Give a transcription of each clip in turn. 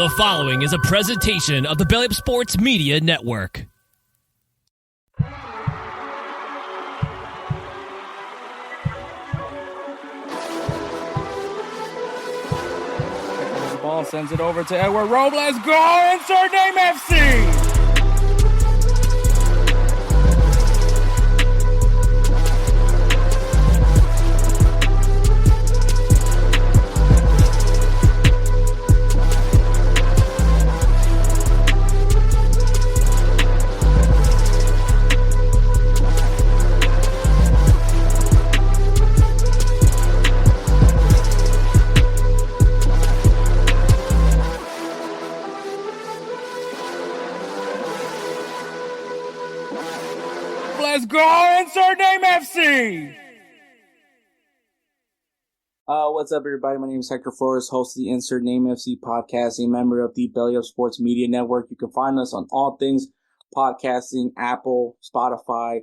The following is a presentation of the Belly Up Sports Media Network. The ball sends it over to Edward Robles. Go! Insert name FC! Let's go! Insert name FC! What's up, everybody? My name is Hector Flores, host of the Insert Name FC podcast, a member of the Belly Up Sports Media Network. You can find us on all things podcasting, Apple, Spotify,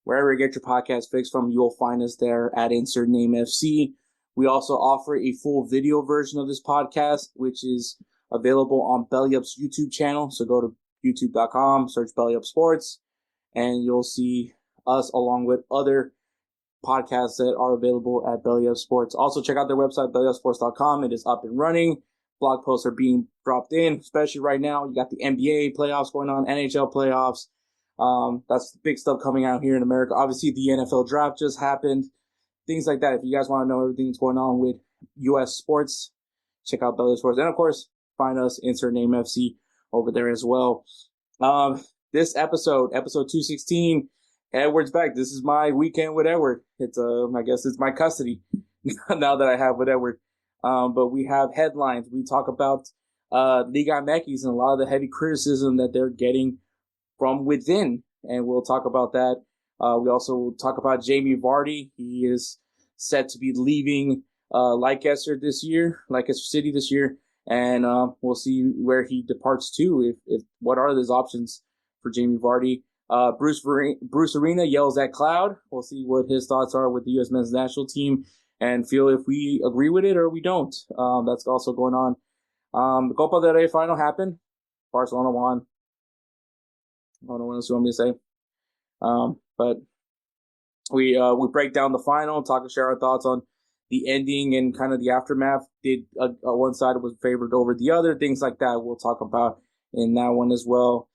wherever you get your podcast fix from, you'll find us there at Insert Name FC. We also offer a full video version of this podcast, which is available on Belly Up's YouTube channel. So go to youtube.com, search Belly Up Sports, and you'll see us along with other podcasts that are available at Belly Up Sports. Also, check out their website, bellyupsports.com. It is up and running. Blog posts are being dropped in, especially right now. You got the NBA playoffs going on, NHL playoffs. That's the big stuff coming out here in America. Obviously, the NFL draft just happened. Things like that. If you guys want to know everything that's going on with U.S. sports, check out Belly Up Sports. And, of course, find us, Insert Name FC, over there as well. This episode 216, Edward's back. This is my weekend with Edward. It's I guess it's my custody now that I have with Edward. But we have headlines. We talk about Liga MX and a lot of the heavy criticism that they're getting from within, and we'll talk about that. We also talk about Jamie Vardy. He is set to be leaving Leicester City this year, and we'll see where he departs to. If what are his options for Jamie Vardy? Bruce Arena yells at Cloud. We'll see what his thoughts are with the U.S. men's national team and feel if we agree with it or we don't. That's also going on. The Copa del Rey final happened. Barcelona won. I don't know what else you want me to say. But we break down the final, talk and share our thoughts on the ending and kind of the aftermath. Did one side was favored over the other, things like that. We'll talk about in that one as well.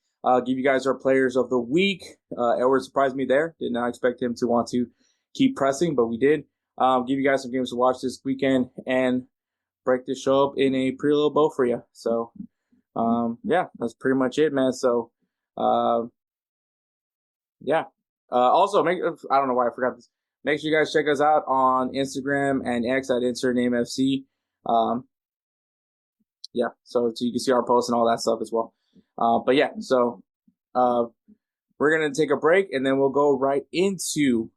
Give you guys our players of the week. Edward surprised me there. Did not expect him to want to keep pressing, but we did. Give you guys some games to watch this weekend and break this show up in a pretty little bow for you. So, yeah, that's pretty much it, man. So, yeah. Also, I don't know why I forgot this. Make sure you guys check us out on Instagram and X at InsertNameFC. Yeah, so you can see our posts and all that stuff as well. But yeah, so we're going to take a break and then we'll go right into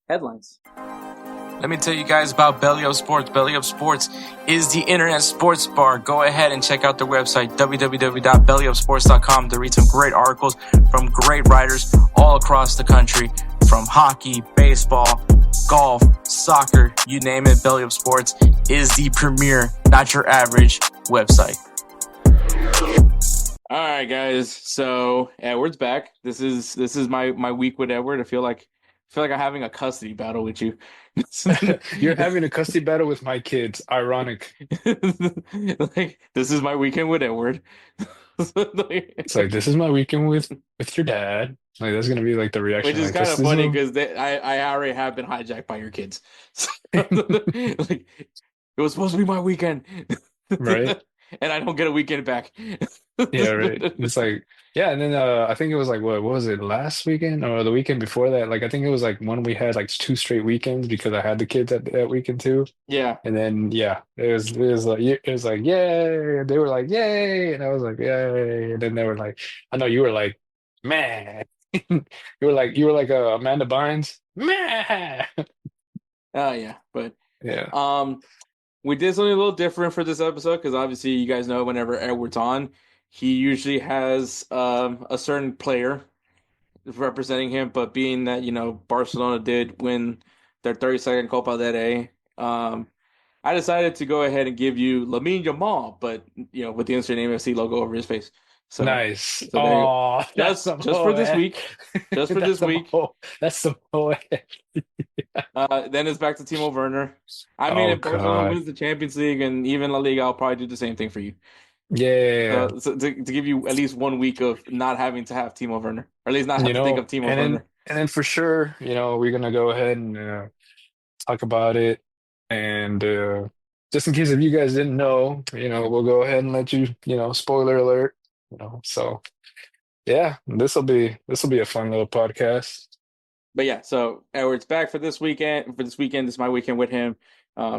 headlines. Let me tell you guys about Belly Up Sports. Belly Up Sports is the internet sports bar. Go ahead and check out their website, www.bellyupsports.com, to read some great articles from great writers all across the country, from hockey, baseball, golf, soccer, you name it. Belly Up Sports is the premier, not your average website. All right, guys. So Edward's back. This is my week with Edward. I feel like I'm having a custody battle with you. You're having a custody battle with my kids. Ironic. Like, this is my weekend with Edward. It's like, this is my weekend with your dad. Like, that's gonna be like the reaction. Which is kind of funny because I already have been hijacked by your kids. Like, it was supposed to be my weekend, right? And I don't get a weekend back. Yeah, right. It's like, yeah, and then I think it was like what was it, last weekend or the weekend before that? Like, I think it was like when we had like 2 straight weekends because I had the kids that weekend too. Yeah. And then it was like yay. They were like yay, and I was like yay. And then they were like, I know you were like, man. you were like Amanda Bynes, man. Yeah, but yeah. We did something a little different for this episode because obviously you guys know whenever Edward's on, he usually has a certain player representing him. But being that, Barcelona did win their 32nd Copa del Rey, I I decided to go ahead and give you Lamine Yamal, but with the insert name FC logo over his face. So, Nice. so there you go. Oh, that's some Just for hoe. this week, just for That's this some week. hoe. That's some hoe. Then it's back to Timo Werner. I mean, Oh if Barcelona God. wins the Champions League and even La Liga, I'll probably do the same thing for you. Yeah. So to give you at least 1 week of not having to have Timo Werner, or at least not have to think of Timo Werner. And then for sure, we're gonna go ahead and talk about it. And just in case if you guys didn't know, we'll go ahead and let you, spoiler alert, So yeah, this will be a fun little podcast. But yeah, so Edward's back for this weekend. For this weekend, this is my weekend with him.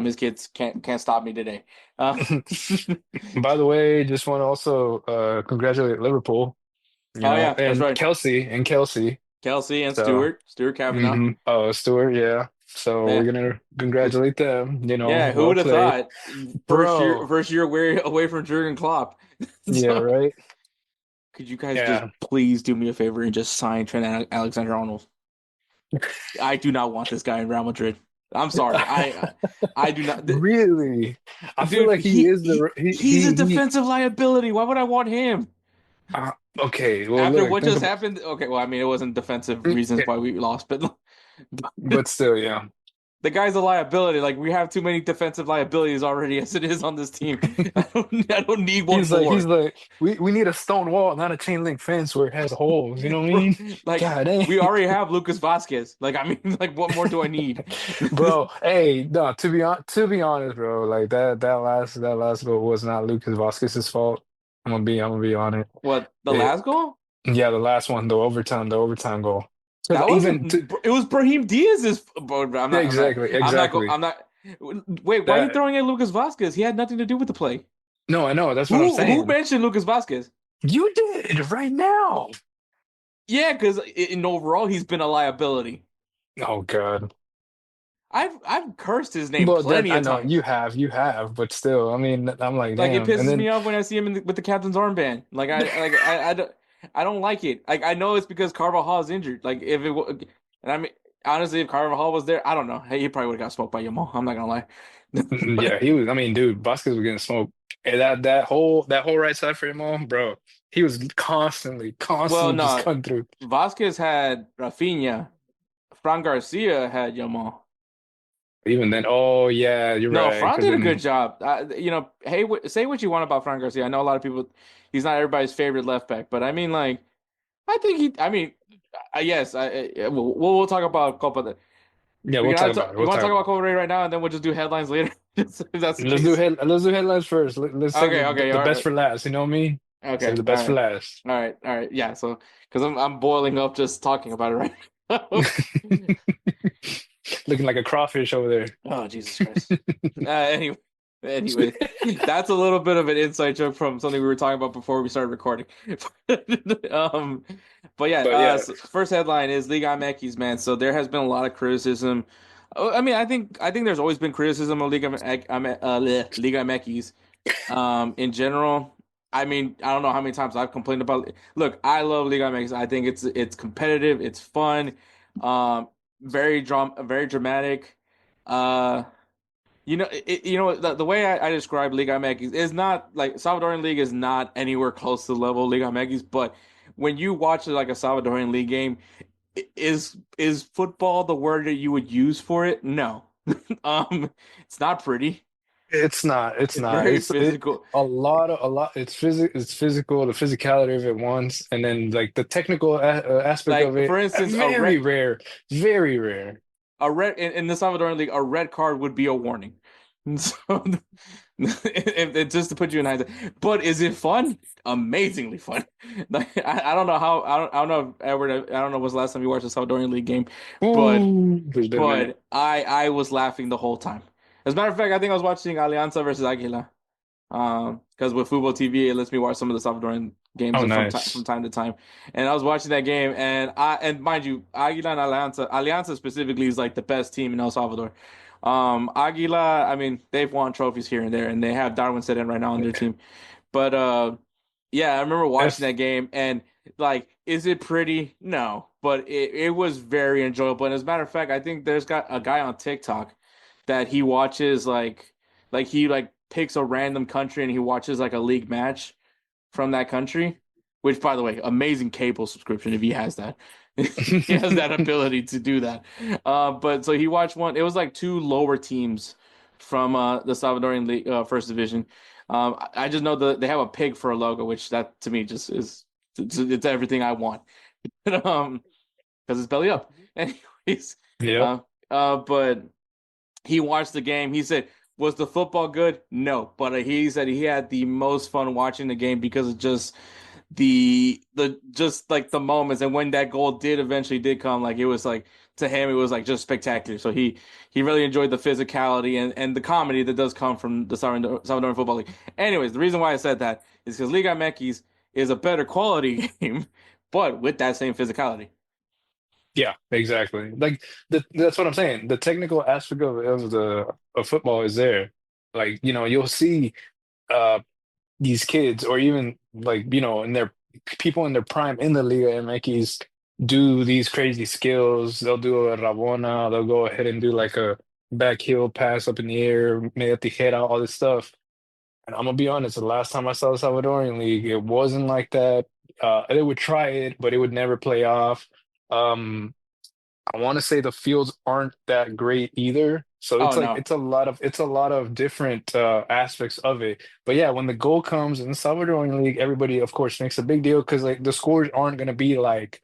His kids can't stop me today. By the way, just want to also congratulate Liverpool, Oh yeah, that's and right. Kelsey. Kelsey and So, Stuart Kavanaugh. Oh, Stewart, yeah. So Yeah, we're gonna congratulate them. yeah. Who Well would have played, thought? bro. First year away from Jurgen Klopp. Yeah, So, right. could you guys just Yeah. please do me a favor and just sign Trent Alexander-Arnold? I do not want this guy in Real Madrid. I'm sorry. I do not. Really? I feel Dude, like he is the he's a defensive liability. Why would I want him? uh, okay. Well, After look, what think just about, happened, okay, well, I mean, it wasn't defensive reasons why we lost, but but still, yeah. the guy's a liability. Like, we have too many defensive liabilities already as it is on this team. I don't need one He's more. like, we need a stone wall, not a chain link fence where it has holes. You know what I Bro, mean? like, God dang. we already have Lucas Vasquez. Like, I mean, like, what more do I need? Bro, hey, no, to be honest, bro, like that last goal was not Lucas Vasquez's fault. I'm gonna be on it. What, the It last goal? Yeah, the last one, the overtime goal. Because That even wasn't. It was Brahim Diaz's. Bro, I'm yeah, not. I'm not. exactly, I'm not. exactly. I'm not. Wait, why are you That throwing at Lucas Vasquez? He had nothing to do with the play. No, I know, that's what I'm Who saying. mentioned Lucas Vasquez? You did right now. Yeah, because in overall he's been a liability. Oh God. I've cursed his name Well, that plenty I of know times. you have, but still, I mean, I'm like, Like, it damn. And pisses then me off when I see him with the captain's armband. Like, I don't like it. Like, I know it's because Carvajal is injured. Like, and I mean, honestly, if Carvajal was there, I don't know. Hey, he probably would have got smoked by Yamal. I'm not gonna lie. yeah, But he was. I mean, dude, Vasquez was getting smoked. And that whole right side for him on, bro. He was constantly, well, constantly just no, cutting through. Vasquez had Rafinha. Fran Garcia had Yamal. Even then, oh yeah, you're No, right. Fran Because did a good then, job. Hey, say what you want about Fran Garcia. I know a lot of people. He's not everybody's favorite left back, but I mean, like, I think he. I mean, yes. We'll talk about Copa. yeah, We we'll can talk either about it. you We'll want to talk talk about about Copa Rey right now, and then we'll just do headlines later. If that's the it. Let's do case. headlines first. Let's save Okay. the, Okay. the All best right. for last. You know what I mean? Save Okay. the All best for right. last. All right. All right. Yeah. So, because I'm boiling up just talking about it right now. Looking like a crawfish over there. Oh, Jesus Christ. Anyway, that's a little bit of an inside joke from something we were talking about before we started recording. um, but yeah, But yeah, so first headline is Liga MX, man. So there has been a lot of criticism. I mean, I think there's always been criticism of Liga MX. In general, I mean, I don't know how many times I've complained about it. Look, I love Liga MX. I think it's competitive, it's fun, um, very dramatic. Uh, the way I describe Liga MX is not like Salvadorian League is not anywhere close to the level of Liga MX, but when you watch like a Salvadorian League game, is football the word that you would use for it? No. It's not pretty. it's not. It's It's not. very It physical. a lot. It's physical. The physicality of it once, and then like the technical aspect of Like, for it. instance, Very rare. Very rare. a red in the Salvadoran league, a red card would be a warning. So, just to put you in hindsight, but is it fun? Amazingly fun. Like, I don't know how I don't know if Edward, I don't know when's the last time you watched a Salvadoran league game, but Ooh, it's been a minute. I was laughing the whole time. As a matter of fact, I think I was watching Alianza versus Aguila. Because with Fubo TV, it lets me watch some of the Salvadoran games Oh, from nice. time to time. And I was watching that game, and mind you, Aguila and Alianza specifically is like the best team in El Salvador. Aguila, I mean, they've won trophies here and there, and they have Darwin Set in right now on their team. But yeah, I remember watching F that game, and like, is it pretty? No, but it was very enjoyable. And as a matter of fact, I think there's got a guy on TikTok that he watches like Like he like picks a random country and he watches like a league match from that country. Which, by the way, amazing cable subscription if he has that. He has that ability to do that. But so he watched one. It was like two lower teams from the Salvadorian League, First Division. I just know that they have a pig for a logo, which that to me just is it's everything I want. Because it's belly up. Anyways, Yep. uh, but he watched the game. He said, "Was the football good? No," but he said he had the most fun watching the game because of just the just like the moments and when that goal did come, like it was like to him it was like just spectacular. So he really enjoyed the physicality and the comedy that does come from the Salvadoran Football League. Anyways, the reason why I said that is because Liga MX is a better quality game, but with that same physicality. Yeah, exactly. Like that's what I'm saying. The technical aspect of football is there. Like, you'll see uh these kids or even like, in their people in their prime in the Liga MX do these crazy skills. They'll do a Rabona, they'll go ahead and do like a back heel pass up in the air, media tijera, all this stuff. And I'm gonna be honest, the last time I saw the Salvadorian League, it wasn't like that. They would try it, but it would never play off. Um, I want to say the fields aren't that great either. So Oh it's like no. it's a lot of different aspects of it. But yeah, when the goal comes in the Salvadorian League, everybody of course makes a big deal because like the scores aren't going to be like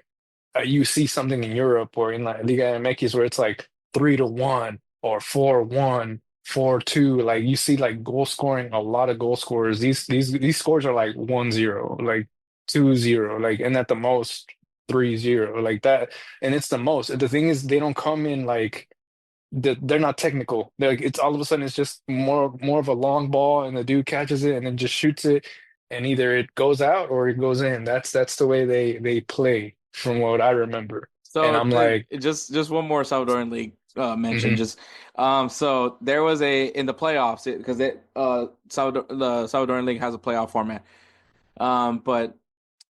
you see something in Europe or in like Liga MX where it's like 3-1 or 4-1, 4-2. Like you see like goal scoring, a lot of goal scorers. These scores are like 1-0, like 2-0, like and at the most 3-0, like that. And it's the most. The thing is they don't come in like they're not technical. They're like it's all of a sudden it's just more of a long ball and the dude catches it and then just shoots it and either it goes out or it goes in. That's the way they play from what I remember. And So I'm like, just one more Salvadoran League mention. mhm. Just so there was a in the playoffs because the Salvadoran League has a playoff format. But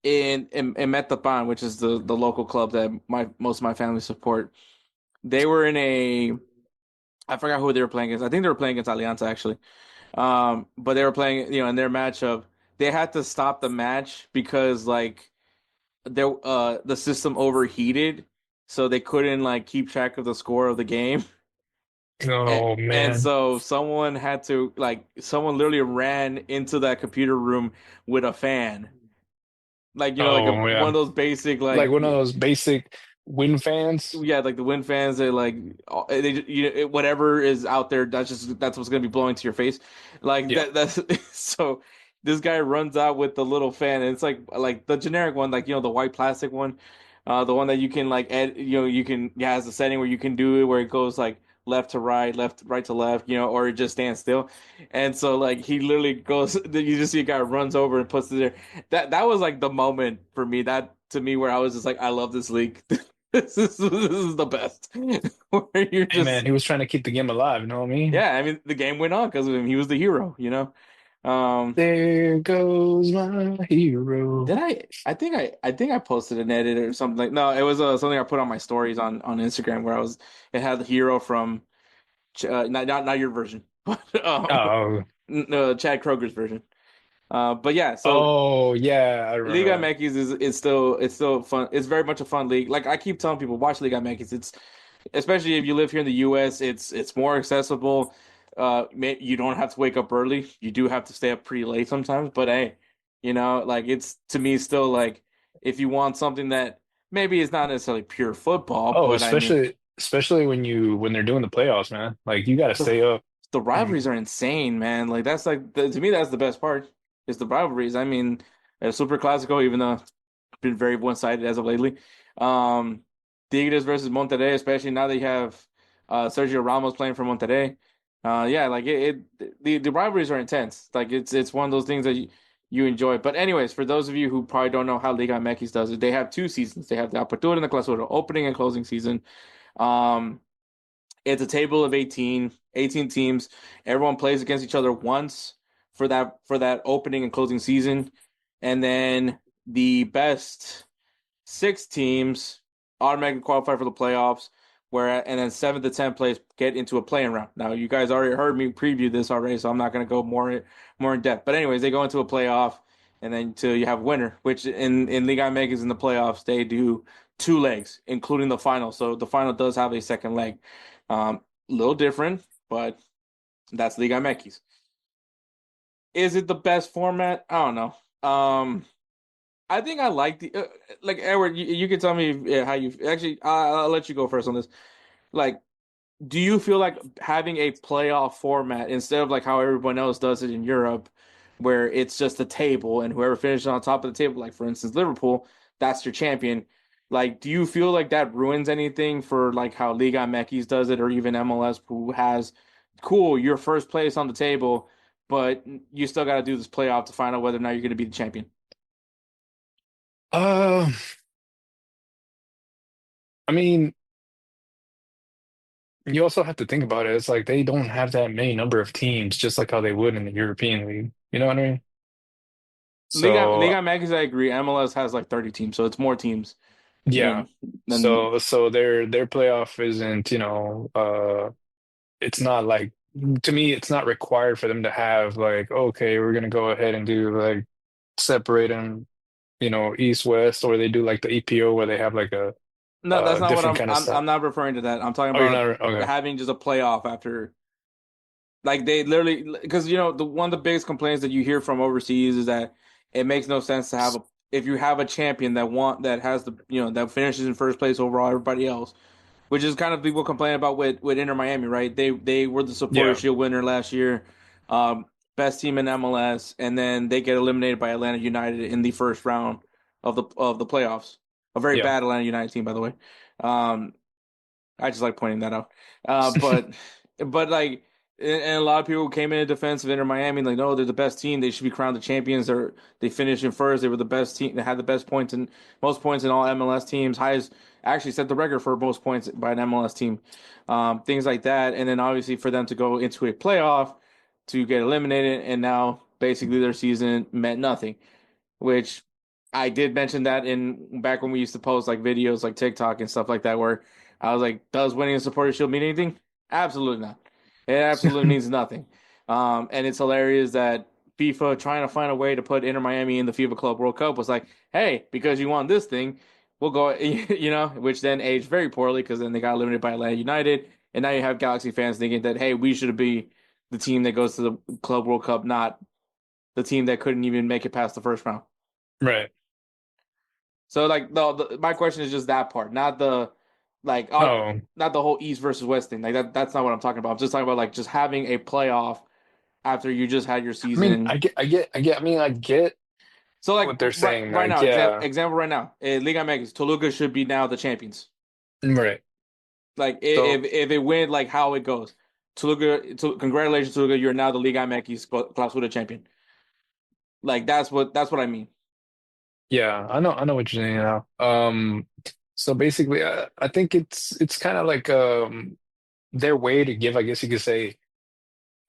in Metapan, which is the local club that most of my family support, they were in a I forgot who they were playing against. I think they were playing against Alianza actually. But they were playing, in their matchup, they had to stop the match because like the system overheated, so they couldn't like keep track of the score of the game. Oh And man. so someone had to like someone literally ran into that computer room with a fan. Like like Oh one yeah. of those basic Like like one of those basic wind fans. yeah, like the wind fans. They like whatever is out there. That's what's gonna be blowing to your face. Like Yeah. that's so. This guy runs out with the little fan, and it's like the generic one, like the white plastic one, the one that you can like add. You can has a setting where you can do it where it goes like left to right, left right to left, or it just stands still. And so like he literally goes. You just see a guy runs over and puts it there. That was like the moment for me. That to me where I was just like, I love this league. This is the best. Where you're Hey man, just he was trying to keep the game alive, you know what I mean? yeah, I mean the game went on because of him. He was the hero. Um There goes my hero. did I think I posted an edit or something like no, it was something I put on my stories on Instagram where it had the hero from not your version, but Oh, no, Chad Kroger's version. But yeah, so oh yeah, I Liga remember MX is still fun. It's very much a fun league. Like I keep telling people, watch Liga MX. It's especially if you live here in the U.S. It's more accessible. You don't have to wake up early. You do have to stay up pretty late sometimes, but hey, like it's to me still like if you want something that maybe is not necessarily pure football, Oh, but I mean especially when they're doing the playoffs, man. Like you got to the stay up. the And rivalries are insane, man. Like that's like to me that's the best part is the rivalries. I mean, Super Classico, even though it's been very one-sided as of lately. Um, Tigres versus Monterrey, especially now that you have Sergio Ramos playing for Monterrey. Yeah, like the rivalries are intense. Like it's one of those things that you enjoy. But anyways, for those of you who probably don't know how Liga MX does it, they have two seasons. They have the Apertura and the Clausura, opening and closing season. Um, it's a table of 18 teams. Everyone plays against each other once for that opening and closing season. And then the best six teams automatically qualify for the playoffs, where and then 7th to 10th place get into a playing round. Now you guys already heard me preview this already, so I'm not going to go more in depth. But anyways, they go into a playoff, and then till you have winner, which in Liga MX in the playoffs they do two legs, including the final. So the final does have a second leg. A little different, but that's Liga MX. Is it the best format? I don't know. I think I like the like Edward. You can tell me how you actually. I'll let you go first on this. Like, do you feel like having a playoff format instead of like how everyone else does it in Europe, where it's just a table and whoever finishes on top of the table, like for instance Liverpool, that's your champion. Like, do you feel like that ruins anything for like how Liga MX does it, or even MLS, who has cool, you're first place on the table, but you still got to do this playoff to find out whether or not you're going to be the champion. Uh, I mean, you also have to think about it. It's like they don't have that many number of teams, just like how they would in the European League. You know what I mean? Liga So MX, I agree. MLS has like 30 teams, so it's more teams yeah. than than So their playoff isn't, it's not like to me, it's not required for them to have like, okay, we're gonna go ahead and do like separate them, east west, or they do like the EPO where they have like a no, that's not what different I'm. kind of I'm stuff. I'm not referring to that. I'm talking Oh, you're about not okay. having just a playoff after, like they literally, because the one of the biggest complaints that you hear from overseas is that it makes no sense to have a if you have a champion that has the that finishes in first place over everybody else, which is kind of people complain about with Inter Miami, right? They were the Supporter Yeah, Shield winner last year, um, best team in MLS, and then they get eliminated by Atlanta United in the first round of the playoffs. A very yeah, bad Atlanta United team, by the way. Um, I just like pointing that out. But like, and a lot of people came in defense of Inter Miami, like, no, they're the best team. They should be crowned the champions. They finished in first. They were the best team. They had the best points and most points in all MLS teams. Highest actually set the record for most points by an MLS team. Things like that, and then obviously for them to go into a playoff to get eliminated, and now basically their season meant nothing, which I did mention that in back when we used to post like videos like TikTok and stuff like that, where I was like, does winning a supporter shield mean anything? Absolutely not. It absolutely means nothing. And it's hilarious that FIFA trying to find a way to put Inter Miami in the FIFA Club World Cup was like, hey, because you won this thing, we'll go, which then aged very poorly because then they got eliminated by Atlanta United. And now you have Galaxy fans thinking that, hey, we should be the team that goes to the Club World Cup, not the team that couldn't even make it past the first round. right. So like my question is just that part, not the like Oh, not the whole East versus West thing. Like that's not what I'm talking about. I'm just talking about like just having a playoff after you just had your I mean, season. I mean, I get So like what they're saying. right Like, now, yeah, example right now, Liga MX, Toluca should be now the champions. right. Like So if it went like how it goes, congratulations Toluca, you're now the Liga MX Clausura champion. Like that's what I mean. yeah, I know what you're saying now. So basically, I think it's kind of like their way to give, I guess you could say,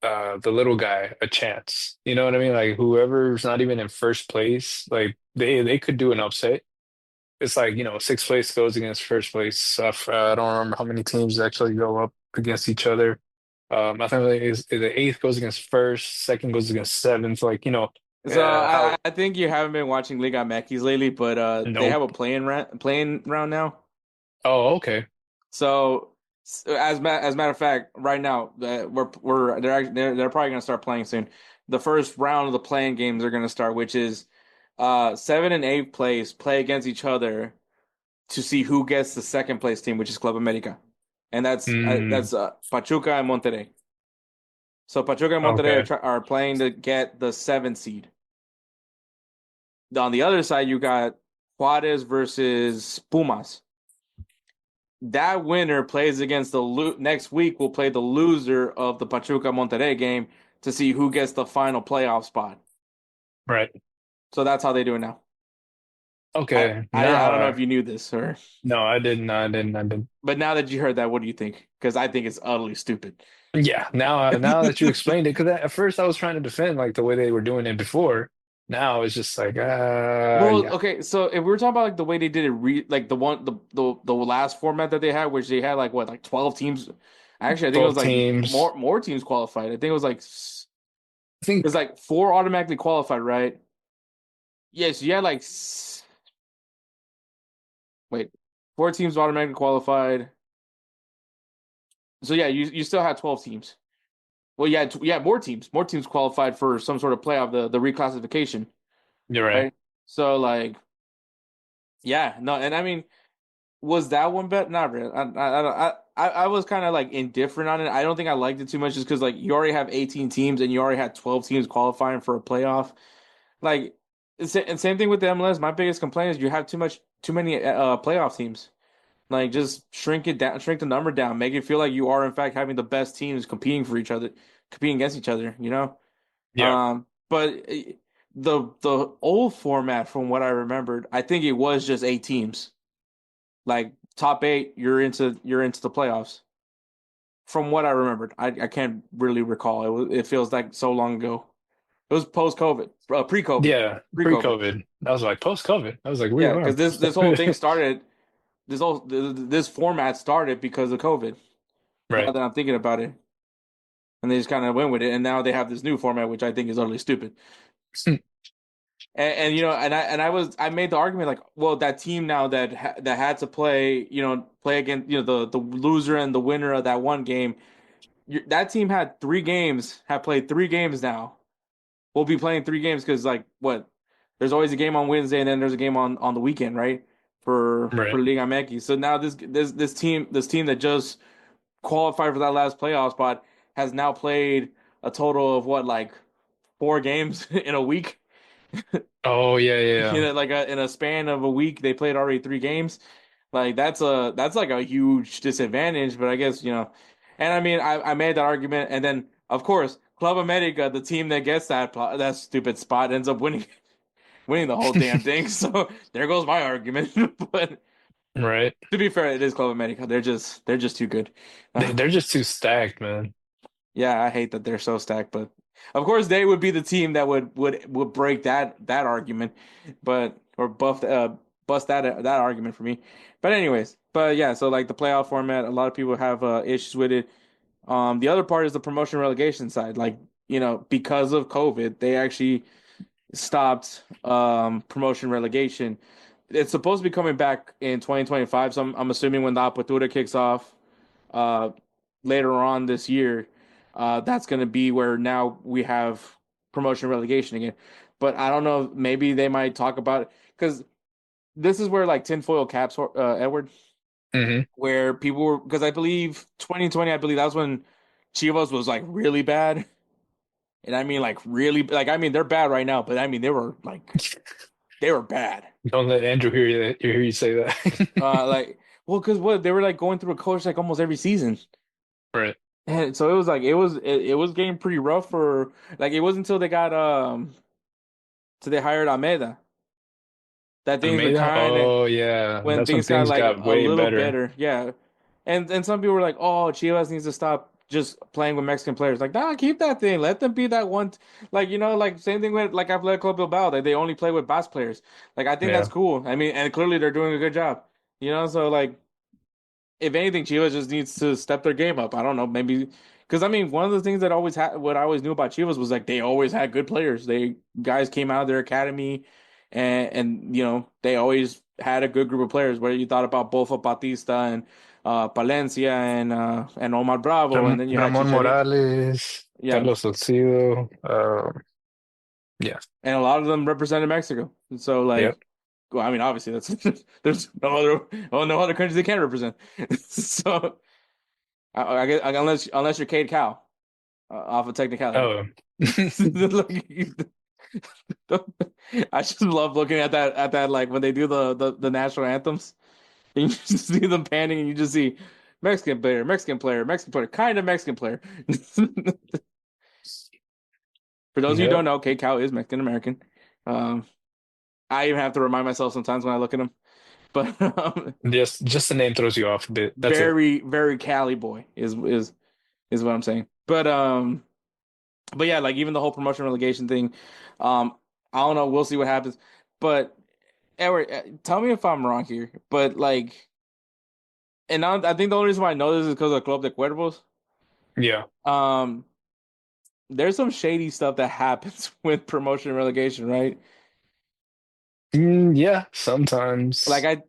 the little guy a chance. You know what I mean? Like whoever's not even in first place, like they could do an upset. It's like, sixth place goes against first place. I don't remember how many teams actually go up against each other. I think like the eighth goes against first, second goes against seventh. Like, So how I think you haven't been watching Liga MX lately, but they have a nope. playing round now. Oh, okay. So as a matter of fact, right now we're they're probably gonna start playing soon. The first round of the playing games are gonna start, which is 7th and 8th place play against each other to see who gets the second place team, which is Club America, and Mm, that's Pachuca and Monterrey. So Pachuca and Monterrey okay. are playing to get the seventh seed. On the other side, you got Juarez versus Pumas. That winner plays against next week. Will play the loser of the Pachuca Monterrey game to see who gets the final playoff spot. Right. So that's how they do it now. Okay. I don't know if Now, you knew this, or no, I didn't. I didn't. I didn't. but now that you heard that, what do you think? Because I think it's utterly stupid. Yeah. Now that you explained it, because at first I was trying to defend like the way they were doing it before. Now it's just like, Well, yeah, okay, so if we were talking about like the way they did it, like the last format that they had, which they had like what, like 12 teams. Actually, I think it was 12 like teams. more teams qualified. I think it was like I think, there's like four automatically qualified, right? Yes, you had like wait, four teams automatically qualified. So yeah, you still had 12 teams. Well, yeah, more teams qualified for some sort of playoff, the reclassification, you're right. right? So like, yeah, no, and I mean, was that one bet? Not really. I was kind of like indifferent on it. I don't think I liked it too much, just because like you already have 18 teams and you already had 12 teams qualifying for a playoff. Like, and same thing with the MLS. My biggest complaint is you have too many playoff teams. Like, just shrink it down, shrink the number down, make it feel like you are in fact having the best teams competing for each other, competing against each other. You know. Yeah. But the old format, from what I remembered, I think it was just 8 teams. Like top eight, you're into the playoffs. From what I remembered, I can't really recall. It feels like so long ago. It was post COVID, Yeah. pre COVID. Pre-COVID. I was like, post-COVID. I was like, wait, Yeah, because wow. this whole thing started. This format started because of COVID. Now Right. that I'm thinking about it, and they just kind of went with it, and now they have this new format, which I think is utterly stupid. And I made the argument like, well, that team now that had to play, play against, the loser and the winner of that one game. That team had 3 games, have played 3 games now. We'll be playing 3 games because like what? There's always a game on Wednesday and then there's a game on the weekend, right? For Right. Liga MX. So now this team that just qualified for that last playoff spot has now played a total of what, like 4 games in a week. Oh, yeah, yeah, yeah. Like in a span of a week, they played already 3 games. Like that's like a huge disadvantage. But I guess and I mean I made that argument, and then of course Club America, the team that gets that stupid spot, ends up winning the whole damn thing. So there goes my argument. But Right. to be fair, it is Club America. They're just too good. They're just too stacked, man. Yeah, I hate that they're so stacked, but of course they would be the team that would break that argument, but or bust that argument for me. But anyways, but yeah, so like the playoff format, a lot of people have issues with it. The other part is the promotion relegation side. Like, because of COVID, they actually stopped promotion relegation. It's supposed to be coming back in 2025, so I'm assuming when the Apertura kicks off uh, later on this year, that's going to be where now we have promotion relegation again. But I don't know, maybe they might talk about it because this is where like tinfoil caps, Edward, Hmm. where people were, because I believe 2020, I believe that's when Chivas was like really bad. And I mean like really, like I mean they're bad right now, but I mean they were bad. Don't let Andrew hear you say that. Like, well, because what they were like going through a coach like almost every season. Right. And so it was like it was getting pretty rough for, like, it wasn't until they got till they hired Almeida that things were Almeida? kind of, Oh, yeah. when That's when things got things like got a way little better. better. Yeah. And some people were like, "Oh, Chivas needs to stop just playing with Mexican players." Like, nah, keep that thing. Let them be that one. Like, like same thing with like Athletic Club Bilbao, that they only play with Basque players. Like, I think that's Yeah. cool. I mean, and clearly they're doing a good job. So like, if anything, Chivas just needs to step their game up. I don't know, maybe because I mean, one of the things that always had, what I always knew about Chivas was like they always had good players. They guys came out of their academy, and they always had a good group of players. Whether you thought about Bofa Batista and Palencia and Omar Bravo, and then you had Ramon Chicharito, Morales, yeah, Carlos Salcido. Yeah. and a lot of them represented Mexico. So Yep. like, well, I mean, obviously that's there's no other countries they can represent. So I guess unless you're Cade Cow. Off of technicality. Oh. Like, I just love looking at that like when they do the national anthems, and you just see them panning, and you just see Mexican player, Mexican player, Mexican player, kind of Mexican player. For those of you who don't Yep. know, K Cow is Mexican American. Um, I even have to remind myself sometimes when I look at him, but Just the name throws you off a bit. That's it. very very Cali boy is what I'm saying. But yeah, like even the whole promotion relegation thing. I don't know. We'll see what happens. But Edward, tell me if I'm wrong here. But like, and I think the only reason why I know this is because of Club de Cuervos. Yeah. Um, there's some shady stuff that happens with promotion and relegation, right? Yeah, Like sometimes.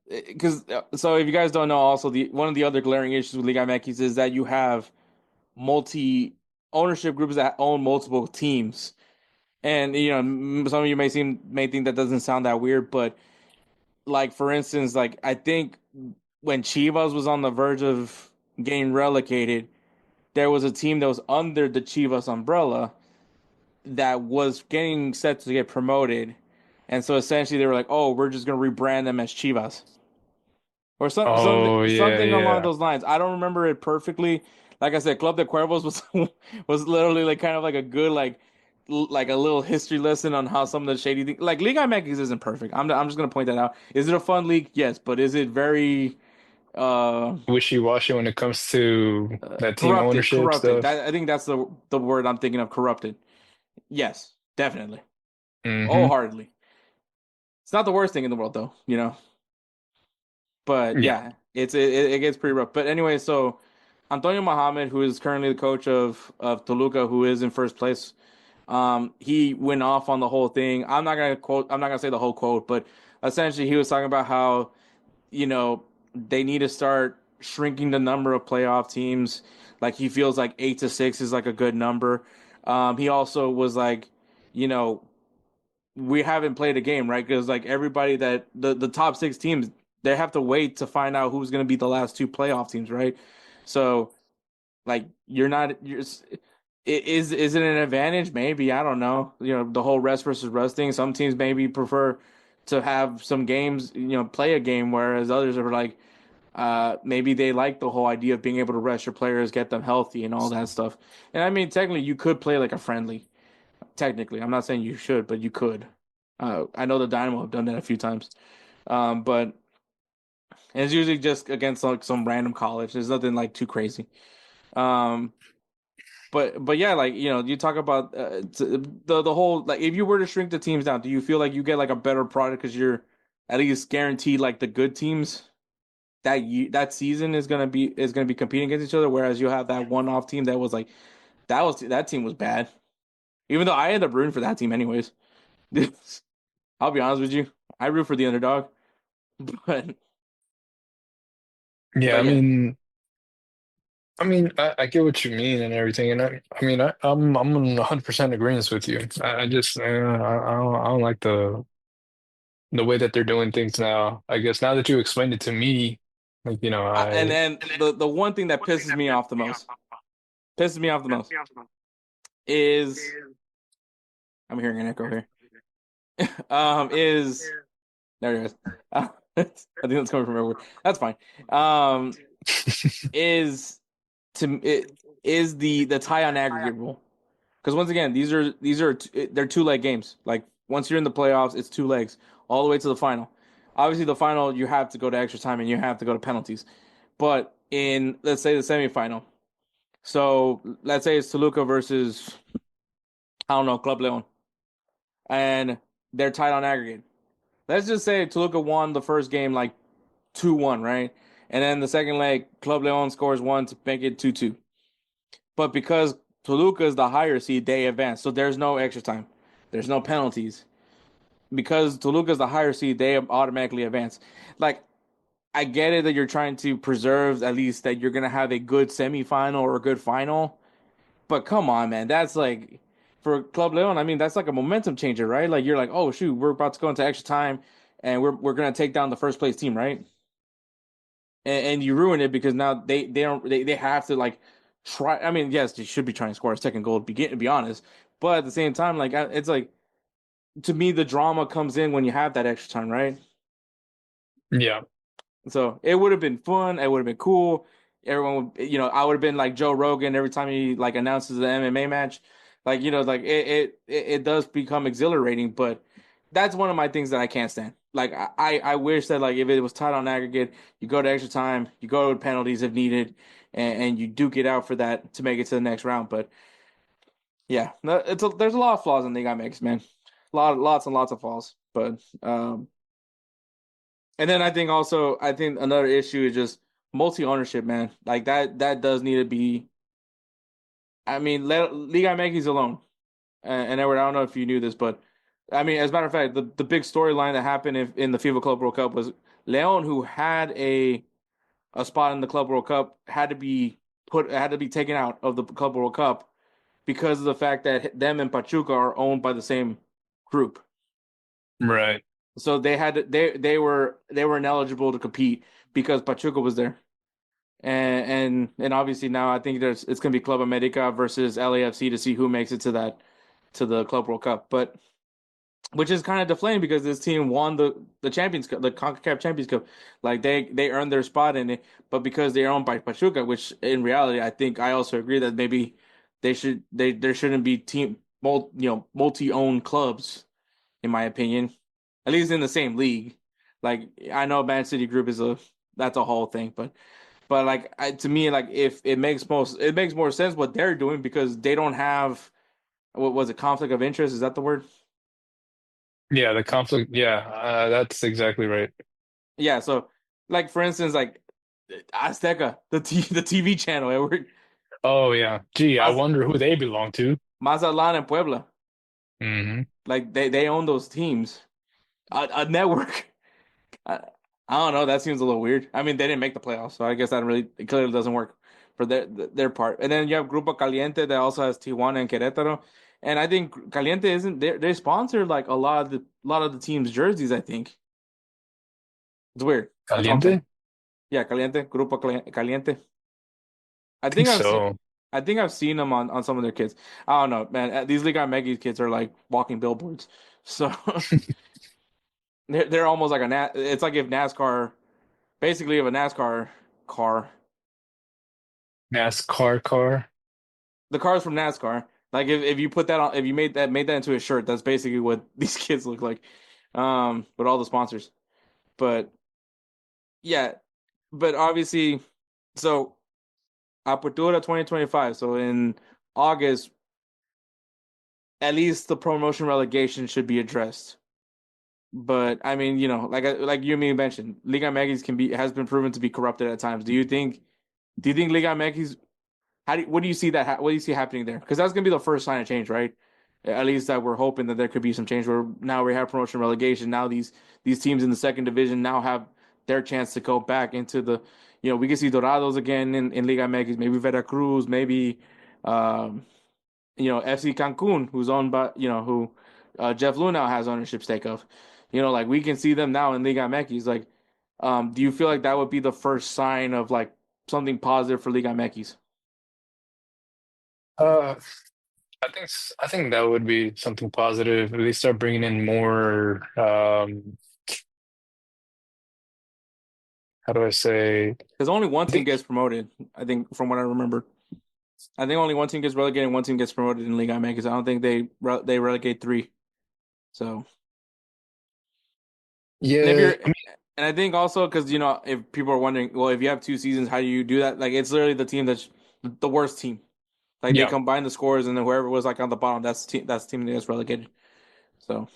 because so if you guys don't know, also the one of the other glaring issues with Liga MX is that you have multi ownership groups that own multiple teams, and some of you may think that doesn't sound that weird, but like for instance, like I think when Chivas was on the verge of getting relegated, there was a team that was under the Chivas umbrella that was getting set to get promoted, and so essentially they were like, "Oh, we're just gonna rebrand them as Chivas." Or Oh yeah, something along yeah. those lines. I don't remember it perfectly. Like I said, Club de Cuervos was was literally like kind of like a good like a little history lesson on how some of the shady things. Like Liga MX isn't perfect. I'm just gonna point that out. Is it a fun league? Yes, but is it very uh Wishy-washy when it comes to that team corrupted? ownership Corrupted. stuff. I think that's the word I'm thinking of. Corrupted. Yes, definitely. Hmm. Wholeheartedly. It's not the worst thing in the world though. But Yeah. yeah, it gets pretty rough. But anyway, so Antonio Mohamed, who is currently the coach of Toluca, who is in first place, he went off on the whole thing. I'm not gonna say the whole quote, but essentially he was talking about how you know they need to start shrinking the number of playoff teams. Like he feels like 8 to 6 is like a good number. He also was like, you know, we haven't played a game, right? Because like everybody that the top six teams, they have to wait to find out who's going to be the last two playoff teams, right? So like is it an advantage? Maybe I don't know. The whole rest versus rust thing. Some teams maybe prefer to have some games, play a game, whereas others are like maybe they like the whole idea of being able to rest your players, get them healthy, and all that stuff. And I mean, technically, you could play like a friendly. Technically, I'm not saying you should, but you could. I know the Dynamo have done that a few times, but it's usually just against like some random college. There's nothing like too crazy. Um, but yeah, like you talk about the whole like if you were to shrink the teams down, do you feel like you get like a better product because you're at least guaranteed like the good teams that season is gonna be competing against each other, whereas you have that one off team that was like that team was bad. Even though I ended up rooting for that team anyways. I'll be honest with you. I root for the underdog, but Yeah, but yeah, I get what you mean and everything, and I'm in 100% agreement with you. I just I don't like the way that they're doing things now. I guess now that you explained it to me, like and I then the one thing that pisses me off the most is I'm hearing an echo here. Is there it is. I think that's coming from everywhere. That's fine. Um, is to it is the tie on aggregate rule. Because once again, they're 2 leg games. Like once you're in the playoffs, it's 2 legs all the way to the final. Obviously, the final you have to go to extra time and you have to go to penalties. But in let's say the semifinal, so let's say it's Toluca versus I don't know Club Leon, and they're tied on aggregate. Let's just say Toluca won the first game like 2-1, right? And then the second leg, Club Leon scores one to make it 2-2. But because Toluca is the higher seed, they advance. So there's no extra time. There's no penalties. Because Toluca is the higher seed, they automatically advance. Like, I get it that you're trying to preserve at least that you're gonna have a good semifinal or a good final. But come on, man. That's like for Club Leon, I mean, that's like a momentum changer, right? Like you're like, oh shoot, we're about to go into extra time and we're gonna take down the first place team, right? And you ruin it because now they have to like try. I mean, yes, they should be trying to score a second goal to be honest, but at the same time, like it's like to me the drama comes in when you have that extra time, right? yeah. So it would have been fun. It would have been cool. Everyone would, I would have been like Joe Rogan every time he like announces an MMA match. Like, like it does become exhilarating, but that's one of my things that I can't stand. Like I wish that like if it was tied on aggregate, you go to extra time, you go to penalties if needed, and you duke it out for that to make it to the next round. But yeah, no, there's a lot of flaws in Liga MX, man. lots and lots of falls. But and then I think another issue is just multi ownership, man. Like that does need to be. I mean, let Liga MX alone. And Edward, I don't know if you knew this, but I mean, as a matter of fact, the big storyline that happened in the FIFA Club World Cup was Leon, who had a spot in the Club World Cup, had to be taken out of the Club World Cup because of the fact that them and Pachuca are owned by the same group. Right. So they were ineligible to compete because Pachuca was there. And obviously now I think it's gonna be Club America versus LAFC to see who makes it to the Club World Cup. But which is kind of deflating because this team won the Champions Cup, the CONCACAF Champions Cup. Like they earned their spot in it, but because they're owned by Pachuca, which in reality I think I also agree that maybe there shouldn't be multi-owned clubs in my opinion, at least in the same league. Like I know Man City Group is a that's a whole thing, but like to me, like if it makes more sense what they're doing because they don't have what was it, conflict of interest? Is that the word? Yeah, the conflict. Yeah, that's exactly right. Yeah. So like for instance, like Azteca, the TV channel, Edward, Oh yeah. Gee, I Maz- wonder who they belong to. Mazatlan and Puebla, Hmm. like they own those teams. A network. I, I don't know. That seems a little weird. I mean, they didn't make the playoffs, so I guess that really it clearly doesn't work for their part. And then you have Grupo Caliente that also has Tijuana and Querétaro, and I think Caliente isn't they sponsor like a lot of the team's jerseys. I think it's weird. That's all I'm saying. Caliente? Yeah, Caliente, Caliente. I I think think I've seen. so. I think I've seen them on some of their kids. I don't know, man. These Liga MX kids are like walking billboards. So they're almost like it's like if NASCAR, basically if a NASCAR car. NASCAR car. The cars from NASCAR. Like if you put that on, if you made that into a shirt, that's basically what these kids look like. With all the sponsors. But yeah, but obviously, so Apertura 2025. So in August, at least the promotion relegation should be addressed. But I mean, like you and me mentioned, Liga MX has been proven to be corrupted at times. Do you think Liga MX what do you see what do you see happening there? Because that's gonna be the first sign of change, right? At least that we're hoping that there could be some change. Where now we have promotion relegation. Now these teams in the second division now have their chance to go back into we can see Dorados again in Liga MX, maybe Veracruz, maybe um, FC Cancun, who's owned by who Jeff Lunau has ownership stake of. Like we can see them now in Liga MX. Like, do you feel like that would be the first sign of like something positive for Liga MX? Uh, I think that would be something positive. They start bringing in more. How do I say? Because only one I team think gets promoted, I think, from what I remember. I think only one team gets relegated and one team gets promoted in Liga MX. I don't think they relegate three. So, and if yeah. you're, and I think also because if people are wondering, well, if you have two seasons, how do you do that? Like it's literally the team that's the worst team. Like they Yeah. combine the scores and then whoever was like on the bottom, that's the team that gets relegated. So,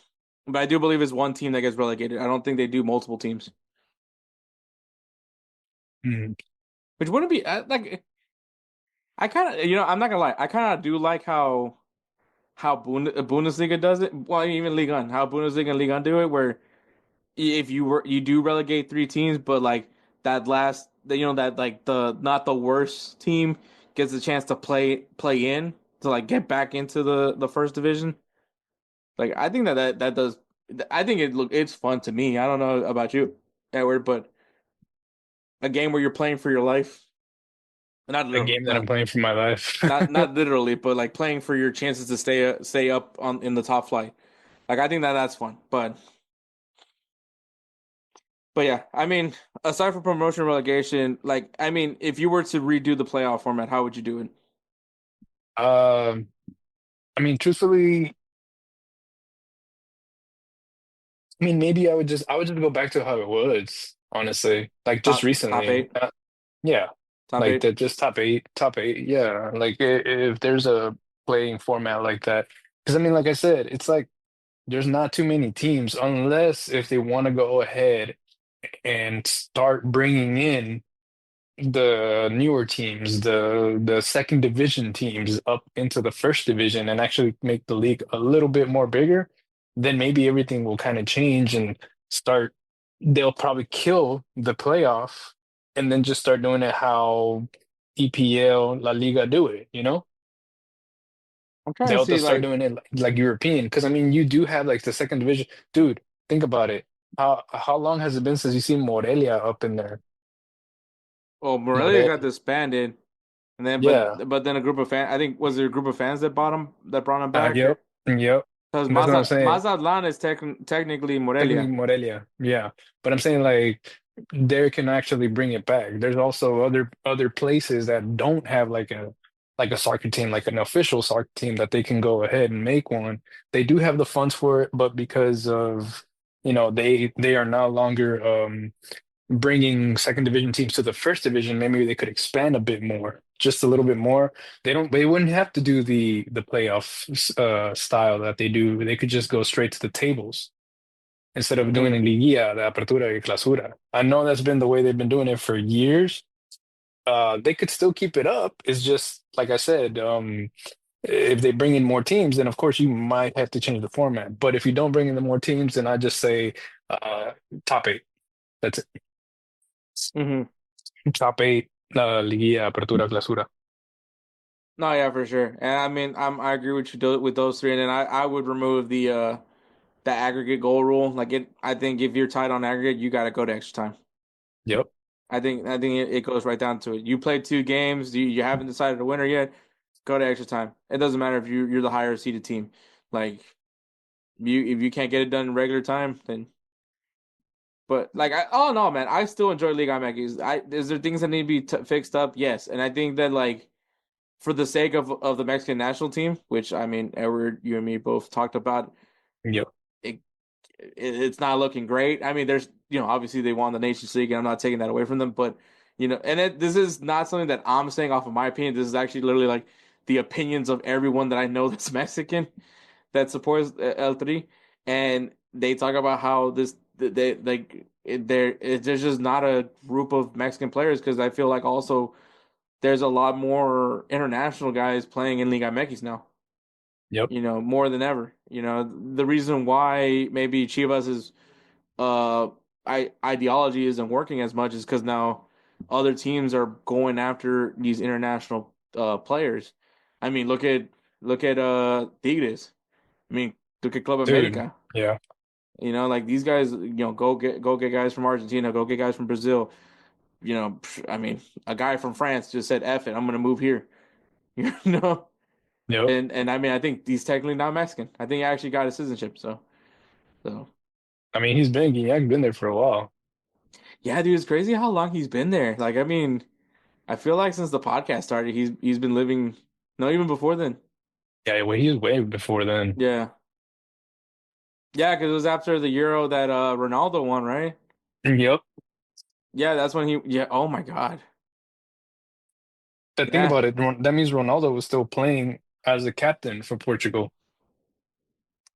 but I do believe it's one team that gets relegated. I don't think they do multiple teams, Mm. which wouldn't be like I kind of I'm not gonna lie, I kind of do like how Bundesliga does it. Well, even Liga 1, how Bundesliga and Liga 1 do it, where if you do relegate three teams, but like that last, that like the not the worst team gets a chance to play in to like get back into the first division. Like I think that does. I think it's fun to me. I don't know about you, Edward, but a game where you're playing for your life, not A literally, game that I'm but playing for my life. not literally, but like playing for your chances to stay up on in the top flight. Like I think that's fun, but yeah, I mean, aside from promotion relegation, like I mean, if you were to redo the playoff format, how would you do it? Um, I mean, truthfully, I mean, maybe I would just go back to how it was, honestly. Like just Top recently. eight, Yeah. top Like eight. that, just top eight. Yeah. Like if there's a playing format like that, because I mean, like I said, it's like. There's not too many teams unless if they want to go ahead and start bringing in the newer teams, the second division teams up into the first division and actually make the league a little bit more bigger, then maybe everything will kind of change and start. They'll probably kill the playoff and then just start doing it how EPL, La Liga do it, you know? I'm trying to They'll see start like, doing it like European. Because I mean, you do have like the second division. Dude, think about it. How long has it been since you seen Morelia up in there? oh, Morelia More, got disbanded, and then yeah. but then a group of fans. I think was there a group of fans that brought him back, Yep. Yep. because That's what I'm saying. Mazatlan is technically Technically Morelia. Morelia. Yeah. But I'm saying like they can actually bring it back. There's also other places that don't have like a soccer team, like an official soccer team that they can go ahead and make one. They do have the funds for it, but because of they are no longer bringing second division teams to the first division, maybe they could expand a bit more, just a little bit more. They wouldn't have to do the playoff style that they do. They could just go straight to the tables instead of doing Hmm. a liguilla, the apertura y clausura. I know that's been the way they've been doing it for years. They could still keep it up. It's just like I said, if they bring in more teams, then of course you might have to change the format. But if you don't bring in the more teams, then I just say uh, top eight. That's it. Hmm. Top eight, liguilla, apertura, clausura. No, yeah, for sure. And I mean, I agree with you with those three, and then I would remove the aggregate goal rule. Like I think if you're tied on aggregate, you got to go to extra time. Yep. I think it goes right down to it. You played two games, you haven't decided a winner yet. Go to extra time. It doesn't matter if you're the higher seeded team. Like if you can't get it done in regular time, then. But like oh no, man, I still enjoy Liga MX. Is there things that need to be fixed up? Yes, and I think that like for the sake of the Mexican national team, which I mean, Edward, you and me both talked about, Yep. it, it's not looking great. I mean, there's obviously they won the Nations League, and I'm not taking that away from them, but this is not something that I'm saying off of my opinion. This is actually literally like the opinions of everyone that I know that's Mexican that supports El Tri, and they talk about how they like there's just not a group of Mexican players because I feel like also there's a lot more international guys playing in Liga MX now. Yep. More than ever. The reason why maybe Chivas is uh ideology isn't working as much is because now other teams are going after these international players. I mean, look at Tigres. I mean, look at Club Dude. America. Yeah. Like these guys, go get guys from Argentina, go get guys from Brazil. I mean, a guy from France just said, "F it, I'm gonna move here." You know, Yep. and I mean, I think he's technically not Mexican. I think he actually got his citizenship. So I mean, he's been there for a while. yeah, dude, it's crazy how long he's been there. Like, I mean, I feel like since the podcast started, he's been living. No, even before then. Yeah, well, he was way before then. Yeah, yeah, because it was after the Euro that Ronaldo won, right? Yep. Yeah, that's when he. Yeah. Oh my God. The thing Yeah, about it, that means Ronaldo was still playing as a captain for Portugal,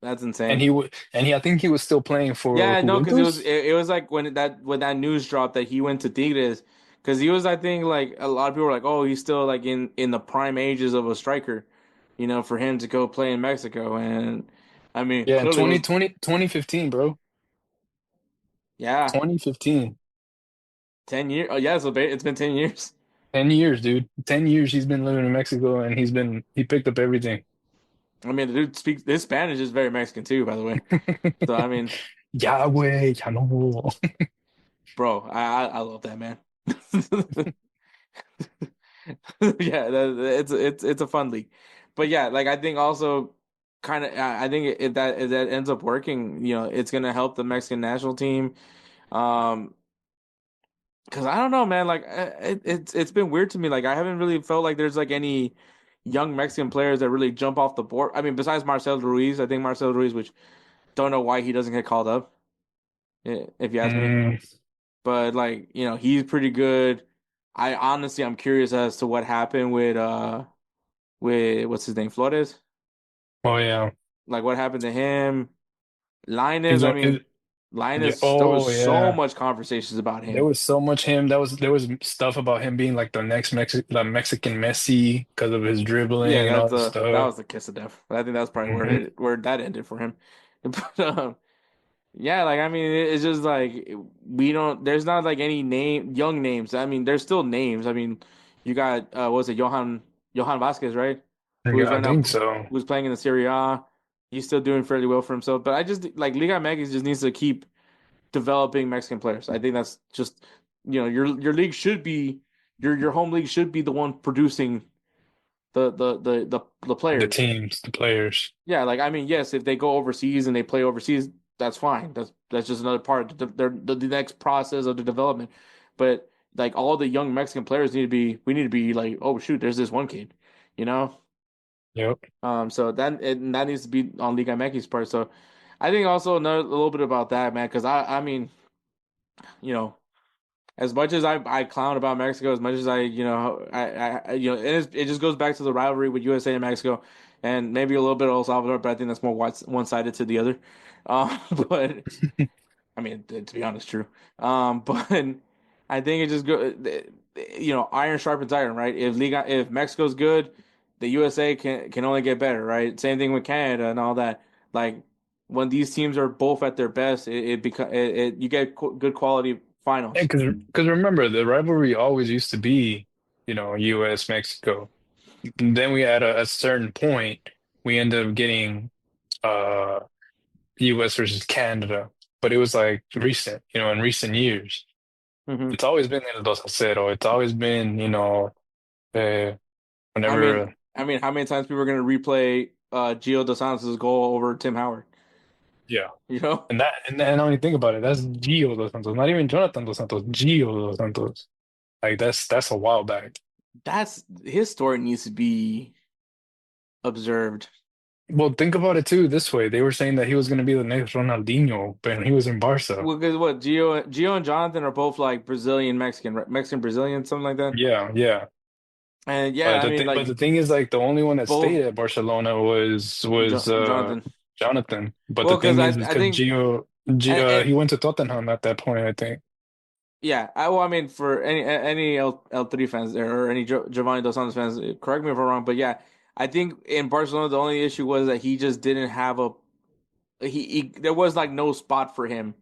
that's and insane. I think he was still playing for Yeah, no, because it was Juventus. it, it was like when that news dropped that he went to Tigres, because he was I think like a lot of people were like, oh, he's still like in the prime ages of a striker, for him to go play in Mexico, and I mean Yeah, in clearly it was 2015, bro. yeah 2015. 10 years. Oh yeah, so it's been 10 years. 10 years, dude. 10 years he's been living in Mexico and he picked up everything. I mean the dude speaks his Spanish is very Mexican too, by the way. So I mean, Yahweh, ya no. bro, I love that man. Yeah, it's a fun league, but yeah, like I think also kind of I think if that ends up working, it's gonna help the Mexican national team. Um, because I don't know, man, like it's been weird to me. Like I haven't really felt like there's like any young Mexican players that really jump off the board. I mean, besides Marcel Ruiz, I think Marcel Ruiz, which don't know why he doesn't get called up, if you ask me. Mm, But like he's pretty good. I'm curious as to what happened with what's his name, Flores. oh yeah. Like what happened to him? Linus, He's I on. mean, Yeah. Linus, there was Oh so yeah. much conversations about There him. was so much him. There was stuff about him being like the Mexican Messi because of his Yeah, dribbling and all that's that that stuff. was the kiss of death. I think that's probably Hmm. where that ended for him. But yeah, like I mean, it's just like we don't. There's not like any young names. I mean, there's still names. I mean, you got what was it Johan Vasquez, right? Who's Yeah, I right now think so. who's playing in the Serie A. He's still doing fairly well for himself. But I just like Liga MX just needs to keep developing Mexican players. I think that's just your league should be your home league should be the one producing the The players. teams, the players. Yeah, like I mean, yes, if they go overseas and they play overseas, that's fine. That's just another part of the next process of the development. But like all the young Mexican players we need to be like, oh shoot, there's this one kid, you know. Yep. So that needs to be on Liga MX's part. So I think also another a little bit about that, man, because I mean, you know, as much as I clown about Mexico, as much as it just goes back to the rivalry with USA and Mexico, and maybe a little bit of El Salvador, but I think that's more one sided to the other. But I mean, to be honest, true. But I think it just iron sharpens iron, right? If Mexico's good, the USA can only get better, right? Same thing with Canada and all that. Like when these teams are both at their best, you get good quality Yeah, finals. because remember the rivalry always used to be, U.S. Mexico. And then we at a certain point we ended up getting uh U.S. versus Canada, but it was like recent, in recent years. Hmm It's always been El 2-0. It's always been, uh, I mean, whenever, how many times people are going to replay Gio Dos Santos' goal over Tim Howard? yeah. You know, And I mean, think about it. That's Gio Dos Santos, not even Jonathan Dos Santos, Gio Dos Santos. Like that's a while back. that's his story needs to be observed. Well, think about it too this way. They were saying that he was going to be the next Ronaldinho when he was in Barca. Well, because what Gio and Jonathan are both like Brazilian Mexican, right? Mexican Brazilian, something like that. Yeah, yeah. And yeah, I mean, But like the thing is, like, the only one that both stayed at Barcelona was Jonathan. Jonathan. But the Well, because thing I is I because think He and went to Tottenham at that point, I think. yeah, I mean for any L3 fans there or any Giovanni Dos Santos fans, correct me if I'm wrong, but yeah, I think in Barcelona the only issue was that he just didn't have he there was like no spot for him,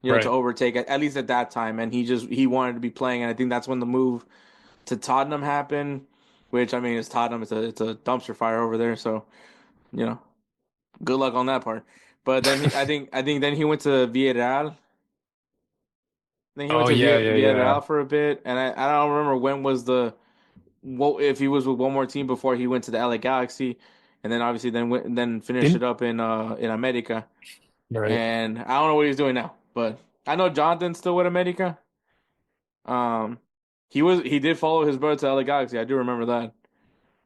to Right. overtake at least at that time, and he wanted to be playing, and I think that's when the move to Tottenham happened, which I mean it's Tottenham, it's a dumpster fire over there, so you know, good luck on that part. But then I think then he went to Villarreal. Then he went Oh to yeah, yeah, yeah. Villarreal for a bit, and I don't remember when was what if he was with one more team before he went to the LA Galaxy, and then obviously then finished it Didn't up in America. right. And I don't know what he's doing now, but I know Jonathan's still with America. Um, he did follow his brother to LA Galaxy. I do remember that.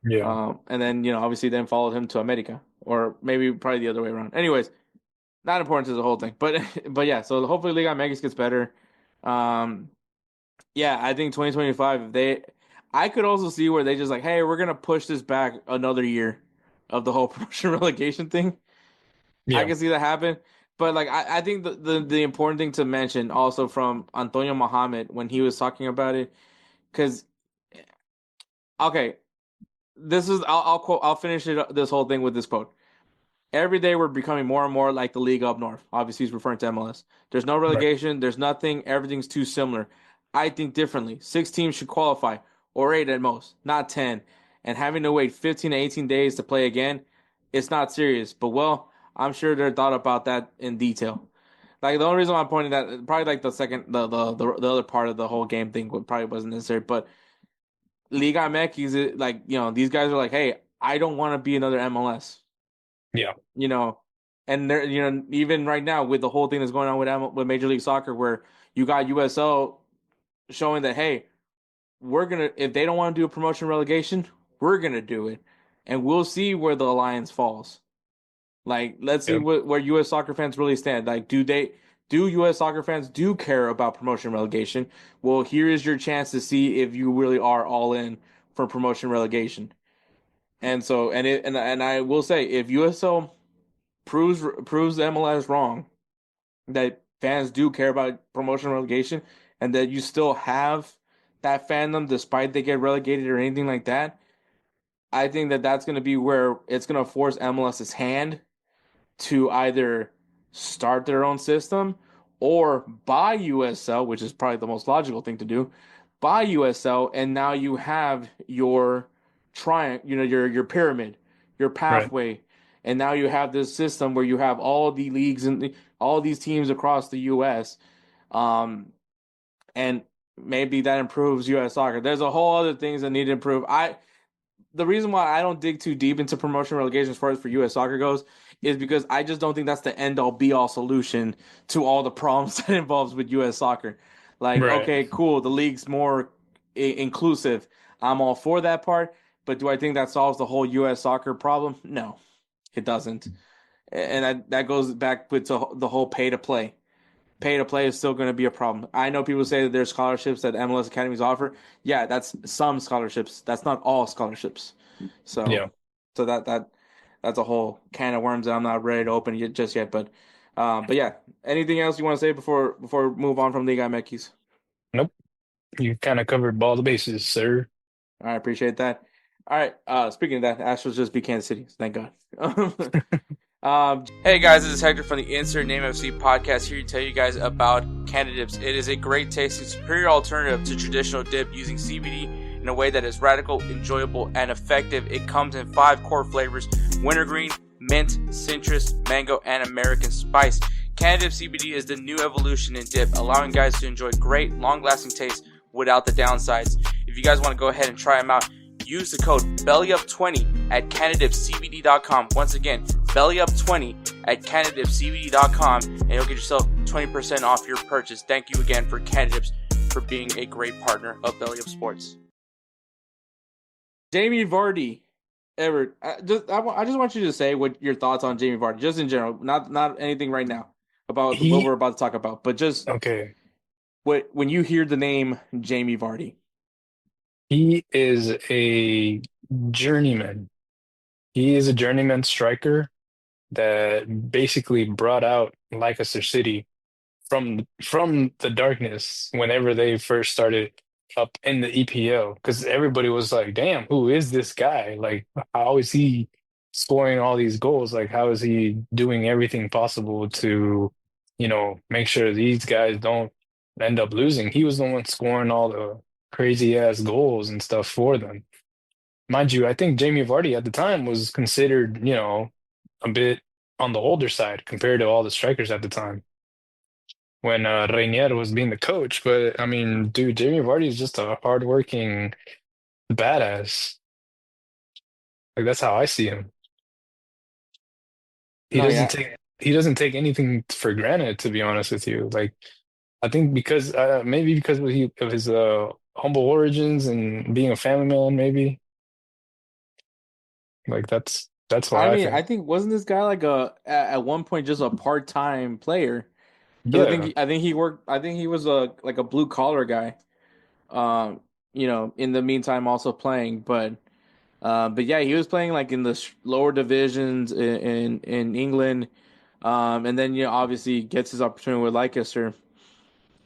Yeah. And then obviously then followed him to America, or maybe probably the other way around. Anyways, not important to the whole thing, but but yeah. So hopefully Liga MX gets better. Um, yeah, I think 2025. If I could also see where they just like, hey, we're gonna push this back another year of the whole promotion relegation thing. I Yeah. can see that happen. But like I think the important thing to mention also from Antonio Mohamed when he was talking about it, because okay, I'll finish this whole thing with this quote. Every day we're becoming more and more like the league up north. Obviously, he's referring to MLS. There's no Right. relegation. There's nothing. Everything's too similar. I think differently. 6 teams should qualify, or 8 at most, not 10. And having to wait 15 to 18 days to play again, it's not serious. But well, I'm sure they're thought about that in detail. Like the only reason why I'm pointing that probably like the second the other part of the whole game thing probably wasn't necessary. But Liga MX is like these guys are like, hey, I don't want to be another MLS Yeah. you know, and there, even right now with the whole thing that's going on with Major League Soccer, where you got USL showing that hey, we're gonna if they don't want to do a promotion relegation, we're gonna do it, and we'll see where the alliance falls. Like, let's see Yep. where U.S. soccer fans really stand. Like, do U.S. soccer fans do care about promotion relegation? Well, here is your chance to see if you really are all in for promotion relegation. And so, and I will say, if USL proves the MLS wrong that fans do care about promotion and relegation, and that you still have that fandom despite they get relegated or anything like that. I think that that's going to be where it's going to force MLS's hand to either start their own system or buy USL, which is probably the most logical thing to do. Buy USL, and now you have your triangle, your pyramid, your Right. pathway, and now you have this system where you have all the leagues and all these teams across the US, and maybe that improves US soccer. There's a whole other things that need to improve. The reason why I don't dig too deep into promotion relegation as far as for U.S. soccer goes is because I just don't think that's the end all be all solution to all the problems that involves with U.S. soccer. Like, Right. okay, cool, the league's more inclusive. I'm all for that part, but do I think that solves the whole U.S. soccer problem? No, it doesn't. And that goes back with the whole pay to play. Pay to play is still going to be a problem. I know people say that there's scholarships that MLS academies offer. Yeah, that's some scholarships. That's not all scholarships. So, Yeah. that's a whole can of worms that I'm not ready to open yet, just yet. But yeah. Anything else you want to say before we move on from Liga MX? Nope. You kind of covered all the bases, sir. I appreciate that. All right. Speaking of that, Astros just beat Kansas City. Thank God. Hey guys, this is Hector from the Insert Name FC podcast, here to tell you guys about Canada Dips. It is a great tasting, superior alternative to traditional dip, using CBD in a way that is radical, enjoyable, and effective. It comes in 5 core flavors: wintergreen, mint, citrus, mango, and American spice. Canada Dip CBD is the new evolution in dip, allowing guys to enjoy great, long-lasting taste without the downsides. If you guys want to go ahead and try them out, use the code BELLYUP20 at CanadipCBD.com. Once again, BELLYUP20 at CanadipCBD.com, and you'll get yourself 20% off your purchase. Thank you again for Canadips for being a great partner of Belly Up Sports. Jamie Vardy, Everett. I just want you to say what your thoughts on Jamie Vardy, just in general, not anything right now about what we're He about to talk about, but just okay. when you hear the name Jamie Vardy. He is a journeyman. He is a journeyman striker that basically brought out Leicester City from the darkness whenever they first started up in the EPL, because everybody was like, "Damn, who is this guy? Like, how is he scoring all these goals? Like, how is he doing everything possible to, make sure these guys don't end up losing?" He was the one scoring all the crazy ass goals and stuff for them. Mind you, I think Jamie Vardy at the time was considered, a bit on the older side compared to all the strikers at the time when Reinier was being the coach. But I mean, dude, Jamie Vardy is just a hardworking badass. Like, that's how I see him. He No, doesn't yeah. take he doesn't take anything for granted, to be honest with you. Like, I think because maybe because of his humble origins and being a family man, maybe like that's I why I mean, I think. think wasn't this guy like at one point just a part-time player? Because Yeah, I think he worked. I think he was a like a blue collar guy. Um, in the meantime, also playing, but yeah, he was playing like in the lower divisions in England. And then obviously gets his opportunity with Leicester,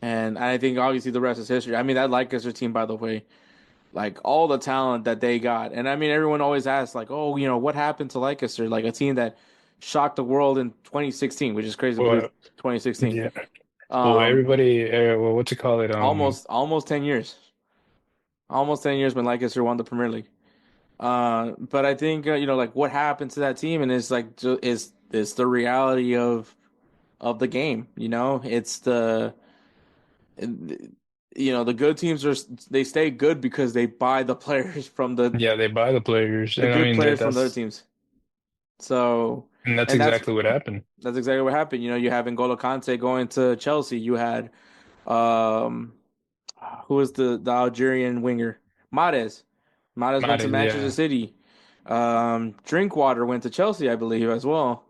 and I think obviously the rest is history. I mean, that Leicester team, by the way, like all the talent that they got, and I mean, everyone always asks like, oh, what happened to Leicester, like a team that shocked the world in 2016, which is crazy to believe, well, 2016. yeah. Well, Um, everybody, well, what you call it? almost 10 years, almost 10 years when Leicester won the Premier League. But I think like what happened to that team, and it's like is the reality of the game. It's the good teams they stay good because they buy the players from Yeah, they buy the players, the and I good mean players from the other that's teams. So, and that's and exactly what happened. that's exactly what happened. You have N'Golo Kante going to Chelsea. You had um who was the Algerian winger? Mahrez. Mahrez went to Mahrez, Manchester yeah, City. Drinkwater went to Chelsea, I believe, as well.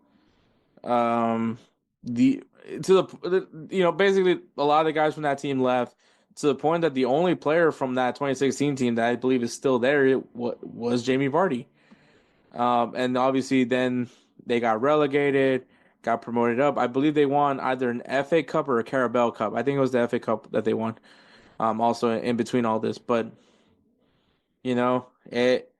Um, the basically a lot of the guys from that team left to the point that the only player from that 2016 team that I believe is still there was Jamie Vardy. And obviously then they got relegated, got promoted up. I believe they won either an FA Cup or a Carabao Cup. I think it was the FA Cup that they won. Also in between all this, but you know it.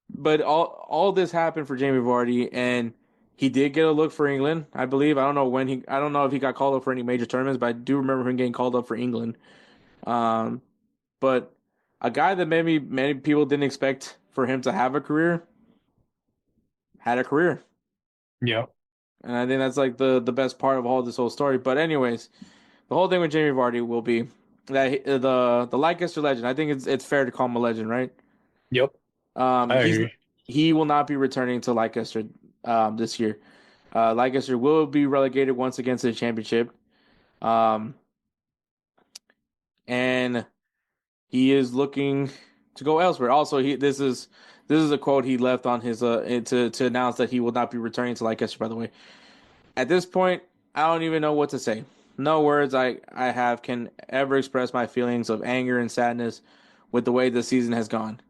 But all this happened for Jamie Vardy, and he did get a look for England, I believe. I don't know if he got called up for any major tournaments, but I do remember him getting called up for England. Um, but a guy that maybe many people didn't expect for him to have a career had a career, Yeah. and I think that's like the best part of all this whole story. But anyways, the whole thing with Jamie Vardy will be that the Leicester legend. I think it's fair to call him a legend, right? Yep. I He's agree. he will not be returning to Leicester this year. Leicester will be relegated once again to the championship. Um, and he is looking to go elsewhere. Also, he this is a quote he left on his to announce that he will not be returning to Leicester. By the way, at this point, I don't even know what to say. No words I have can ever express my feelings of anger and sadness with the way the season has gone.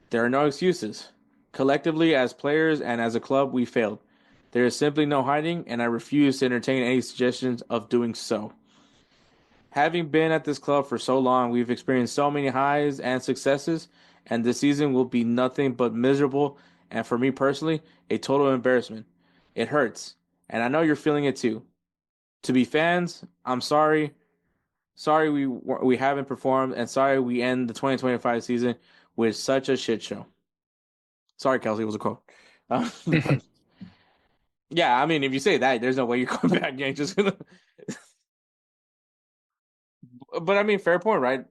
There are no excuses. Collectively, as players and as a club, we failed. There is simply no hiding, and I refuse to entertain any suggestions of doing so. Having been at this club for so long, we've experienced so many highs and successes, and this season will be nothing but miserable, and for me personally, a total embarrassment. It hurts, and I know you're feeling it too. To be fans, I'm sorry. Sorry we haven't performed, and sorry we end the 2025 season with such a shit show. Sorry, Kelsey, was a quote. But yeah, I mean, if you say that, there's no way you're coming back. Gang, just gonna. But I mean, fair point, right?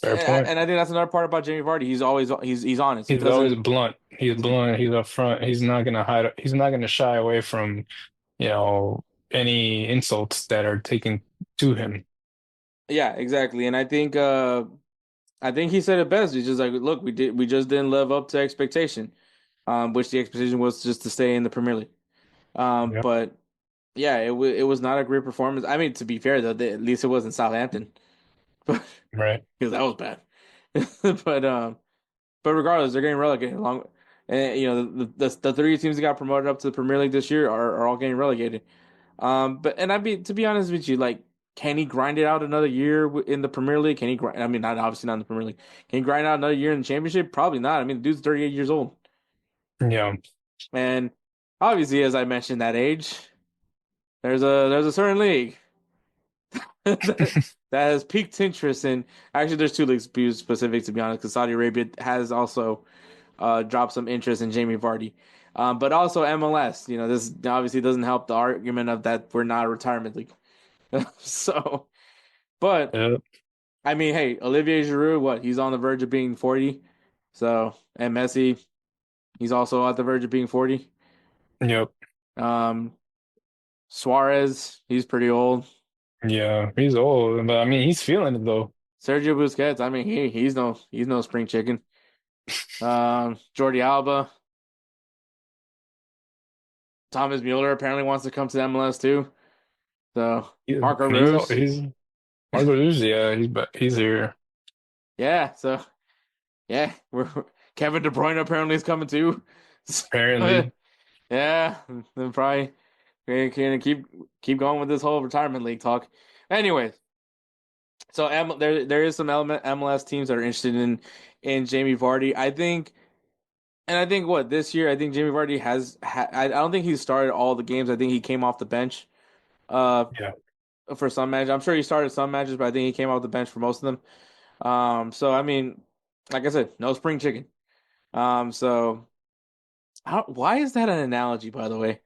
Fair point. And I think that's another part about Jamie Vardy. He's honest. He He's always doesn't. blunt. He's blunt. He's upfront. He's not gonna hide. He's not gonna shy away from, you know, any insults that are taken to him. Yeah, exactly. And I think he said it best. He's just like, look, we just didn't live up to expectation. Which the expectation was just to stay in the Premier League. Yep. But yeah, it was not a great performance. I mean, to be fair though, at least it wasn't Southampton, but Right. because that was bad. But but regardless, they're getting relegated along. And you know the three teams that got promoted up to the Premier League this year are all getting relegated. But and I mean to be honest with you, like, can he grind it out another year in the Premier League? Can he grind? I mean, not obviously not in the Premier League. Can he grind out another year in the Championship? Probably not. I mean, the dude's 38 years old, Yeah. and obviously, as I mentioned, that age, there's a certain league that has piqued interest in. Actually, there's two leagues to be specific, to be honest, because Saudi Arabia has also dropped some interest in Jamie Vardy. But also MLS, you know, this obviously doesn't help the argument of that we're not a retirement league. So, but Yep. I mean, hey, Olivier Giroud, what? He's on the verge of being 40. So, and Messi, he's also at the verge of being 40. Yep. Um, Suarez, he's pretty old. Yeah. He's old, but I mean, he's feeling it though. Sergio Busquets, I mean, he's no spring chicken. Jordi Alba, Thomas Mueller apparently wants to come to the MLS too. So, Marco Reus, He's Marco Rose, yeah, he's here. yeah. So, yeah, we're Kevin De Bruyne apparently is coming too. Apparently. Yeah, then probably we're gonna keep going with this whole retirement league talk. Anyways, so there is some MLS teams that are interested in Jamie Vardy. I think what this year I think Jamie Vardy I don't think he started all the games. I think he came off the bench uh Yeah. for some matches. I'm sure he started some matches, but I think he came off the bench for most of them. So I mean, like I said, no spring chicken. So why is that an analogy, by the way?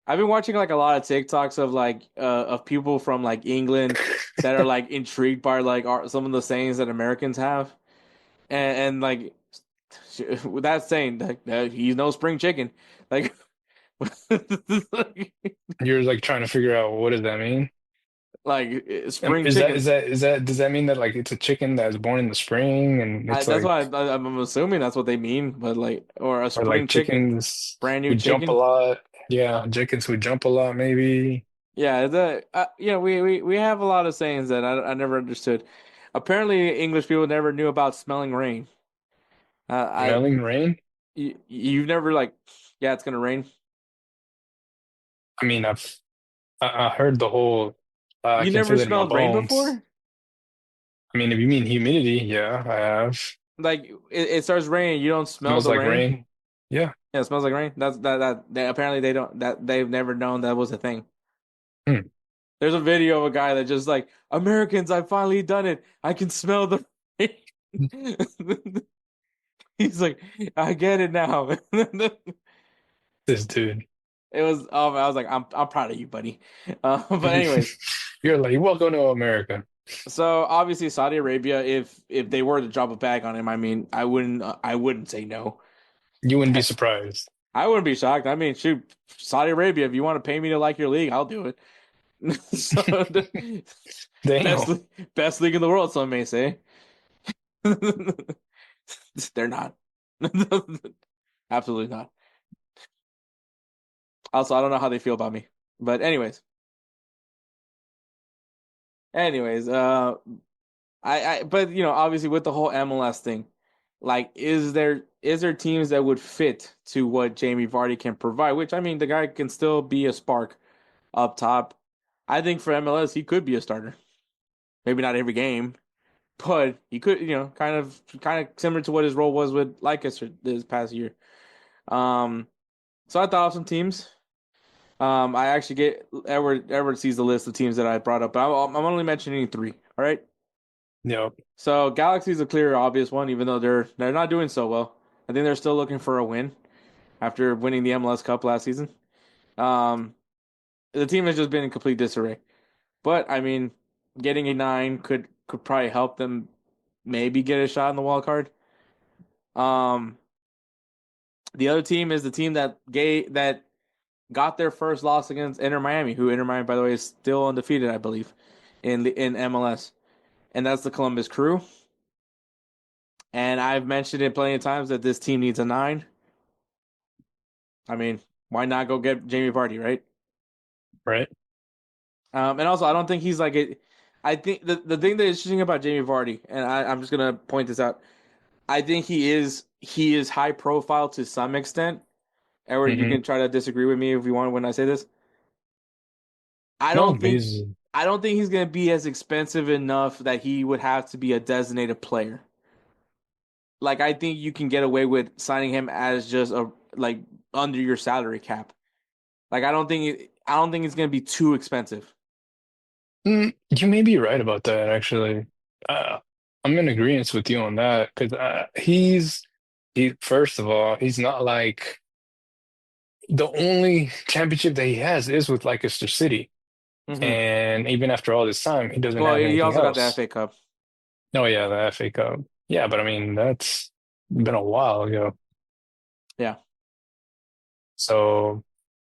I've been watching like a lot of TikToks of of people from like England that are like intrigued by like some of the sayings that Americans have, and like with that saying that he's no spring chicken, like You're like trying to figure out what does that mean? like spring Is chicken. that does that mean that like it's a chicken that's born in the spring and it's That's like what I'm assuming that's what they mean, but like or a or like spring chicken, chickens brand who new jump a chicken. lot? Yeah, chickens who jump a lot maybe. Yeah, we have a lot of sayings that I never understood. Apparently, English people never knew about smelling rain. I Smelling rain? you've never like, yeah, it's gonna rain. I mean, I heard the whole. I You can never feel it in my smelled rain bones. before? I mean, if you mean humidity, yeah, I have. Like it starts raining, you don't smell Smells the like rain? rain. Yeah. Yeah, it smells like rain. Apparently they don't that they've never known that was a thing. Hmm. There's a video of a guy that just like, Americans, I finally done it. I can smell the rain. He's like, I get it now. This dude. It was I was like, I'm proud of you, buddy. But anyways, You're like, welcome to America. so obviously Saudi Arabia, if they were to drop a bag on him, I mean, I wouldn't say no. You wouldn't be surprised. I wouldn't be shocked. I mean, shoot, Saudi Arabia, if you want to pay me to like your league, I'll do it. So best Damn. best league in the world, some may say. They're not. Absolutely not. Also, I don't know how they feel about me. But anyways, but obviously with the whole MLS thing, like, is there teams that would fit to what Jamie Vardy can provide? Which, I mean, the guy can still be a spark up top. I think for MLS he could be a starter. Maybe not every game, but he could, kind of similar to what his role was with Leicester this past year. Um, so I thought of some teams. I actually get Edward sees the list of teams that I brought up, but I'm only mentioning three. All right. Yep. So Galaxy's a clear, obvious one, even though they're not doing so well. I think they're still looking for a win after winning the MLS Cup last season. Um, the team has just been in complete disarray. But I mean, getting a 9 could probably help them maybe get a shot in the wild card. Um, the other team is the team that got their first loss against Inter Miami, who Inter Miami, by the way, is still undefeated, I believe, in MLS, and that's the Columbus Crew. And I've mentioned it plenty of times that this team needs a 9. I mean, why not go get Jamie Vardy, right? Right. And also, I don't think he's like it. I think the thing that is interesting about Jamie Vardy, and I'm just gonna point this out. I think he is high profile to some extent. Edward, you Hmm. can try to disagree with me if you want when I say this. I No, don't but think I don't think he's gonna be as expensive enough that he would have to be a designated player. Like, I think you can get away with signing him as just a like under your salary cap. Like, I don't think it's gonna be too expensive. You may be right about that, actually. Uh, I'm in agreement with you on that because he first of all, he's not like the only championship that he has is with Leicester City. Hmm. And even after all this time, he doesn't Well, have he anything also got the else. FA Cup. Oh yeah, the FA Cup. Yeah, but I mean that's been a while ago. Yeah. So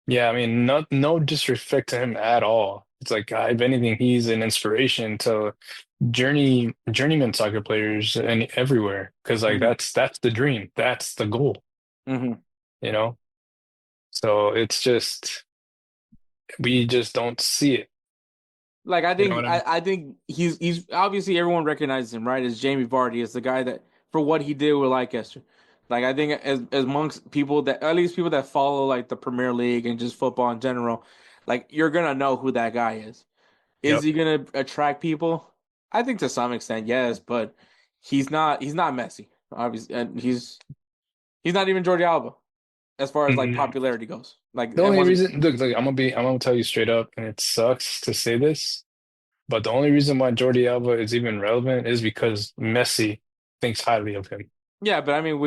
yeah, I mean no disrespect to him at all. It's like if anything, he's an inspiration to journeyman soccer players and everywhere. Because like Hmm. that's the dream. That's the goal, Hmm. you know? So it's just we just don't see it. Like, I You know think what I mean? I think he's obviously everyone recognizes him, right? As Jamie Vardy, as the guy that for what he did with Leicester. Like, I think as amongst people that at least people that follow like the Premier League and just football in general, like, you're gonna know who that guy is. Is Yep. he gonna attract people? I think to some extent, yes, but he's not Messi, obviously, and he's not even Jordi Alba as far as like Mhm. popularity goes. Like, The and only wasn't reason, look, I'm gonna tell you straight up, and it sucks to say this, but the only reason why Jordi Alba is even relevant is because Messi thinks highly of him. Yeah, but I mean,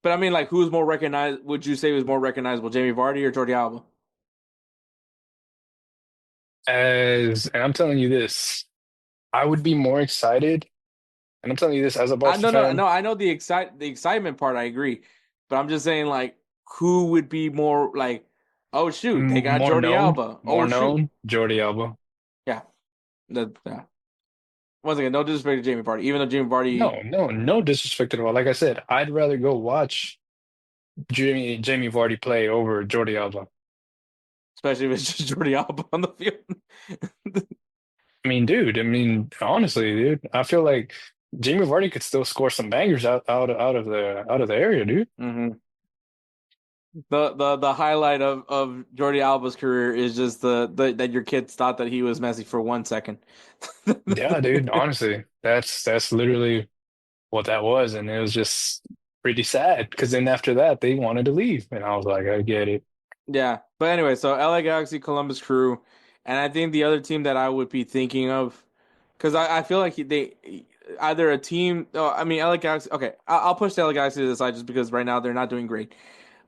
but I mean, like, who's more recognized? Would you say was more recognizable, Jamie Vardy or Jordi Alba? And I'm telling you this, I would be more excited, and I'm telling you this as a I Barca no no fan, no. I know the excitement part. I agree, but I'm just saying, like, who would be more like, oh shoot, they got Jordi Alba. more Oh shoot, known, Jordi Alba. yeah. Yeah. Once again, no disrespect to Jamie Vardy, even though Jamie Vardy, No disrespect at all. Like I said, I'd rather go watch Jamie Vardy play over Jordi Alba. especially if it's just Jordi Alba on the field. I mean, dude, I mean, honestly, dude, I feel like Jamie Vardy could still score some bangers out of the area, dude. Hmm. The highlight of Jordi Alba's career is just the that your kids thought that he was Messi for 1 second. Yeah, dude, honestly, that's literally what that was, and it was just pretty sad because then after that they wanted to leave, and I was like, I get it. Yeah, but anyway, so LA Galaxy, Columbus Crew, and I think the other team that I would be thinking of, because I feel like they either a team. Oh, I mean, LA Galaxy. Okay, I'll push the LA Galaxy to the side just because right now they're not doing great.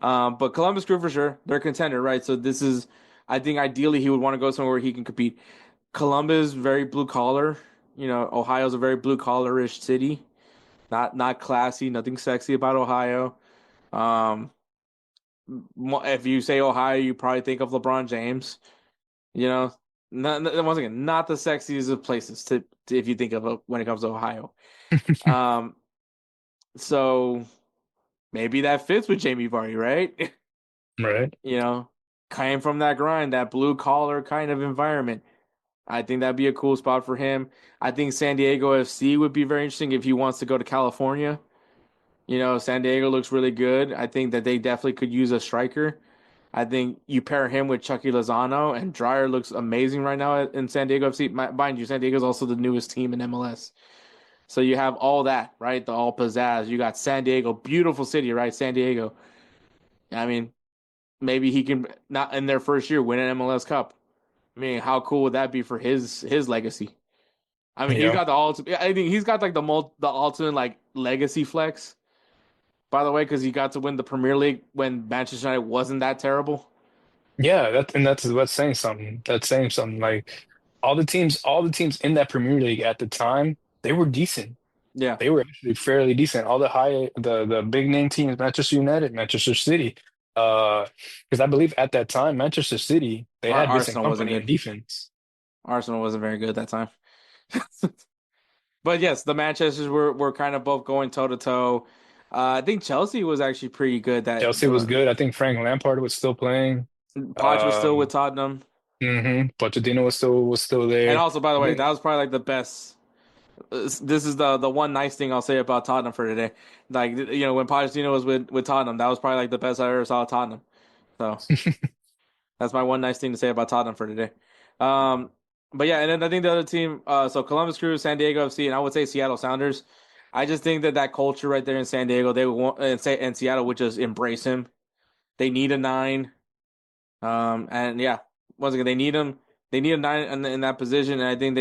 But Columbus Crew for sure, they're a contender, right? So this is, I think ideally he would want to go somewhere where he can compete. Columbus, very blue collar. Ohio's a very blue collar-ish city. Not classy, nothing sexy about Ohio. Um, if you say Ohio, you probably think of LeBron James. You know, once again, not the sexiest of places to if you think of it when it comes to Ohio. Um, so maybe that fits with Jamie Vardy, right? Right? you know, Came from that grind, that blue collar kind of environment. I think that'd be a cool spot for him. I think San Diego FC would be very interesting if he wants to go to California. San Diego looks really good. I think that they definitely could use a striker. I think you pair him with Chucky Lozano, and Dreyer looks amazing right now in San Diego FC. Mind you, San Diego is also the newest team in MLS. So you have all that, right? The all pizzazz. You got San Diego, beautiful city, right? San Diego. I mean, maybe he can not in their first year win an MLS Cup. I mean, how cool would that be for his legacy? I mean, he's Yeah. got the ultimate. I think he's got like the ultimate like legacy flex. By the way, because he got to win the Premier League when Manchester United wasn't that terrible. Yeah, that's saying something. That's saying something. Like all the teams in that Premier League at the time, they were decent. Yeah, They were actually fairly decent. All the big name teams, Manchester United, Manchester City. Because I believe at that time, Manchester City, they had decent Arsenal wasn't company in good. defense. Arsenal wasn't very good that time. But yes, the Manchesters were kind of both going toe to toe. I think Chelsea was actually pretty good. That Chelsea was good. I think Frank Lampard was still playing. Poch was still with Um, Tottenham. Pochettino was still And there. also, by the I way, think that was probably like the best. This is the one nice thing I'll say about Tottenham for today. Like when Pochettino was with Tottenham, that was probably like the best I ever saw at Tottenham. So that's my one nice thing to say about Tottenham for today. Um, but yeah, and then I think the other team, so Columbus Crew, San Diego FC, and I would say Seattle Sounders. I just think that culture right there in San Diego, they would want, and Seattle would just embrace him. They need a nine. And yeah, once again, they need him. They need a nine in that position, and I think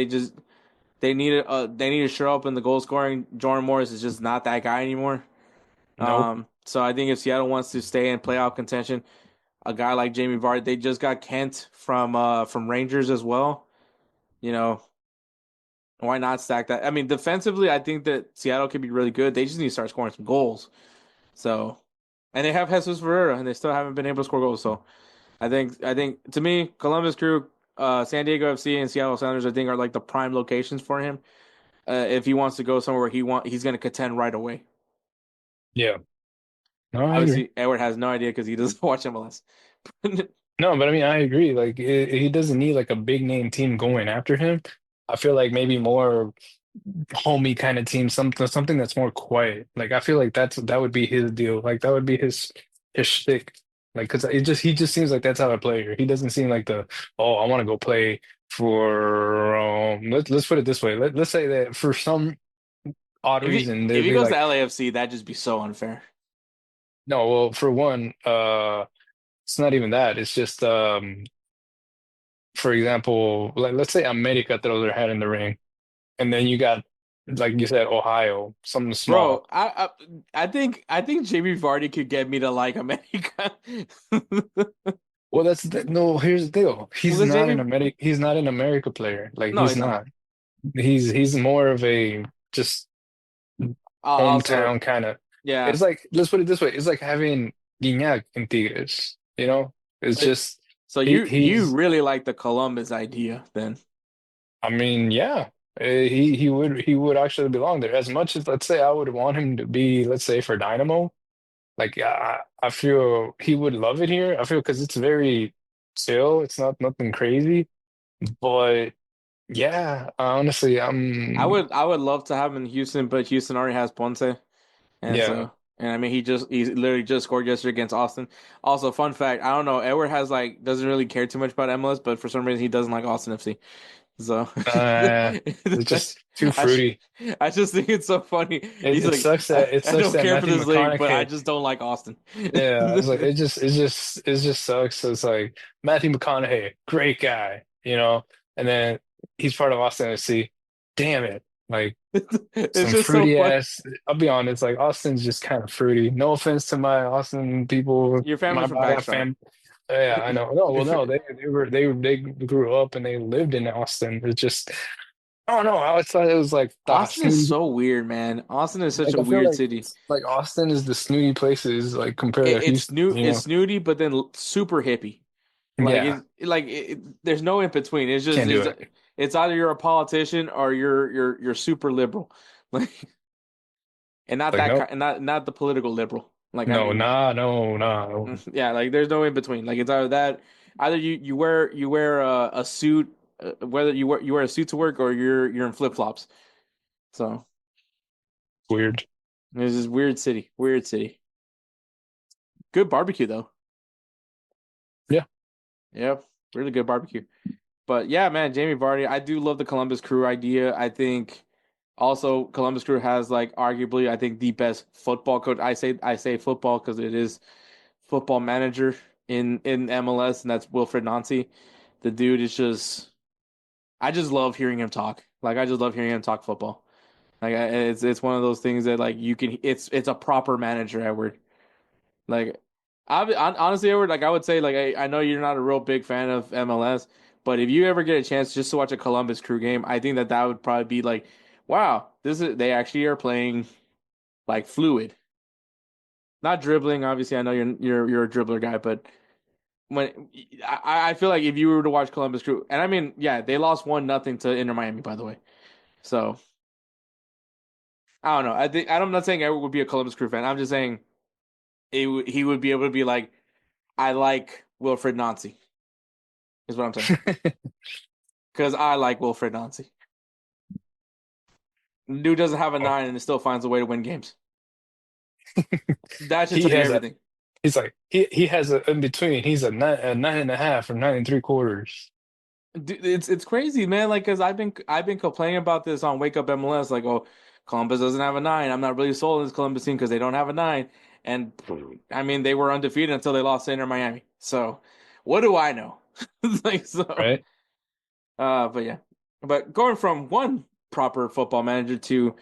they need to show up in the goal scoring. Jordan Morris is just not that guy anymore. nope. So I think if Seattle wants to stay in playoff contention, a guy like Jamie Vardy, they just got Kent from Rangers as well. You know, why not stack that? I mean, defensively, I think that Seattle could be really good. They just need to start scoring some goals. So, and they have Jesus Ferreira, and they still haven't been able to score goals. So, I think to me, Columbus Crew, San Diego FC, and Seattle Sounders, I think are like the prime locations for him. If he wants to go somewhere, he's going to contend right away. Yeah. No, I agree. Obviously, Edward has no idea because he doesn't watch MLS. No, but I mean, I agree. Like, he doesn't need like a big name team going after him. I feel like maybe more homey kind of team, something that's more quiet. Like, I feel like that would be his deal. Like, that would be his shtick. Like, because he just seems like that type of player. He doesn't seem like I want to go play for let's put it this way. Let's say that for some odd reason If they'd he be goes to like, LAFC, that'd just be so unfair. no, well, for one, it's not even that. It's just for example, like let's say America throws their hat in the ring, and then you got, like you said, Ohio, something Bro, small. I think Jamie Vardy could get me to like America. Well, no. Here's the deal. Because Jamie, He's not an America player. Like no, he's he's not. not. He's more of a just Also, hometown kind of. yeah. It's like, let's put it this way. It's like having Guiñac in Tigres. You know, it's So, just so you he's. really like the Columbus idea then? I mean, yeah. He would actually belong there. As much as, let's say, I would want him to be, let's say, for Dynamo. Like, I feel he would love it here. I feel because it's very chill. It's not nothing crazy. But yeah, honestly, I would love to have him in Houston, but Houston already has Ponce, and yeah, so. And I mean, he literally just scored yesterday against Austin. Also, fun fact, I don't know, Edward doesn't really care too much about MLS, but for some reason he doesn't like Austin FC. So Uh, it's that's just too I sh- fruity. I just think it's so funny. It, He's it like, sucks I, that it I sucks don't that care for Matthew this league, but I McConaughey. just don't like Austin. Yeah, it's like it just sucks. So it's like Matthew McConaughey, great guy, and then he's part of Austin FC. Damn it. Like It's some just so fruity funny. ass. I'll be honest, like Austin's just kind of fruity. No offense to my Austin people. Your family's from I got Backstrom. fam. Yeah, I know. No, well, no, they grew up and they lived in Austin. It's just I don't know. I always thought it was like the Austin is snooty. so weird, man. Austin is such Like a I feel weird city. like Austin is the snooty places like compared to Houston. It's snooty, but then super hippie. Yeah, There's no in between. can't do it. It's either you're a politician or you're super liberal, like, and not Like that nope. kind, not the political liberal. Like, I No, mean, nah, no, nah. yeah, like there's no in between. Like, it's either that, either you wear a suit, whether you wear a suit to work or you're in flip flops. So Weird. it's this weird city. Good barbecue though. Yeah. Yep, really good barbecue. But yeah, man, Jamie Vardy, I do love the Columbus Crew idea. I think also Columbus Crew has like arguably, I think, the best football coach. I say football because it is football manager in MLS, and that's Wilfred Nancy. The dude is just, I just love hearing him talk. Like, I just love hearing him talk football. Like, it's one of those things that like you can, it's a proper manager, Edward. Like, honestly, Edward, like I would say, like I know you're not a real big fan of MLS, but if you ever get a chance just to watch a Columbus Crew game, I think that would probably be like, wow, they actually are playing like fluid, not dribbling. Obviously, I know you're a dribbler guy, but when I feel like if you were to watch Columbus Crew, and I mean, yeah, they lost 1-0 to Inter Miami, by the way. So I don't know. I'm not saying Edward would be a Columbus Crew fan. I'm just saying he would be able to be like, I like Wilfred Nancy, is what I'm saying. Because I like Wilfred Nancy. Dude doesn't have a Oh, 9 and still finds a way to win games. That should he tell you has a everything. he's like he has a in between. He's a 9.5 or 9 3/4. Dude, it's crazy, man. Like, because I've been complaining about this on Wake Up MLS. Like, oh, Columbus doesn't have a 9. I'm not really sold on this Columbus team because they don't have a 9. And I mean, they were undefeated until they lost to Inter Miami. So, what do I know? Like, so. Right? But yeah, but going from one proper football manager to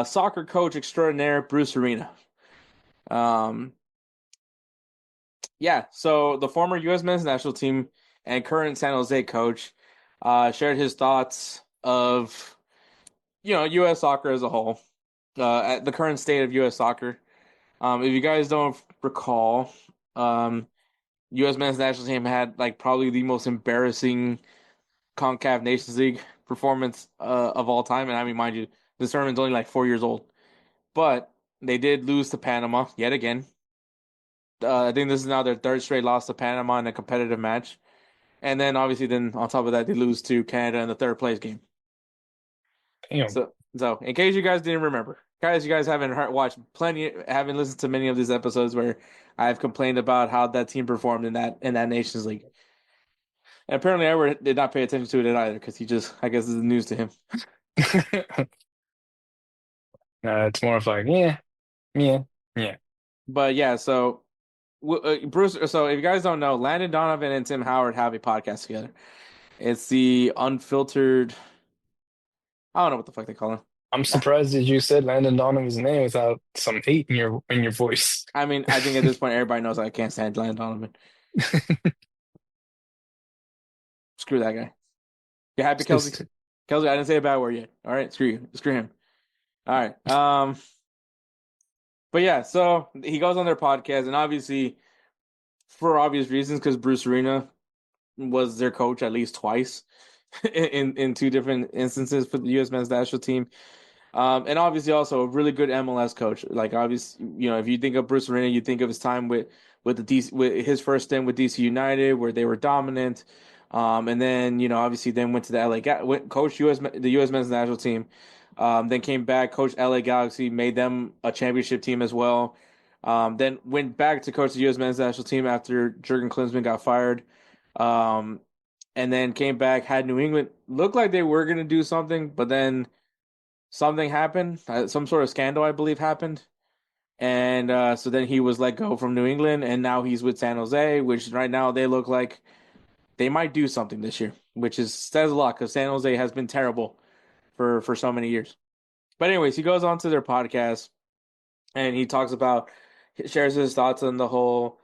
soccer coach extraordinaire Bruce Arena. Um, yeah, so the former U.S. men's national team and current San Jose coach shared his thoughts of U.S. soccer as a whole, at the current state of U.S. soccer. If you guys don't recall, U.S. men's national team had like probably the most embarrassing CONCACAF Nations League performance of all time. And I mean, mind you, this tournament's only like 4 years old. But they did lose to Panama yet again. I think this is now their third straight loss to Panama in a competitive match. And then obviously, then on top of that, they lose to Canada in the third place game. Damn. So in case you guys didn't remember, guys, you guys haven't listened to many of these episodes where I've complained about how that team performed in that Nations League. And apparently, Edward did not pay attention to it either because I guess, this is news to him. It's more of like, yeah, yeah, yeah. But yeah, so Bruce. So if you guys don't know, Landon Donovan and Tim Howard have a podcast together. It's the Unfiltered. I don't know what the fuck they call I'm it. surprised that you said Landon Donovan's name without some hate in your voice. I mean, I think at this point everybody knows I can't stand Landon Donovan. Screw that guy. You happy, It's Kelsey? just Kelsey, I didn't say a bad word yet. All right, screw you. Screw him. All right. But yeah, so he goes on their podcast, and obviously, for obvious reasons, because Bruce Arena was their coach at least twice in two different instances for the U.S. men's national team. And obviously also a really good MLS coach. Like, obviously, if you think of Bruce Arena, you think of his time with the DC, with his first stint with DC United, where they were dominant. And then obviously then went to the LA, coached the U.S. men's national team. Then came back, coached LA Galaxy, made them a championship team as well. Then went back to coach the U.S. men's national team after Jurgen Klinsmann got fired. Um, and then came back, had New England looked like they were going to do something, but then something happened. Some sort of scandal, I believe, happened. And so then he was let go from New England, and now he's with San Jose, which right now they look like they might do something this year, which is says a lot because San Jose has been terrible for so many years. But anyways, he goes on to their podcast and he talks about shares his thoughts on the whole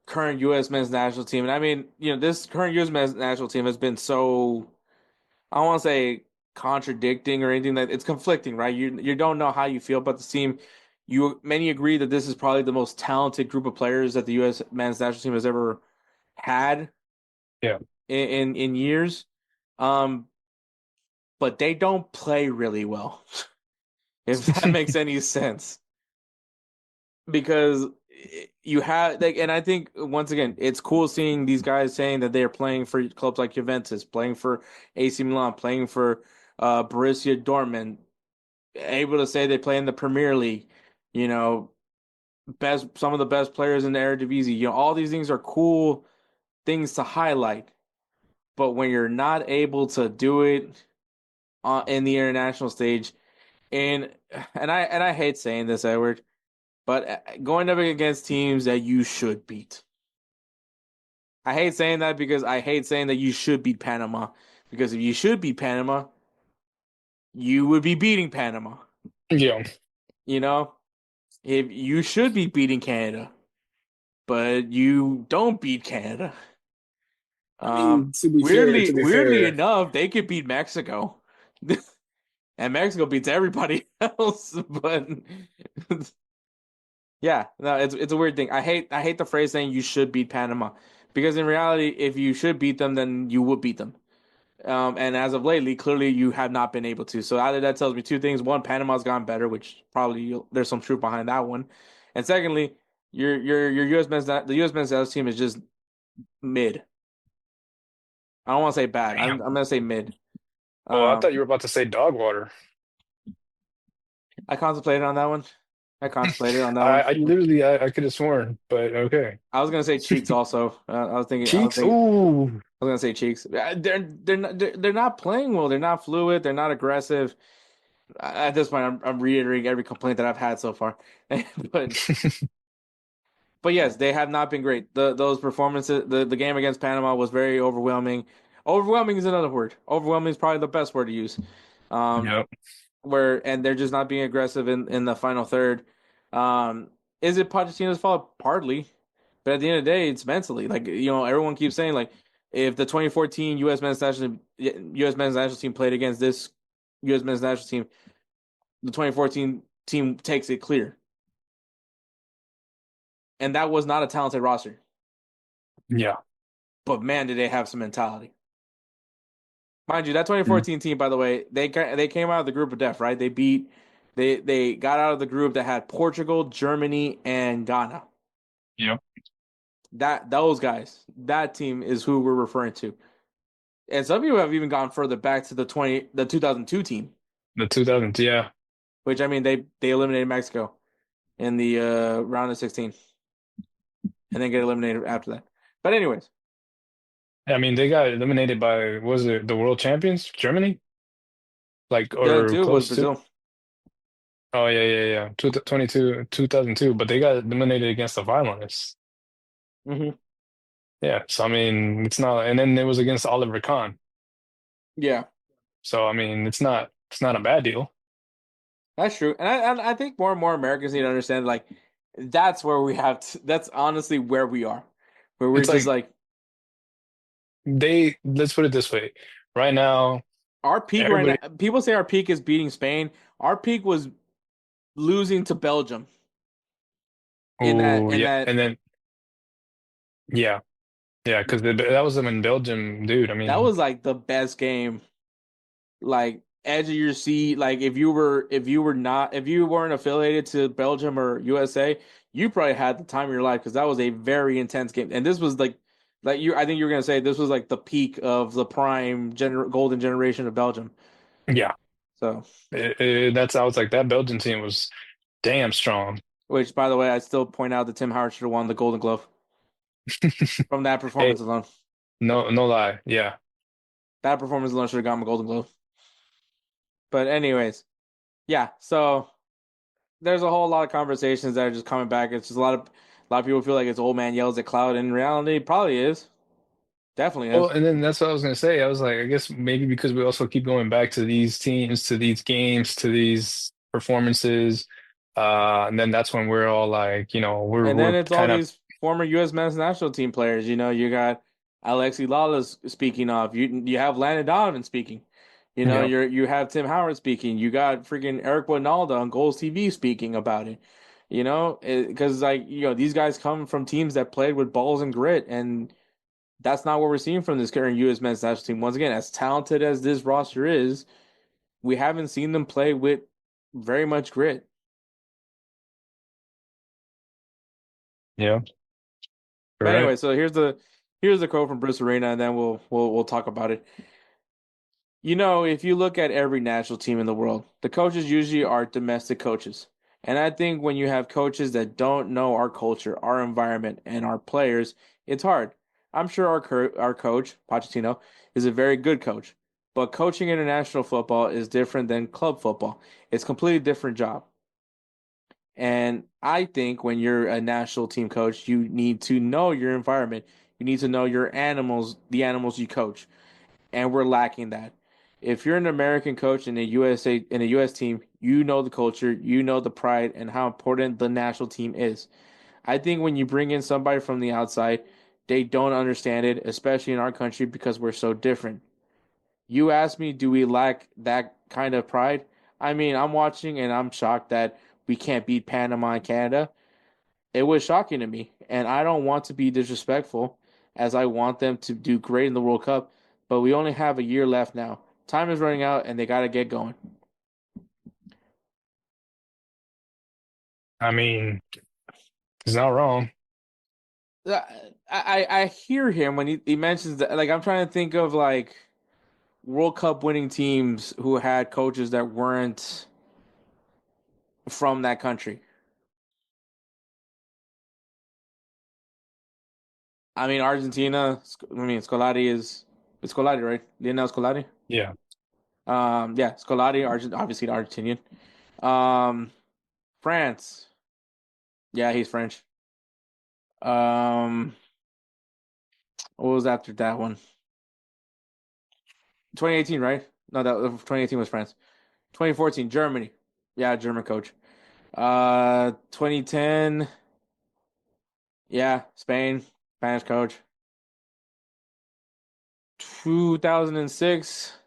current U.S. men's national team. And I mean, this current U.S. men's national team has been so I don't want to say contradicting or anything that it's conflicting, right? You don't know how you feel about the team. Many agree that this is probably the most talented group of players that the U.S. men's national team has ever had Yeah. in years. But they don't play really well, if that makes any sense. Because you have, like, and I think once again, it's cool seeing these guys saying that they are playing for clubs like Juventus, playing for AC Milan, playing for Borussia Dortmund, able to say they play in the Premier League, you know, some of the best players in the Eredivisie. All these things are cool things to highlight. But when you're not able to do it in the international stage, and I hate saying this, Edward, but going up against teams that you should beat. I hate saying that because I hate saying that you should beat Panama. Because if you should beat Panama, you would be beating Panama. Yeah. You know? If you should be beating Canada, but you don't beat Canada. I mean, to be Weirdly fair, enough, they could beat Mexico. And Mexico beats everybody else, but yeah, no, it's a weird thing. I hate the phrase saying you should beat Panama because in reality, if you should beat them, then you would beat them. And as of lately, clearly you have not been able to. So either that tells me two things: one, Panama's gone better, which probably there's some truth behind that one, and secondly, your the U.S. men's national team is just mid. I don't want to say bad. I'm damn. gonna say mid. Oh, I thought Um, you were about to say dog water. I contemplated on that one. I contemplated on that I, one. I literally, I could have sworn, but okay. I was gonna say cheeks also. I was thinking. I was Cheeks? thinking. Ooh. I was gonna say cheeks. They're not playing well. They're not fluid. They're not aggressive. At this point, I'm reiterating every complaint that I've had so far. but but yes, they have not been great. Those performances, the game against Panama was very overwhelming. Overwhelming is another word. Overwhelming is probably the best word to use. Um, Yep. and they're just not being aggressive in the final third. Um, is it Pochettino's fault? Partly, but at the end of the day, it's mentally. Like everyone keeps saying like if the 2014 U.S. men's national team played against this U.S. men's national team, the 2014 team takes it clear, and that was not a talented roster. Yeah. But man, did they have some mentality. Mind you, that Mm. 2014 team, by the way, they came out of the group of death, right? They got out of the group that had Portugal, Germany, and Ghana. Yep. Those guys, that team is who we're referring to. And some people have even gone further back to the 2002 team, The 2000s, yeah. which I mean they eliminated Mexico in the round of 16 and then get eliminated after that. But anyways, I mean, they got eliminated by, was it the world champions, Germany? Like, or 2002 was close to? Brazil. Oh, yeah, yeah, yeah. 2002, but they got eliminated against the finalists. Hmm. Yeah. So, I mean, it's not, and then it was against Oliver Kahn. Yeah, So, I mean, it's not a bad deal. that's true. And I think more and more Americans need to understand like that's where we have that's honestly where we are. Where we're It's just like like let's put it this way. Right now, our peak right everybody, now. People say our peak is beating Spain. Our peak was losing to Belgium in that oh, in yeah. that And then, yeah, yeah, because that was them in Belgium, dude. I that mean, was like the best game. Like edge of your seat. Like if you weren't affiliated to Belgium or USA, you probably had the time of your life because that was a very intense game. And this was like you. I think you were gonna say this was like the peak of the prime golden generation of Belgium. yeah. So, That's I was like that Belgian team was damn strong. which by the way, I still point out that Tim Howard should have won the Golden Glove from that Hey, performance alone. no lie, yeah. That performance alone should have gotten him a Golden Glove. But anyways, yeah. So there's a whole lot of conversations that are just coming back. It's just a lot of people feel like it's old man yells at cloud. In reality, it probably is. Definitely Well, is. and then that's what I was gonna say. I was like, I guess maybe because we also keep going back to these teams, to these games, to these performances, and then that's when we're all like, And then we're it's all kind of, these former U.S. men's national team players. You got Alexi Lalas speaking off. You have Landon Donovan speaking. yeah, You have Tim Howard speaking. You got freaking Eric Winalda on Goals TV speaking about it. Because these guys come from teams that played with balls and grit, and that's not what we're seeing from this current U.S. men's national team. Once again, as talented as this roster is, we haven't seen them play with very much grit. yeah, But anyway, correct. so here's the quote from Bruce Arena, and then we'll talk about it. If you look at every national team in the world, the coaches usually are domestic coaches. And I think when you have coaches that don't know our culture, our environment, and our players, it's hard. I'm sure our coach, Pochettino, is a very good coach. But coaching international football is different than club football. It's a completely different job. And I think when you're a national team coach, you need to know your environment. You need to know your animals, the animals you coach, and we're lacking that. If you're an American coach in a US team, you know the culture, you know the pride and how important the national team is. I think when you bring in somebody from the outside, they don't understand it, especially in our country because we're so different. You ask me, do we lack that kind of pride? I mean, I'm watching and I'm shocked that we can't beat Panama and Canada. It was shocking to me, and I don't want to be disrespectful as I want them to do great in the World Cup, but we only have a year left now. Time is running out and they got to get going. I mean, he's not wrong. I hear him when he mentions that. Like, I'm trying to think of like World Cup winning teams who had coaches that weren't from that country. I mean, Argentina. I mean, it's Scolari, right? Lionel Scolari. Yeah. Yeah, Scolari, obviously Argentinian. Um, France. Yeah, he's French. Um, what was after that one? 2018, right? No, that 2018 was France. 2014, Germany. Yeah, German coach. 2010, yeah, Spain, Spanish coach. 2006,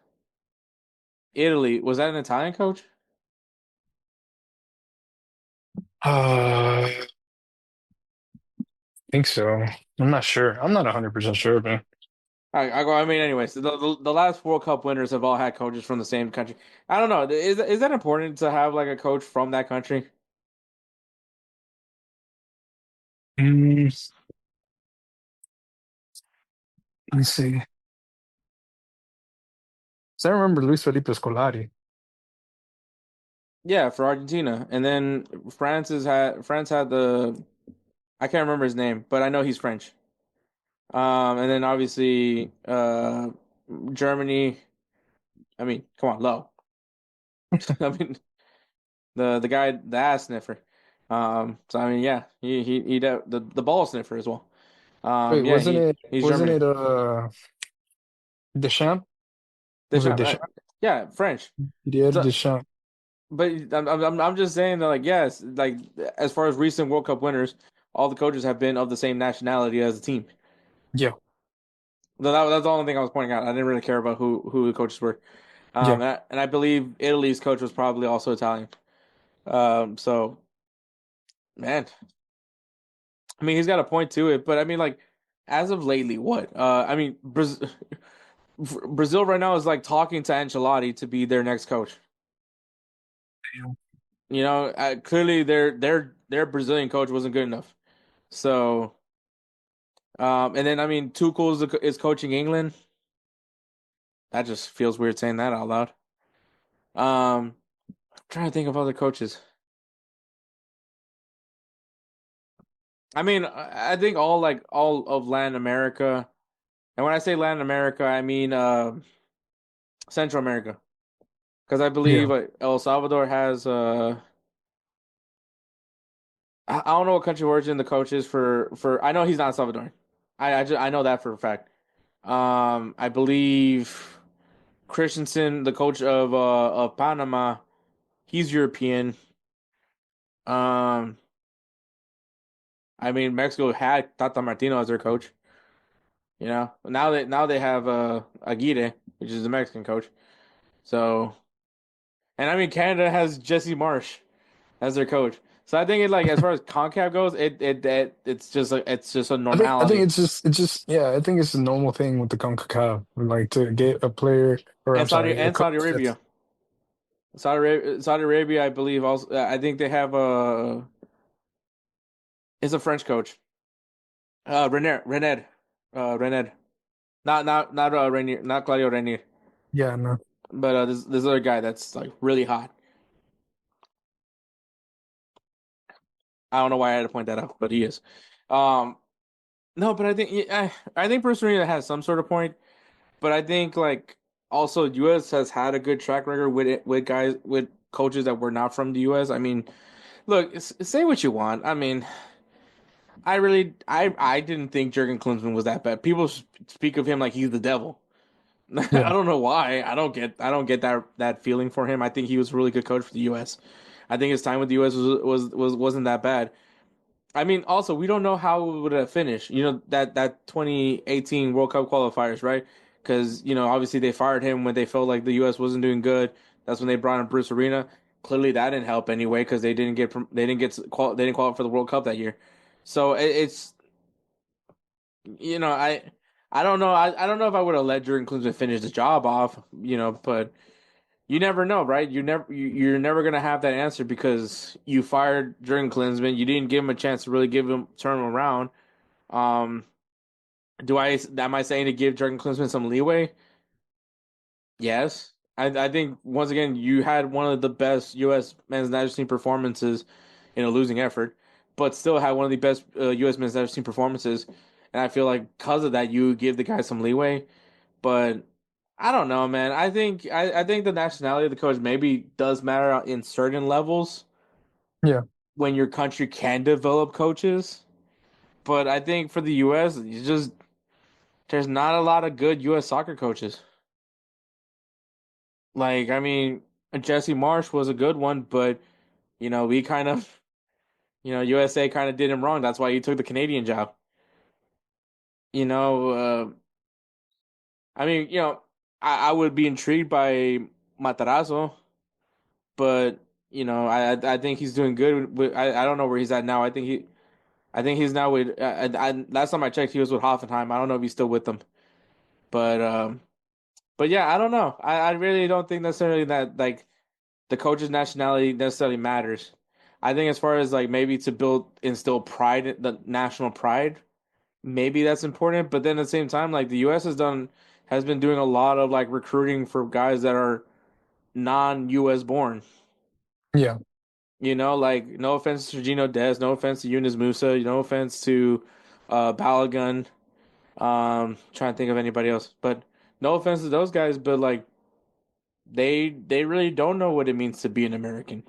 Italy. Was that an Italian coach? I think so. I'm not sure. I'm not 100% sure, man. I mean, anyways, the last World Cup winners have all had coaches from the same country. I don't know. Is that important to have like a coach from that country? Mm, let me see. So I remember Luis Felipe Scolari. Yeah, for Argentina, and then France had the I can't remember his name, but I know he's French. And then obviously Germany. I mean, come on, low. I mean the guy the ass sniffer. So I mean, yeah, he the ball sniffer as well. Wait, Yeah, wasn't he it he's wasn't Germany. it Deschamps? Was it Deschamps, right? Deschamps? Yeah, French. Didier So, Deschamps. but I'm just saying that like yes, like as far as recent World Cup winners, all the coaches have been of the same nationality as the team. Yeah, That's the only thing I was pointing out. I didn't really care about who the coaches were. yeah. And I believe Italy's coach was probably also Italian. So man, I mean he's got a point to it, but I mean like as of lately, what? I mean Brazil right now is like talking to Ancelotti to be their next coach. Clearly their Brazilian coach wasn't good enough. So and then I mean Tuchel is coaching England. That just feels weird saying that out loud. I'm trying to think of other coaches. I mean, I think all of Latin America, and when I say Latin America, I mean Central America, because I Yeah, believe El Salvador has I don't know what country of origin the coach is for. I know he's not Salvadoran. I know that for a fact. I believe Christensen, the coach of Panama, he's European. Um, I mean Mexico had Tata Martino as their coach. You know, now they have Aguirre, which is the Mexican coach. So, and I mean Canada has Jesse Marsh as their coach. So I think it like as far as CONCACAF goes, it's just a I think normality. it's just yeah, I think it's a normal thing with the CONCACAF, like to get a player or And I'm sorry, a coach Saudi that's Arabia. Saudi Arabia, I believe also. I think they have a is a French coach. Rened, not Renier, not Claudio Renier, yeah, no. but this other guy that's like really hot. I don't know why I had to point that out, but he is. Um, no, but I think yeah, I think Bruce Arena has some sort of point, but I think like also U.S. has had a good track record with guys with coaches that were not from the U.S. I mean, look, say what you want. I mean, I didn't think Jurgen Klinsmann was that bad. People speak of him like he's the devil. I Yeah, don't know why. I don't get that feeling for him. I think he was a really good coach for the U.S. I think his time with the U.S. wasn't that bad. I mean, also we don't know how it would have finished. You know that 2018 World Cup qualifiers, right? Because obviously they fired him when they felt like the U.S. wasn't doing good. That's when they brought in Bruce Arena. Clearly that didn't help anyway because they didn't qualify for the World Cup that year. So it's I don't know I don't know if I would have let Jurgen Klinsmann finish the job off. But you never know, right? You're never gonna have that answer because you fired Jurgen Klinsmann. You didn't give him a chance to really turn him around. Um, am I saying to give Jurgen Klinsmann some leeway? Yes. I think once again you had one of the best U.S. men's national team performances in a losing effort, but still had one of the best U.S. men's national team performances, and I feel like because of that you give the guy some leeway. But I don't know, man. I think the nationality of the coach maybe does matter in certain levels yeah, when your country can develop coaches. But I think for the U.S., there's not a lot of good U.S. soccer coaches. Like, I mean, Jesse Marsh was a good one, but we kind of, USA kind of did him wrong. That's why he took the Canadian job. You know, I mean, I would be intrigued by Matarazzo, but I think he's doing good. I don't know where he's at now. I think he's now with. Last time I checked, he was with Hoffenheim. I don't know if he's still with them, but yeah, I don't know. I really don't think necessarily that like the coach's nationality necessarily matters. I think as far as like maybe to instill pride, the national pride, maybe that's important. But then at the same time, like the U.S. has been doing a lot of like recruiting for guys that are non-U.S. born. yeah. Like no offense to Gino Des, no offense to Yunus Musa, no offense to Balogun. Trying to think of anybody else, but no offense to those guys, but like they really don't know what it means to be an American.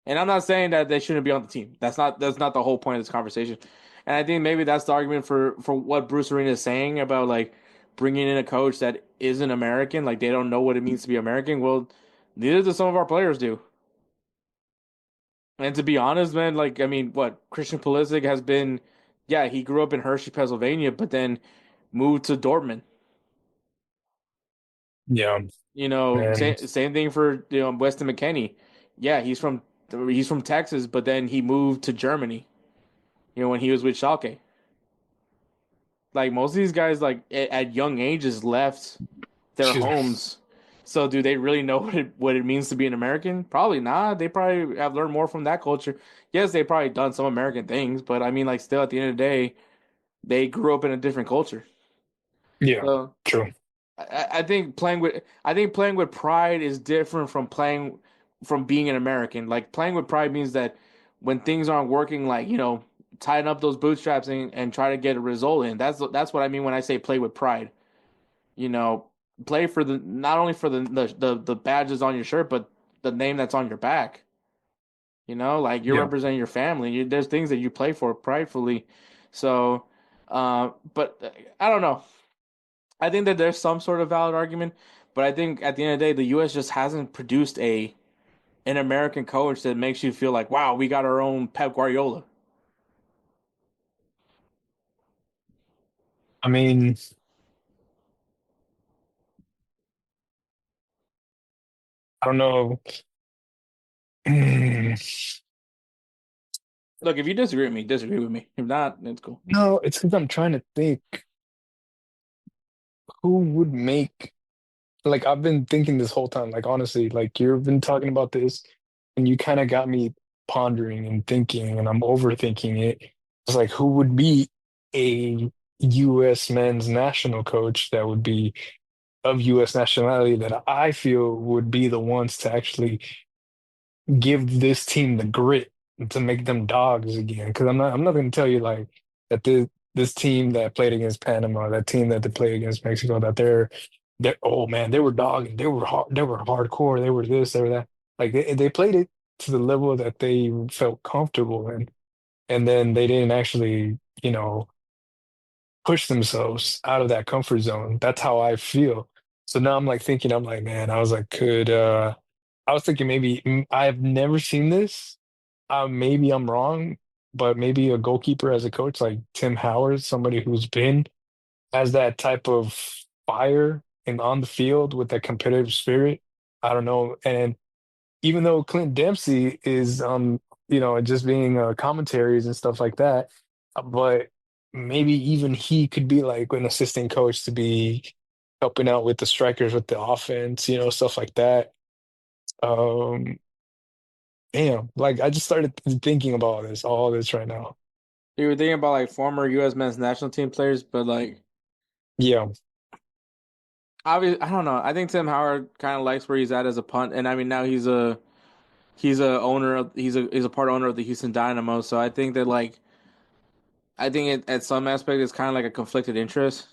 And I'm not saying that they shouldn't be on the team. That's not the whole point of this conversation. And I think maybe that's the argument for what Bruce Arena is saying about like bringing in a coach that isn't American, like they don't know what it means to be American. Well, neither do some of our players do. And to be honest, man, like I mean, what Christian Pulisic has been, yeah, he grew up in Hershey, Pennsylvania, but then moved to Dortmund. Yeah, and Same thing for Weston McKennie. Yeah, he's from Texas, but then he moved to Germany. When he was with Schalke. Like most of these guys, like at young ages, left their excuse me. homes. So do they really know what it means to be an American? Probably not. They probably have learned more from that culture. Yes, they probably done some American things, but I mean, like, still at the end of the day, they grew up in a different culture. Yeah, So true. I think playing with pride is different from being an American. Like playing with pride means that when things aren't working, like tighten up those bootstraps and try to get a result in. That's what I mean when I say play with pride. You know, play for the not only for the badges on your shirt, but the name that's on your back. Like you're Yeah. representing your family. There's things that you play for pridefully. So, but I don't know. I think that there's some sort of valid argument, but I think at the end of the day, the U.S. just hasn't produced a an American coach that makes you feel like, wow, we got our own Pep Guardiola. I mean, I don't know. Look, if you disagree with me, disagree with me. If not, it's cool. No, it's because I'm trying to think who would make, like, I've been thinking this whole time, like, honestly, like, you've been talking about this and you kind of got me pondering and thinking, and I'm overthinking it. It's like, who would be a U.S. men's national coach that would be of U.S. nationality that I feel would be the ones to actually give this team the grit to make them dogs again? Because I'm not going to tell you like that this team that played against Panama, that team that they played against Mexico, that they're oh man, they were dogging, they were hardcore, they were this, they were that. Like they played it to the level that they felt comfortable in, and then they didn't actually, push themselves out of that comfort zone. That's how I feel. So now I'm like thinking, I'm like, man, I was like, I was thinking maybe I've never seen this. Maybe I'm wrong, but maybe a goalkeeper as a coach like Tim Howard, somebody who's been has that type of fire and on the field with that competitive spirit. I don't know. And even though Clint Dempsey is just being commentaries and stuff like that, but maybe even he could be like an assistant coach to be helping out with the strikers with the offense, stuff like that. Um, Damn, like I just started thinking about all this right now. You were thinking about like former U.S. men's national team players, but like Yeah, obviously, I don't know. I think Tim Howard kind of likes where he's at as a punt, and I mean now he's a part owner of the Houston Dynamo, so I think that like I think at some aspect it's kind of like a conflict of interest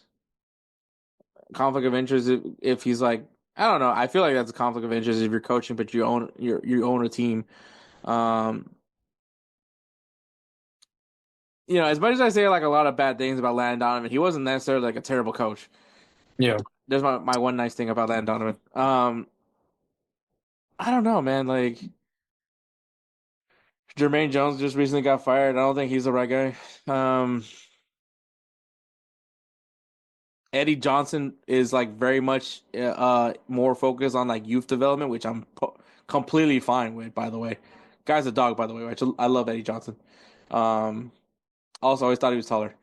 if he's like I don't know. I feel like that's a conflict of interest if you're coaching but you own a team. Um, as much as I say like a lot of bad things about Landon Donovan, he wasn't necessarily like a terrible coach. yeah. There's my one nice thing about Landon Donovan. I don't know, man. Like Jermaine Jones just recently got fired. I don't think he's the right guy. Um, Eddie Johnson is like very much more focused on like youth development, which completely fine with. By the way, guy's a dog. By the way, which I love Eddie Johnson. Um, also, I always thought he was taller.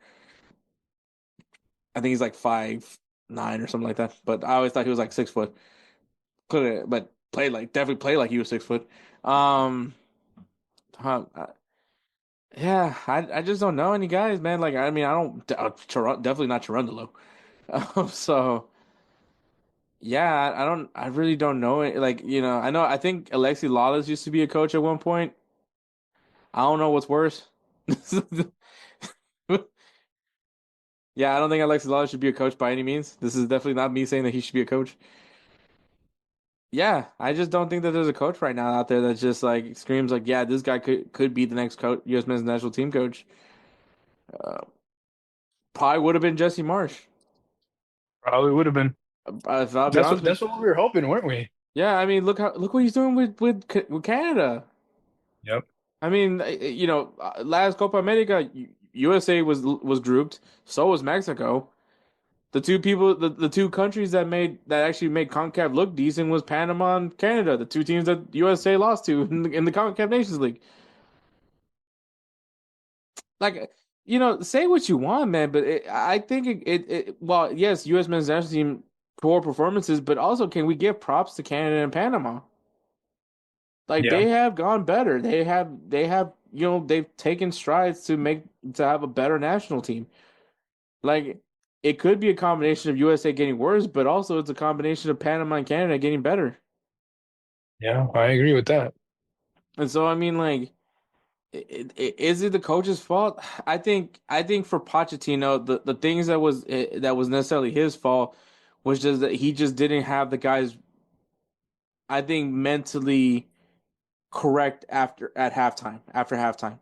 I think he's like 5'9" or something like that. But I always thought he was like 6 foot. But definitely played like he was 6 foot. Um, huh, yeah, I just don't know any guys, man. Like I mean, I don't definitely not Chirundalo. So. Yeah, I really don't know it. Like, I think Alexi Lawless used to be a coach at one point. I don't know what's worse. Yeah, I don't think Alexi Lawless should be a coach by any means. This is definitely not me saying that he should be a coach. Yeah, I just don't think that there's a coach right now out there that just like screams like, yeah, this guy could be the next coach, U.S. men's national team coach. Uh, Probably would have been Jesse Marsh. Probably would have been. If I'll be That's honest what with that's what we were hoping, weren't we? Yeah, I mean, look what he's doing with Canada. Yep. I mean, last Copa America, USA was grouped. So was Mexico. The two countries that actually made CONCACAF look decent was Panama and Canada, the two teams that USA lost to in the CONCACAF Nations League. Like, say what you want, man, but I think well, yes, U.S. men's national team poor performances, but also can we give props to Canada and Panama? Like Yeah. they have gone better. They have they've taken strides to have a better national team. Like it could be a combination of USA getting worse, but also it's a combination of Panama and Canada getting better. Yeah, I agree with that. And so, I mean, like, is it the coach's fault? I think for Pochettino, the things that was necessarily his fault was just that he just didn't have the guys, I think, mentally correct after halftime.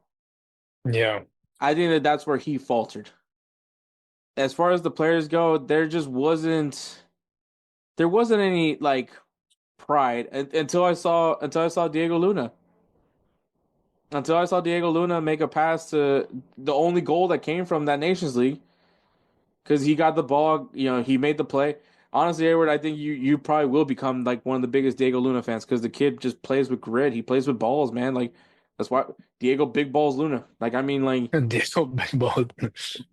Yeah, I think that's where he faltered. As far as the players go, there wasn't any like pride until I saw Diego Luna. Until I saw Diego Luna make a pass to the only goal that came from that Nations League because he got the ball, he made the play. Honestly, Edward, I think you probably will become like one of the biggest Diego Luna fans because the kid just plays with grit. He plays with balls, man. Like that's why Diego Big Balls Luna. Like I mean, like Diego big ball.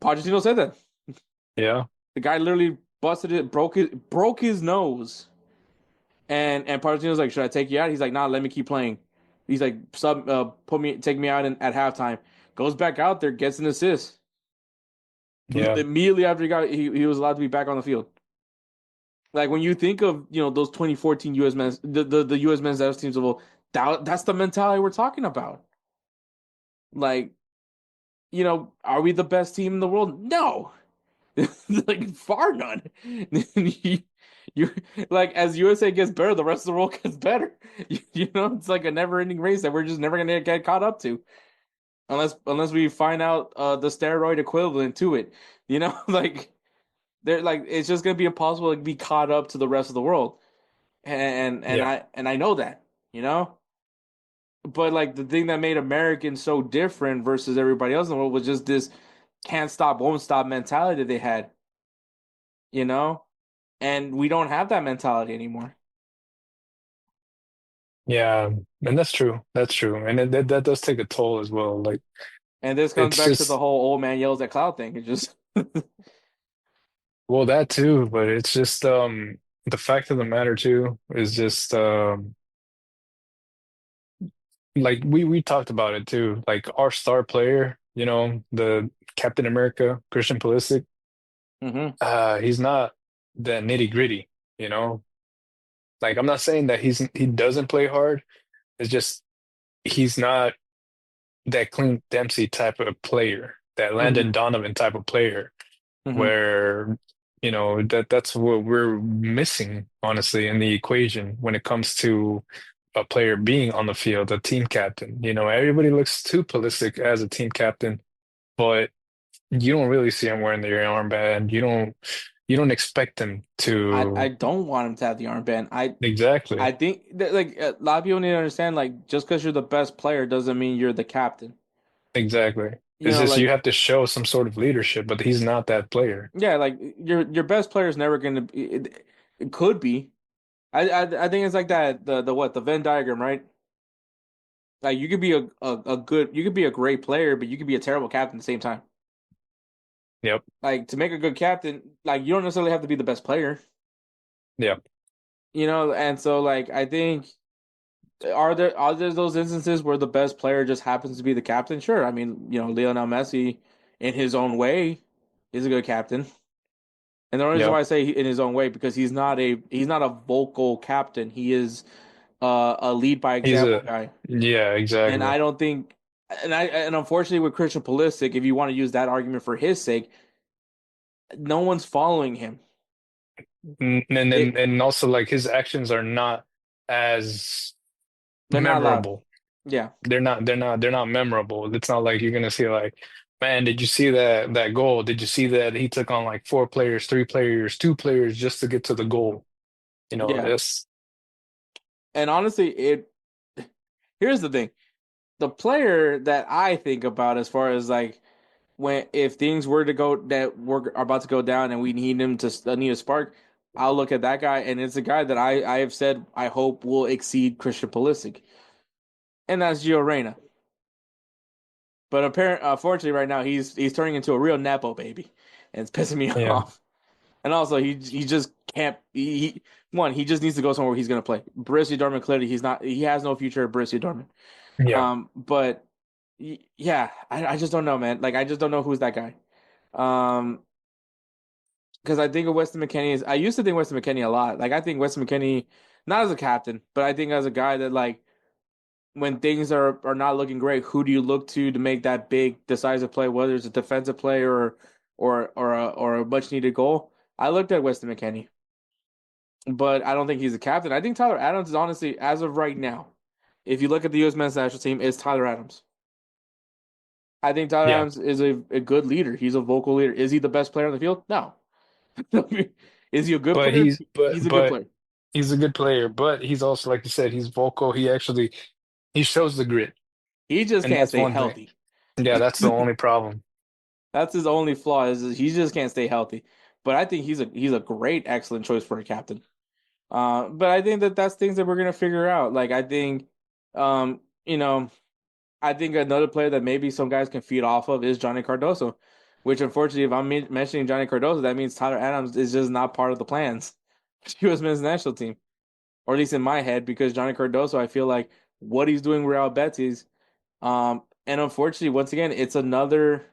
Pochettino said that Yeah, the guy literally busted it, broke his nose, and Pochettino's like, should I take you out? He's like, nah, let me keep playing. He's like, take me out at halftime. Goes back out there, gets an assist. yeah, Immediately after he was allowed to be back on the field. Like when you think of those 2014 U.S. men's the U.S. men's national teams of all, that's the mentality we're talking about. Like are we the best team in the world? No, like far none. you like as USA gets better, the rest of the world gets better. It's like a never-ending race that we're just never gonna get caught up to, unless we find out the steroid equivalent to it. Like they're like it's just gonna be impossible to be caught up to the rest of the world, and yeah, I know that, but like the thing that made Americans so different versus everybody else in the world was just this can't stop, won't stop mentality that they had, you know, and we don't have that mentality anymore. yeah. And that's true. That's true. And that does take a toll as well. Like And this comes it's back to the just whole old man yells at cloud thing. It just well that too, but it's just the fact of the matter too is just like we talked about it too. Like our star player, the Captain America, Christian Pulisic, hmm he's not that nitty-gritty, you know? Like I'm not saying that he doesn't play hard. It's just he's not that Clint Dempsey type of player, that hmm Landon Donovan type of player, hmm where that's what we're missing, honestly, in the equation when it comes to a player being on the field, a team captain. Everybody looks too Pulisic as a team captain, but you don't really see him wearing the armband. You don't expect him I to don't want him to have the armband. I exactly, think that like a lot of people need to understand like just because you're the best player doesn't mean you're the captain. exactly. It's just you Like have to show some sort of leadership, but he's not that player. yeah, like your best player is never going to be. It could be. I think it's like that the Venn diagram, right? Like you could be you could be a great player, but you could be a terrible captain at the same time. Yep. Like to make a good captain, like you don't necessarily have to be the best player, Yep. And so like I think are there those instances where the best player just happens to be the captain? Sure. I mean, Lionel Messi in his own way is a good captain. And the only reason why Yep. I say in his own way because he's not a vocal captain. He is a lead by He's example a guy. yeah, And exactly. I don't think and unfortunately with Christian Pulisic, if you want to use that argument for his sake, no one's following him. And It then and also like his actions are not as they're not allowed. memorable. Yeah. They're not memorable. It's not like you're gonna see like, man, did you see that goal? Did you see that he took on like four players, three players, two players just to get to the goal? Yeah. That's And honestly, here's the thing. The player that I think about as far as like when if things were to go that were about to go down and we need him to need a spark, I'll look at that guy and it's a guy that I have said I hope will exceed Christian Pulisic, and that's Gio Reyna. But unfortunately, right now he's turning into a real nepo baby, and it's pissing me yeah, off. And also, he just can't. He just needs to go somewhere where he's gonna play. Borussia Dortmund clearly he's not. He has no future at Borussia Dortmund. yeah. But yeah, I just don't know, man. Like I just don't know who's that guy. Um, because I think of Weston McKennie as I used to think Weston McKennie a lot. Like I think Weston McKennie, not as a captain, but I think as a guy that like when things are not looking great, who do you look to make that big decisive play, whether it's a defensive play or a much needed goal? I looked at Weston McKennie, but I don't think he's a captain. I think Tyler Adams is honestly, as of right now, if you look at the U.S. men's national team, is Tyler Adams. I think Tyler Yeah, Adams is a good leader. He's a vocal leader. Is he the best player on the field? No. Is he a good but player? he's He's a good but player. he's a good player, but he's also like you said, he's vocal. He shows the grit, He just and can't that's stay one thing. healthy. Yeah, that's the only problem. That's his only flaw is he just can't stay healthy. But I think he's a great, excellent choice for a captain. But I think that that's things that we're gonna figure out. Like I think, um, you know, I think another player that maybe some guys can feed off of is Johnny Cardoso. Which unfortunately, if I'm mentioning Johnny Cardoso, that means Tyler Adams is just not part of the plans. U.S. men's national team, or at least in my head, because Johnny Cardoso, I feel like what he's doing with Real Betis, and unfortunately, once again, it's another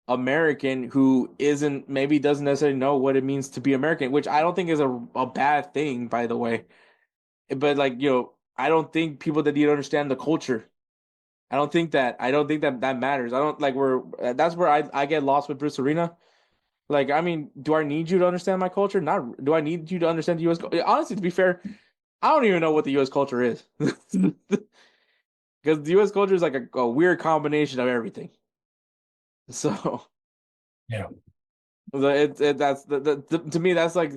American who isn't maybe doesn't necessarily know what it means to be American, which I don't think is a bad thing, by the way. But like, I don't think people that need to understand the culture. I don't think that that matters. I don't like where that's where I get lost with Bruce Arena. Like, I mean, do I need you to understand my culture? Not do I need you to understand the US Honestly, to be fair, I don't even know what the US culture is. Because the US culture is like a weird combination of everything. So Yeah. that's to me that's like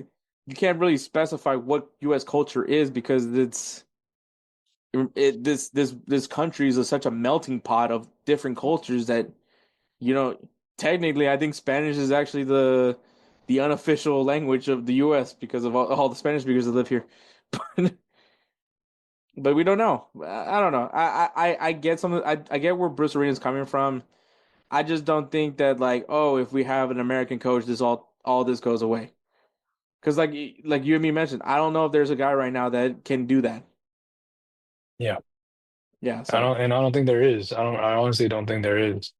you can't really specify what U.S. culture is because this country is such a melting pot of different cultures that you know technically I think Spanish is actually the unofficial language of the U.S. because of all the Spanish speakers that live here, but we don't know. I don't know. I get something. I get where Bruce Arena's coming from. I just don't think that like if we have an American coach, this all this goes away. Because like you and me mentioned, I don't know if there's a guy right now that can do that. Yeah. Yeah, so I don't think there is. I honestly don't think there is.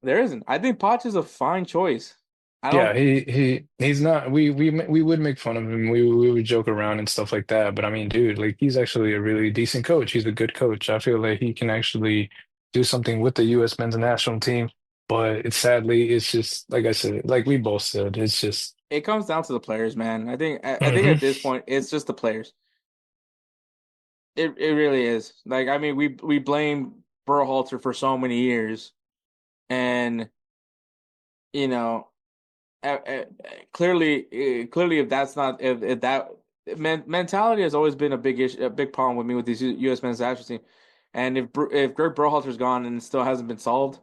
there isn't. I think Poch is a fine choice. I Yeah, don't. he's not. We would make fun of him. We would joke around and stuff like that. But I mean, dude, like he's actually a really decent coach. He's a good coach. I feel like he can actually do something with the U.S. men's national team. But it's just like I said, like we both said, it's just It comes down to the players, man. I think Mhm. at this point it's just the players. It really is. Like I mean, we blame Berhalter for so many years, and you know, clearly, if that's not if that mentality has always been a big issue, a big problem with me with this U.S. men's national team, and if Greg Berhalter's gone and it still hasn't been solved,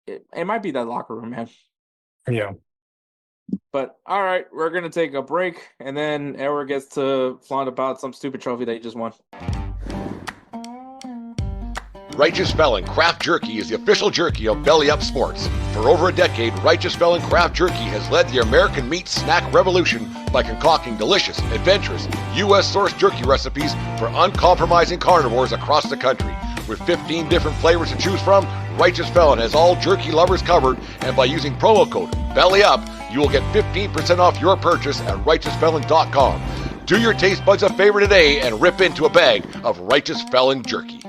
it might be that locker room, man. Yeah. But all right, we're gonna take a break, and then Edward gets to flaunt about some stupid trophy that he just won. Righteous Felon Craft Jerky is the official jerky of Belly Up Sports. For over a decade, Righteous Felon Craft Jerky has led the American meat snack revolution by concocting delicious, adventurous, U.S.-sourced jerky recipes for uncompromising carnivores across the country. With 15 different flavors to choose from, Righteous Felon has all jerky lovers covered, and by using promo code BELLYUP, you will get 15% off your purchase at righteousfelon.com. Do your taste buds a favor today and rip into a bag of Righteous Felon jerky.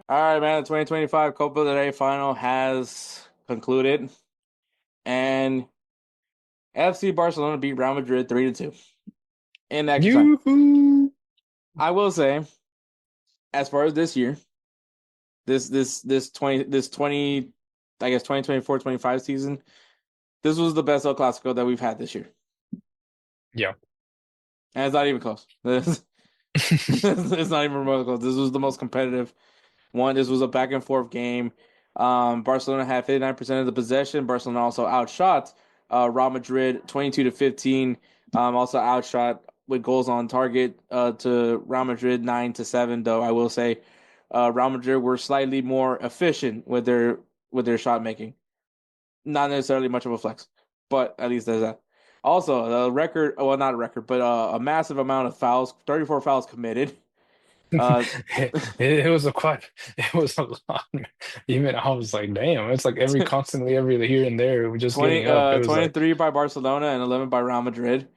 All right, man. The 2025 Copa del Rey final has concluded, and FC Barcelona beat Real Madrid 3-2 in extra time. Yoo-hoo. I will say, as far as this year, this 20 I guess 2024-25 season, this was the best El Clasico that we've had this year. Yeah. And it's not even close. It's not even remotely close. This was the most competitive one. This was a back and forth game. Barcelona had 59% of the possession. Barcelona also outshot Real Madrid 22-15. Also outshot with goals on target to Real Madrid 9-7. Though I will say, Real Madrid were slightly more efficient with their shot making. Not necessarily much of a flex, but at least there's that. Also, the record, well, not a record, but a massive amount of fouls, 34 fouls committed. Uh, It was a quite, it was a lot. Even I was like, damn, it's like constantly every here and there, we're just getting up. It was like, 23 by Barcelona and 11 by Real Madrid.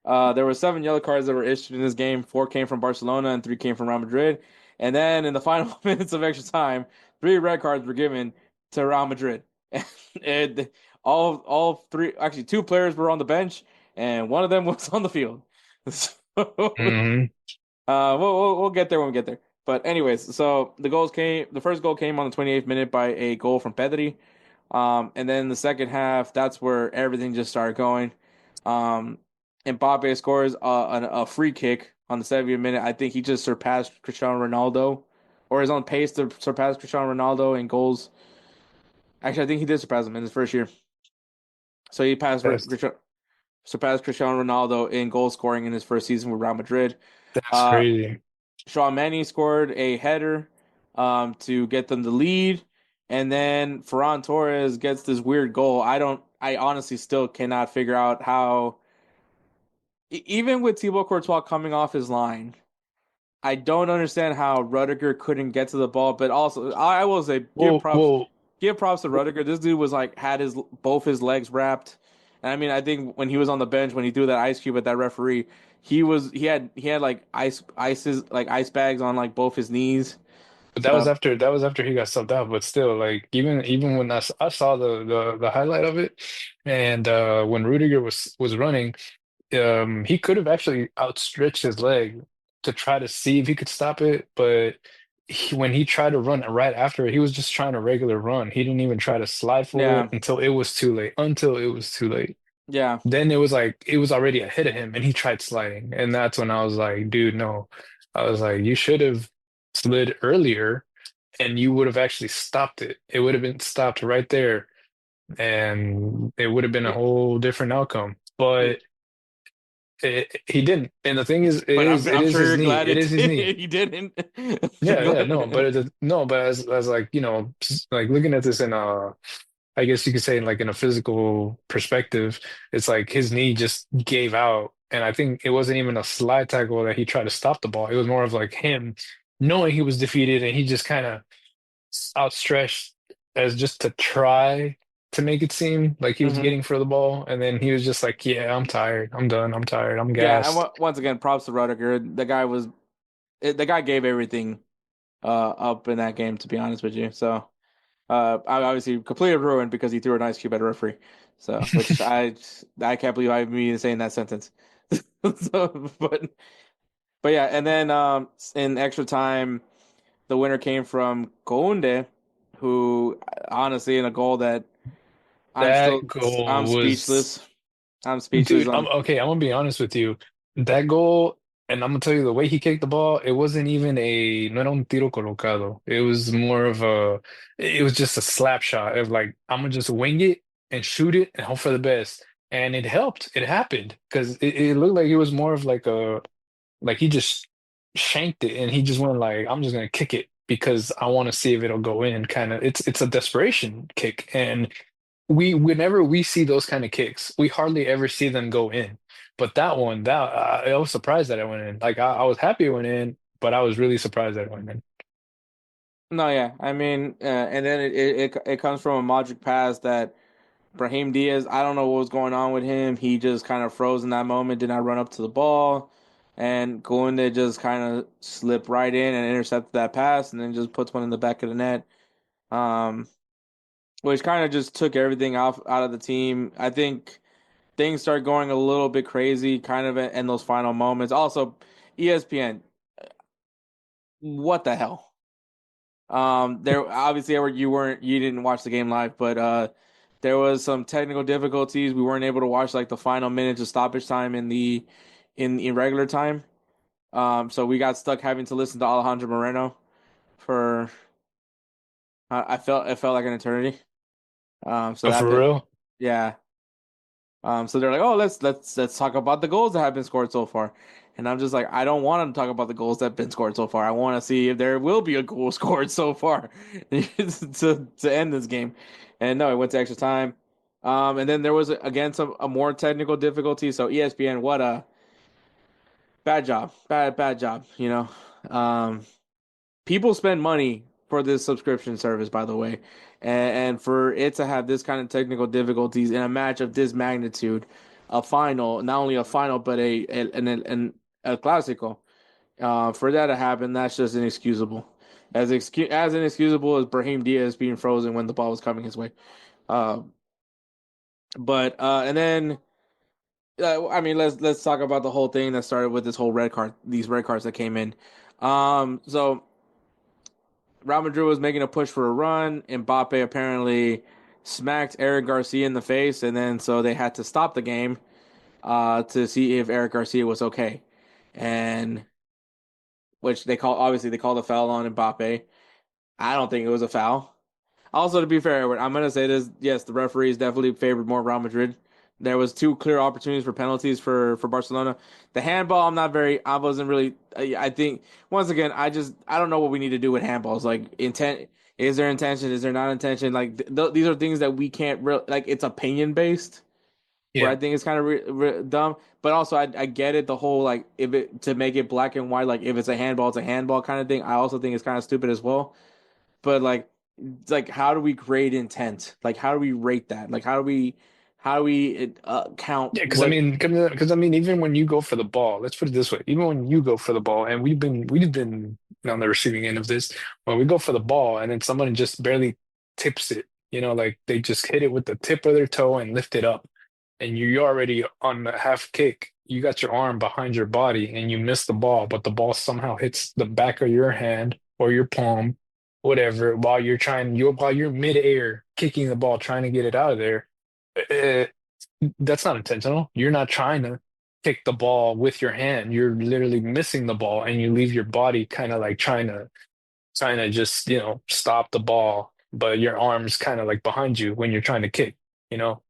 There were 7 yellow cards that were issued in this game. 4 came from Barcelona and 3 came from Real Madrid. And then in the final minutes of extra time, 3 red cards were given to Real Madrid. And all three, actually 2 players were on the bench, and one of them was on the field. So, mhm. we'll get there when we get there. But anyways, so the goals came. The first goal came on the 28th minute by a goal from Pedri. And then the second half, that's where everything just started going. Um, Mbappe scores a free kick on the 70th minute. I think he just surpassed Cristiano Ronaldo, or is on pace to surpass Cristiano Ronaldo in goals. Actually, I think he did surpass him in his first year. So he That's surpassed Cristiano Ronaldo in goal scoring in his first season with Real Madrid. that's Uh, crazy. Tchouaméni scored a header to get them the lead. And then Ferran Torres gets this weird goal. I honestly still cannot figure out how, even with Thibaut Courtois coming off his line, I don't understand how Rudiger couldn't get to the ball. But also, I will say, Well, well, give props to Rudiger. This dude was like, had both his legs wrapped. And I mean, I think when he was on the bench, when he threw that ice cube at that referee, he had like ice bags on like both his knees. but So that was after he got subbed out. But still, like even when I saw the highlight of it, and when Rudiger was running, he could have actually outstretched his leg to try to see if he could stop it, but when he tried to run right after it, he was just trying a regular run. He didn't even try to slide for it yeah, until it was too late. Until it was too late. yeah. Then it was like it was already ahead of him, and he tried sliding, and that's when I was like, dude, no. I was like, you should have slid earlier, and you would have actually stopped it. It would have been stopped right there, and it would have been a whole different outcome. But he didn't. And the thing is, But it I'm is sure his you're knee. glad It is his knee. he didn't. Yeah, yeah, no, Glad- but no, but as like like looking at this in I guess you could say like in a physical perspective, it's like his knee just gave out, and I think it wasn't even a slide tackle that he tried to stop the ball. It was more of like him knowing he was defeated, and he just kind of outstretched as just to try to make it seem like he was Mhm. getting for the ball, and then he was just like, "Yeah, I'm tired. I'm done. I'm tired. I'm Yeah, and gassed." once again, props to Rudiger. The guy gave everything up in that game. To be honest with you, so I obviously completely ruined because he threw an ice cube at a referee. So, which I can't believe I'm even saying that sentence. So, but yeah, and then in extra time, the winner came from Kounde, who honestly in a goal that That I'm goal was. speechless. I'm speechless Dude, on. I'm gonna be honest with you. That goal, and I'm gonna tell you the way he kicked the ball, it wasn't even no era un tiro colocado. It was more of it was just a slap shot of like, I'm gonna just wing it and shoot it and hope for the best. And it helped. It happened because it looked like it was more of like like he just shanked it and he just went like, I'm just gonna kick it because I want to see if it'll go in. Kind of, it's a desperation kick, and whenever we see those kind of kicks, we hardly ever see them go in. But that one, I was surprised that it went in. Like I was happy it went in, but I was really surprised that it went in. No, yeah, I mean, and then it comes from a Modric pass that Brahim Diaz. I don't know what was going on with him. He just kind of froze in that moment, did not run up to the ball, and Kounde just kind of slipped right in and intercepted that pass, and then just puts one in the back of the net. Um, which kind of just took everything off out of the team. I think things start going a little bit crazy, kind of in those final moments. Also, ESPN, what the hell? There obviously you didn't watch the game live, but there was some technical difficulties. We weren't able to watch like the final minutes of stoppage time in regular time. So we got stuck having to listen to Alejandro Moreno for I felt it felt like an eternity. So Oh, that for bit, real? yeah. So they're like, oh, let's talk about the goals that have been scored so far. And I'm just like, I don't want to talk about the goals that have been scored so far. I want to see if there will be a goal scored so far to end this game. And no, it went to extra time. And then there was again a more technical difficulty. So ESPN, what a bad job, bad job. People spend money for this subscription service, by the way, and for it to have this kind of technical difficulties in a match of this magnitude, a final, not only a final but a clásico, for that to happen, that's just inexcusable. As inexcusable as Brahim Diaz being frozen when the ball was coming his way. Uh, but and then I mean, let's talk about the whole thing that started with this whole red card, these red cards that came in. So Real Madrid was making a push for a run. Mbappe apparently smacked Eric Garcia in the face, and then so they had to stop the game to see if Eric Garcia was okay, and which they called a foul on Mbappe. I don't think it was a foul. Also, to be fair, I'm gonna say this: yes, the referees definitely favored more Real Madrid. There was two clear opportunities for penalties for Barcelona. The handball, I wasn't really. I think once again, I don't know what we need to do with handballs. Like intent, is there intention? Is there not intention? Like these are things that we can't really like. It's opinion based, where I Yeah. think it's kind of dumb. But also, I get it. The whole like if it to make it black and white, like if it's a handball, it's a handball kind of thing. I also think it's kind of stupid as well. But like it's like how do we grade intent? Like how do we rate that? Like how do we count Yeah, what? because I mean, even when you go for the ball, let's put it this way: even when you go for the ball, and we've been on the receiving end of this, when we go for the ball, and then someone just barely tips it, like they just hit it with the tip of their toe and lift it up, and you're already on the half kick. You got your arm behind your body, and you miss the ball, but the ball somehow hits the back of your hand or your palm, whatever, while you're midair kicking the ball, trying to get it out of there. Uh, that's not intentional. You're not trying to kick the ball with your hand. You're literally missing the ball and you leave your body kind of like trying to just, stop the ball, but your arms kind of like behind you when you're trying to kick, you know?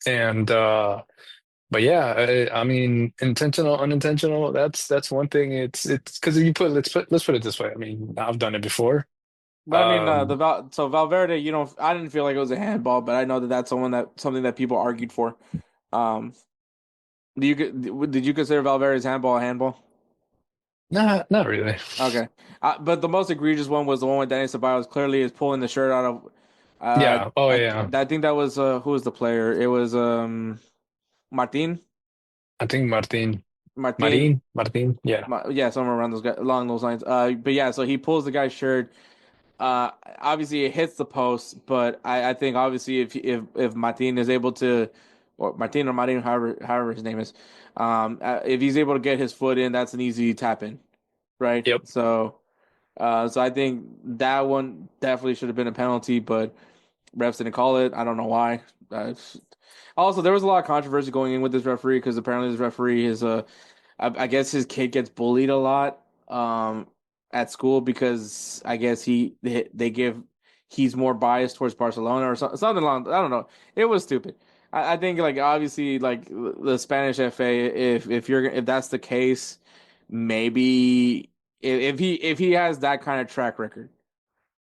And but yeah, I mean intentional, unintentional, that's one thing. It's because if you put let's put it this way. I mean, I've done it before. But I mean, Um so Valverde, I didn't feel like it was a handball, but I know that that's something that people argued for. Um, did you consider Valverde's handball a handball? not really. Okay, but the most egregious one was the one with Danny Ceballos. Clearly, is pulling the shirt out of. Yeah. Oh yeah. I think that was who was the player? It was Martin. I think Martin. Martin. Yeah. Yeah, somewhere around along those lines. But yeah, so he pulls the guy's shirt. Obviously it hits the post, but I think obviously if Martin is able to, or Martin, however his name is, if he's able to get his foot in, that's an easy tap in, right? Yep. So I think that one definitely should have been a penalty, but refs didn't call it. I don't know why. Also, there was a lot of controversy going in with this referee because apparently this referee is I guess his kid gets bullied a lot at school because I guess they give he's more biased towards Barcelona or something along. I don't know. It was stupid. I think like obviously like the Spanish FA if that's the case, maybe if he has that kind of track record.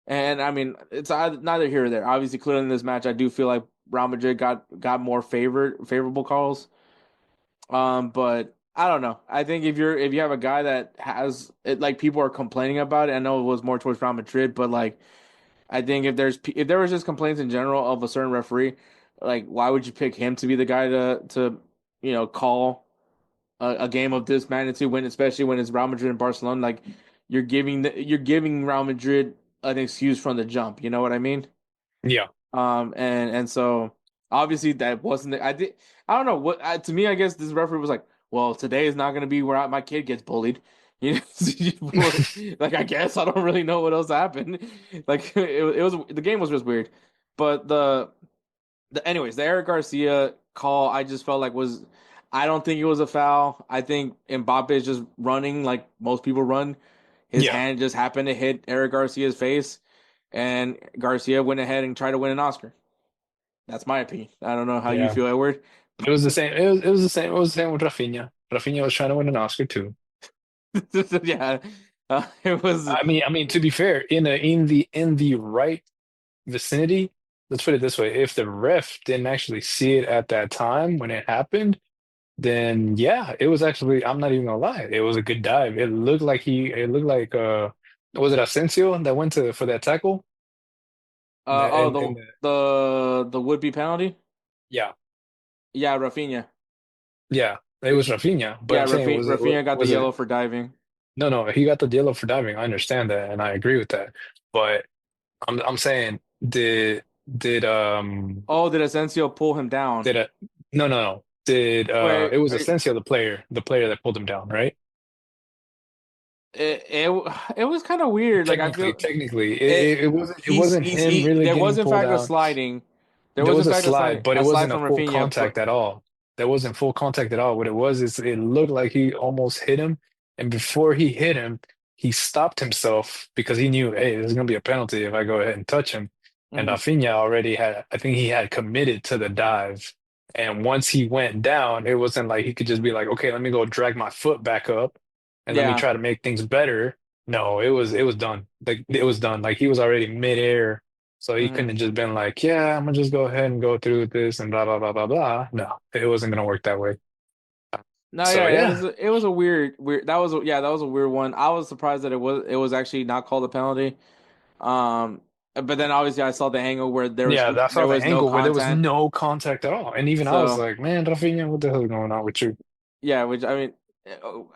And I mean, it's neither here or there. Obviously, clearly in this match, I do feel like Real Madrid got more favorable calls. But I don't know. I think if you have a guy that has it, like people are complaining about it. I know it was more towards Real Madrid, but like I think if there was just complaints in general of a certain referee, like why would you pick him to be the guy to call a game of this magnitude when especially when it's Real Madrid and Barcelona? Like you're giving Real Madrid an excuse from the jump. You know what I mean? Yeah. And so obviously that wasn't I did I don't know what to me I guess this referee was like, well, today is not going to be where my kid gets bullied. You know, like I guess I don't really know what else happened. Like it was the game was just weird, but the anyways the Eric Garcia call I just felt like was I don't think it was a foul. I think Mbappe is just running like most people run. His Yeah. hand just happened to hit Eric Garcia's face, and Garcia went ahead and tried to win an Oscar. That's my opinion. I don't know how you Yeah. feel, Edward. It was the same. It was the same. It was the same with Rafinha. Rafinha was trying to win an Oscar too. Yeah, it was. I mean, to be fair, in the right vicinity, let's put it this way: if the ref didn't actually see it at that time when it happened, then yeah, it was actually, I'm not even gonna lie, it was a good dive. It looked like was it Asensio that went to for that tackle? And The would be penalty. yeah, Yeah, Rafinha. yeah, it was Rafinha. But Yeah, I'm saying, Rafinha got the was yellow it? for diving. No, no, he got the yellow for diving. I understand that, and I agree with that. But I'm saying, did Oh, did Asensio pull him down? did no, no, no, did Wait, it was wait. Asensio the player that pulled him down, right? It was kind of weird. Like I Technically, feel technically, it. It wasn't him He. really There was getting in pulled fact a out. sliding. There There was was in a fact slide, but it a slide wasn't a from full Rafinha, contact but at all. There wasn't full contact at all. What it was is it looked like he almost hit him, and before he hit him, he stopped himself because he knew, hey, there's gonna be a penalty if I go ahead and touch him. And mhm. Rafinha already had, I think he had committed to the dive. And once he went down, it wasn't like he could just be like, okay, let me go drag my foot back up and let me Yeah. try to make things better. No, it was done. Like it was done. Like he was already midair, so he couldn't Mhm. have just been like, yeah, I'm gonna just go ahead and go through with this and blah blah blah blah blah. No, it wasn't gonna work that way. No, So yeah, yeah, it was a weird that was that was a weird one. I was surprised that it was actually not called a penalty. Um, but then obviously I saw the angle where yeah, I saw there the was no angle where there was contact. no contact at all, and even I was So like, man, Rafinha, what the hell is going on with you? yeah, which I mean,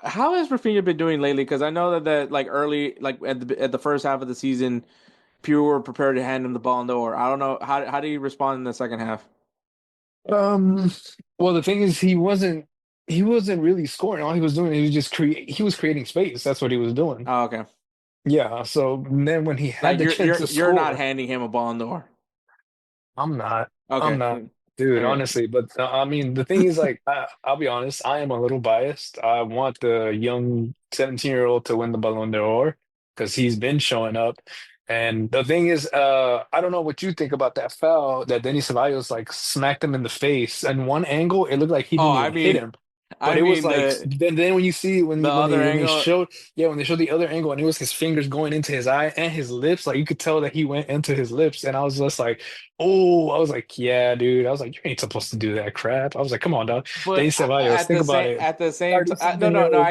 how has Rafinha been doing lately? Because I know that like early, like at the first half of the season, Pure were prepared to hand him the ball in the door. I don't know how did he respond in the second half? Um, well, the thing is, he wasn't really scoring. All he was doing, he was creating space. That's what he was doing. Oh, okay. Yeah. So then when he had Like the chance to you're not score, handing him a ball in the door. I'm not. I'm Okay. not, dude, Okay. honestly. But I mean, the thing is, like, I'll be honest, I am a little biased. I want the young 17-year-old to win the Ballon d'Or because he's been showing up. And the thing is, I don't know what you think about that foul that Denis Ceballos like smacked him in the face. And one angle, it looked like he Oh, didn't even hit him. But I it was mean like then when you see the other when they angle. showed when they showed the other angle and it was his fingers going into his eye and his lips, like you could tell that he went into his lips. And I was just like, oh, I was like, yeah, dude. I was like, you ain't supposed to do that crap. I was like, come on, dog. But Denis Ceballos, think about it. at the same 30 time, something year no, old.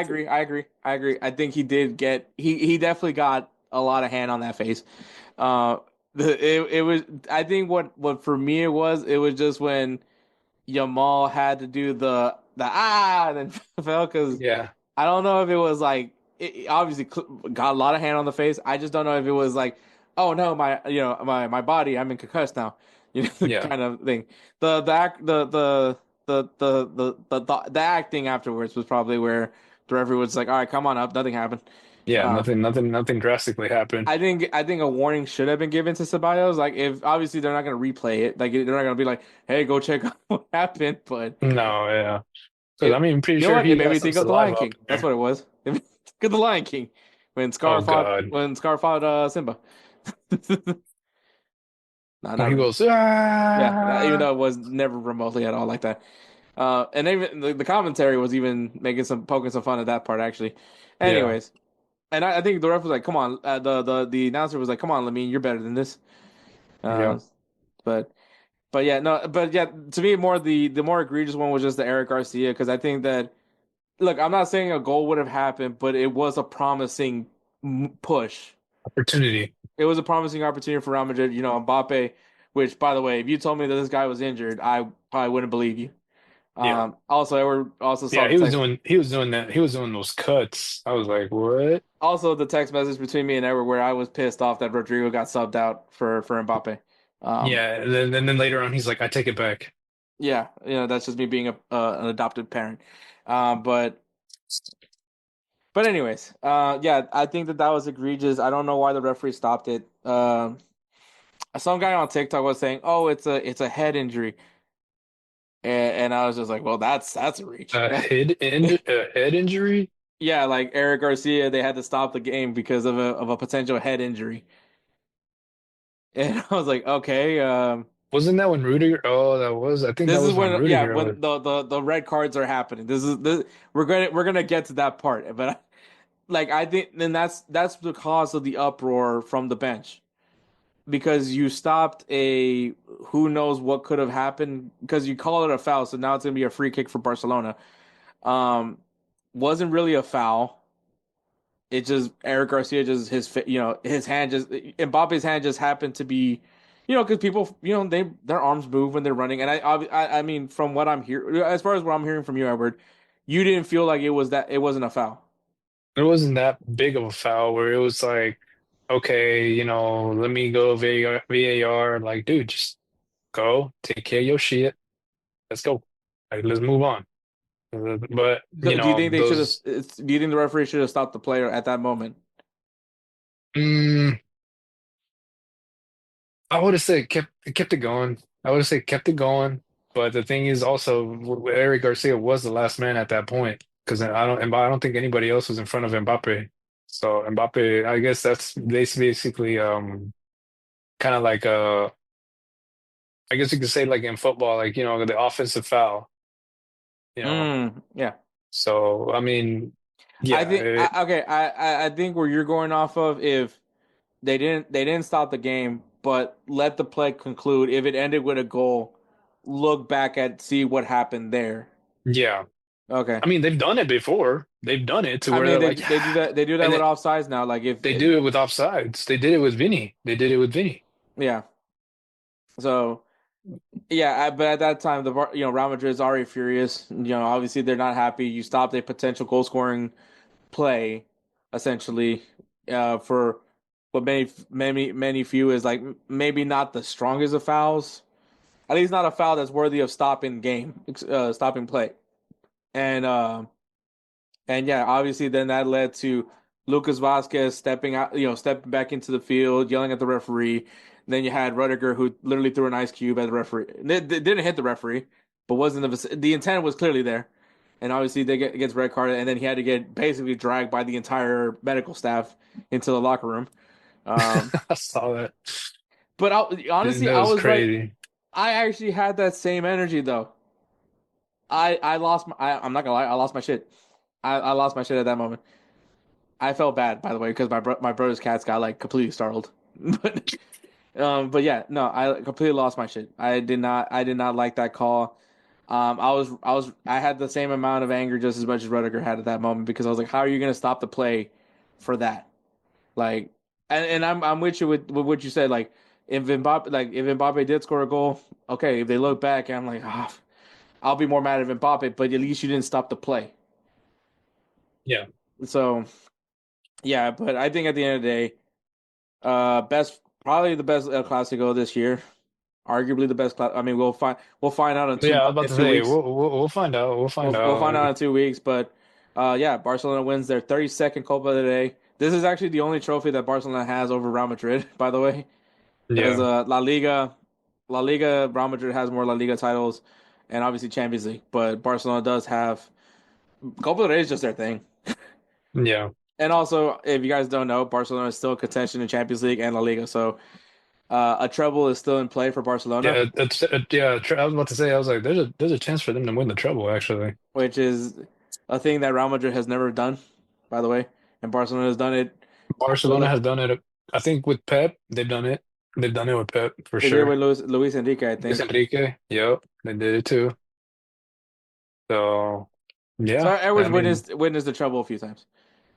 I agree. I think he did get he definitely got a lot of hand on that face. Uh, it was I think what for me it was just when Yamal had to do the and then fell because Yeah, I don't know if it was like it obviously got a lot of hand on the face. I just don't know if it was like, oh no, my my body, I'm in concussed now, yeah, kind of thing. The act the acting afterwards was probably where the referee was like, all right, come on up, nothing happened. yeah. Uh, Nothing drastically happened. I think a warning should have been given to Ceballos. Like if obviously they're not gonna replay it, like they're not gonna be like, hey, go check out what happened, but. No, yeah. Because I It, mean, I'm pretty you know sure what? It he made got me some think of the Lion saliva up King. in That's there. what it was. Think of the Lion King Oh God. When Scar fought Simba. No, When not he really. goes, Yeah, even ah, though it was never remotely at all like that. And even the commentary was even making some poking some fun at that part actually. yeah, Anyways, and I think the ref was like, "Come on," the announcer was like, "Come on, Lamine, you're better than this." yeah. Uh, but yeah, no, but yeah, to me, more the more egregious one was just the Eric Garcia because I think that look, I'm not saying a goal would have happened, but it was a promising push. Opportunity. It was a promising opportunity for Real Madrid. You know, Mbappe, which, by the way, if you told me that this guy was injured, I probably wouldn't believe you. Yeah. Also, also saw Yeah, the text. he was doing that. He was doing those cuts. I was like, what? Also, the text message between me and Edward where I was pissed off that Rodrigo got subbed out for Mbappe. Um, Yeah, and then later on he's like, I take it back. yeah, that's just me being an adopted parent. But anyways, yeah, I think that was egregious. I don't know why the referee stopped it. Some guy on TikTok was saying, "Oh, it's a head injury," and I was just like, "Well, that's a reach." A head injury? Yeah, like Eric Garcia, they had to stop the game because of a potential head injury, and I was like, "Okay, Wasn't that when Rudiger? Oh, I think that this is was when when yeah Rudiger was. when the red cards are happening. This we're gonna get to that part, but like I think then that's the cause of the uproar from the bench. because you stopped a who knows what could have happened because you call it a foul, so now it's gonna be a free kick for Barcelona. Um, wasn't really a foul. It just Eric Garcia just his hand just Mbappe's hand just happened to be, because people their arms move when they're running, and I mean from what I'm hearing, as far as what I'm hearing from you, Edward, you didn't feel like it wasn't a foul. It wasn't that big of a foul where it was like, okay, let me go VAR. Like, dude, just go take care of your shit. Let's go. Like, let's move on. But Do you think they should have? those. Do you think the referee should have stopped the player at that moment? Mm, I would have said kept it going. I would have said kept it going. But the thing is also Eric Garcia was the last man at that point because I don't think anybody else was in front of Mbappe. So Mbappe, I guess that's basically kind of like I guess you could say like in football, like the offensive foul. You know. Yeah. So I mean, I yeah, think okay. I think where you're going off of, if they didn't stop the game, but let the play conclude. If it ended with a goal, look back at see what happened there. yeah. Okay. I mean, they've done it before. They've done it to I where mean they're they like, they do that they do that and with offsides now. Like if they do it with offsides. They did it with Vinny. They did it with Vinny. yeah. So yeah, but at that time Real Madrid is already furious. Obviously they're not happy. You stopped a potential goal scoring play, essentially, for what many view is like maybe not the strongest of fouls, at least not a foul that's worthy of stopping play, and yeah, obviously then that led to Lucas Vasquez stepping out, stepping back into the field, yelling at the referee. And then you had Rudiger who literally threw an ice cube at the referee. It didn't hit the referee, but wasn't the intent was clearly there. And obviously gets red carded, and then he had to get basically dragged by the entire medical staff into the locker room. Um, I saw that. but honestly, That I was was right. crazy. I actually had that same energy though. I'm not gonna lie, I lost my shit. I lost my shit at that moment. I felt bad, by the way, because my brother's cats got like completely startled. But yeah, no, I completely lost my shit. I did not like that call. I had the same amount of anger just as much as Rudiger had at that moment because I was like, how are you gonna stop the play for that? Like, and I'm with you with what you said. Like, if Mbappe did score a goal, okay. If they look back, I'm like, I'll be more mad at Mbappe, but at least you didn't stop the play. Yeah. So yeah, but I think at the end of the day, probably the best El Clasico this year. Arguably the best class. I mean, we'll find out in Yeah, I was about in to two say weeks. we'll find out. We'll find We'll find out out. in 2 weeks. But yeah, Barcelona wins their 32nd Copa del Rey. This is actually the only trophy that Barcelona has over Real Madrid, by the way, because Yeah. La Liga, Real Madrid has more La Liga titles, and obviously Champions League. But Barcelona does have Copa del Rey is just their thing. Yeah. And also, if you guys don't know, Barcelona is still in contention in Champions League and La Liga, so a treble is still in play for Barcelona, Yeah, yeah. I was about to say, I was like, there's a chance for them to win the treble, actually. which is a thing that Real Madrid has never done, by the way, and Barcelona has done it. Barcelona has done it. I think with Pep, they've done it. They've done it with Pep for They did it sure. with Luis Enrique, I Luis think. Enrique, yep, they did it too. So So yeah, I Edwards mean, witnessed the trouble a few times.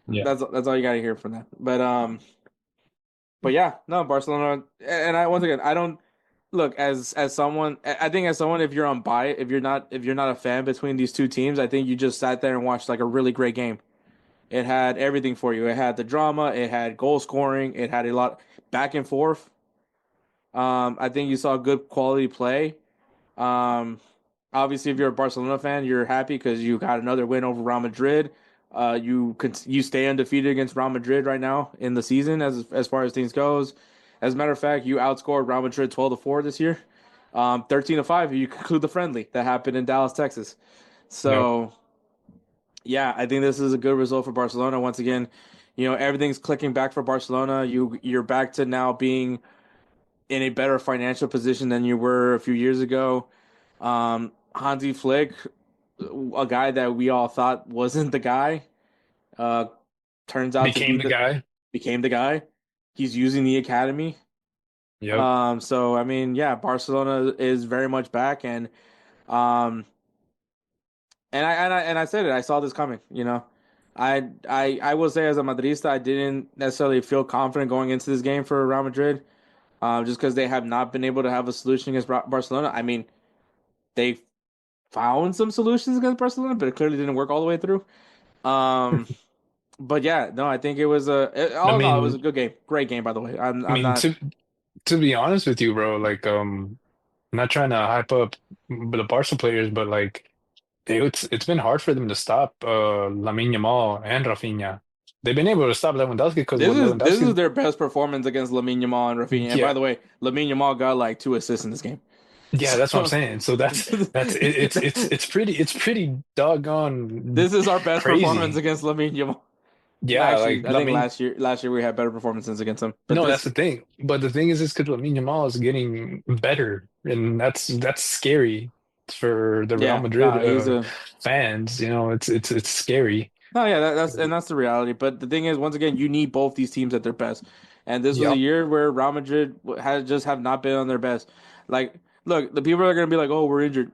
yeah, That's all you got to hear from that. But yeah, no, Barcelona, and I once again I don't look as someone. I think as someone, if you're unbiased, if you're not a fan between these two teams, I think you just sat there and watched like a really great game. It had everything for you. It had the drama. It had goal scoring. It had a lot back and forth. I think you saw good quality play. Um, Obviously, if you're a Barcelona fan, you're happy because you got another win over Real Madrid. You stay undefeated against Real Madrid right now in the season as far as things goes. As a matter of fact, you outscored Real Madrid 12-4 this year. 13-5 if you conclude the friendly that happened in Dallas, Texas. yep. So yeah, I think this is a good result for Barcelona. Once again, everything's clicking back for Barcelona. You're back to now being in a better financial position than you were a few years ago. Hansi Flick, a guy that we all thought wasn't the guy, uh, turns out to Became be the guy. became the guy. He's using the academy. Yep. So I mean, yeah, Barcelona is very much back, um, and I said it. I saw this coming. I will say as a Madrista, I didn't necessarily feel confident going into this game for Real Madrid, just because they have not been able to have a solution against Barcelona. I mean, they found some solutions against Barcelona, but it clearly didn't work all the way through. Um, but yeah, no, I think it was I all in all, it was a mean, good game. Great game, by the way. I I'm mean not. to be honest with you, bro, like I'm not trying to hype up the Barca players, but like it's been hard for them to stop Lamine Yamal and Rafinha. They've been able to stop Lewandowski because what This is Lewandowski, their best performance against Lamine Yamal and Rafinha. And by yeah, the way, Lamine Yamal got like 2 assists in this game. yeah, that's what I'm So saying. So that's it's pretty doggone this is our best performance crazy. against Lamine Yamal. Yeah, like Actually, I think Lamine. last year we had better performances against him. But No, that's this, the thing. But the thing is because Lamine Yamal is getting better, and that's scary for the Real yeah, Madrid no, he's a fans. You know, it's scary. no, yeah, that's the reality. But the thing is, once again, you need both these teams at their best. And this was a Yep. year where Real Madrid has just have not been on their best. Like, look, the people are gonna be like, "Oh, we're injured."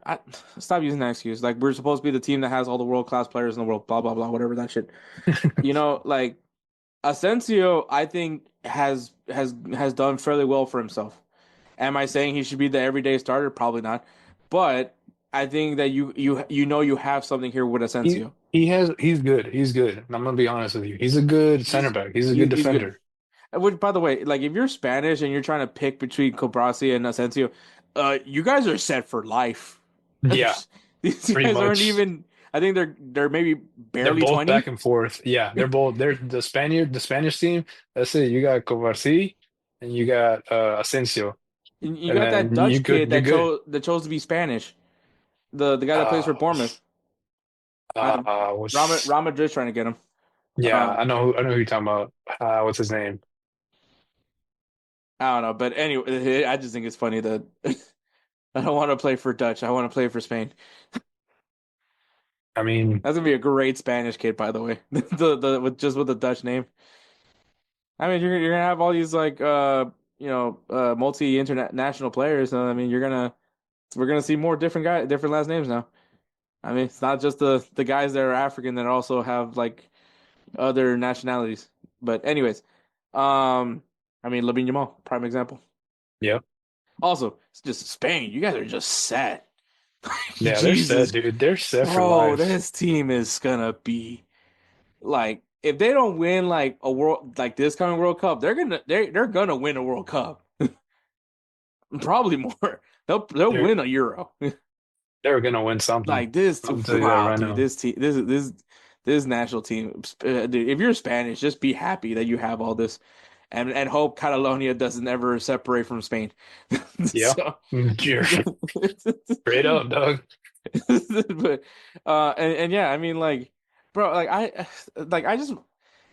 Stop using that excuse. Like, we're supposed to be the team that has all the world class players in the world. Blah blah blah. Whatever that shit. Like Asensio, I think has done fairly well for himself. Am I saying he should be the everyday starter? Probably not. But I think that you have something here with Asensio. He's good. He's good. And I'm gonna be honest with you. He's a good center He's back. He's a good he's good. defender. Which, by the way, like if you're Spanish and you're trying to pick between Cobrasi and Asensio, you guys are set for life. Yeah, These pretty guys aren't much. even. I think they're maybe They're barely both back 20. and forth. Yeah, they're the Spanish team. That's it. You got Kovacic and you got Asensio, You and got that then Dutch kid you're good. that chose to be Spanish. The guy that plays for Uh, Bournemouth. was Real Madrid's trying to get him. Yeah, Um, I know who you're talking about. What's his name? I don't know, but anyway, I just think it's funny that I don't want to play for Dutch. I want to play for Spain. I mean, That's gonna be a great Spanish kid, by the way. The with the Dutch name. I mean, you're gonna have all these like multi international players. So, I mean, we're gonna see more different last names now. I mean, it's not just the guys that are African that also have like other nationalities. But anyways, I mean, Lamine Yamal, prime example. yeah, Also, it's just Spain. You guys are just set. yeah, they're set, Jesus, dude. They're set for bro, life. this team is gonna be like if they don't win like a world like this coming World Cup, they're gonna win a World Cup. Probably more. They'll They're win a Euro. they're gonna win something. Like this, I'll tell you that wow, right dude, now. this team, this national team, dude. If you're Spanish, just be happy that you have all this, and hope Catalonia doesn't ever separate from Spain. Yeah, So, you're straight up, dog. but and yeah, I mean, like, bro,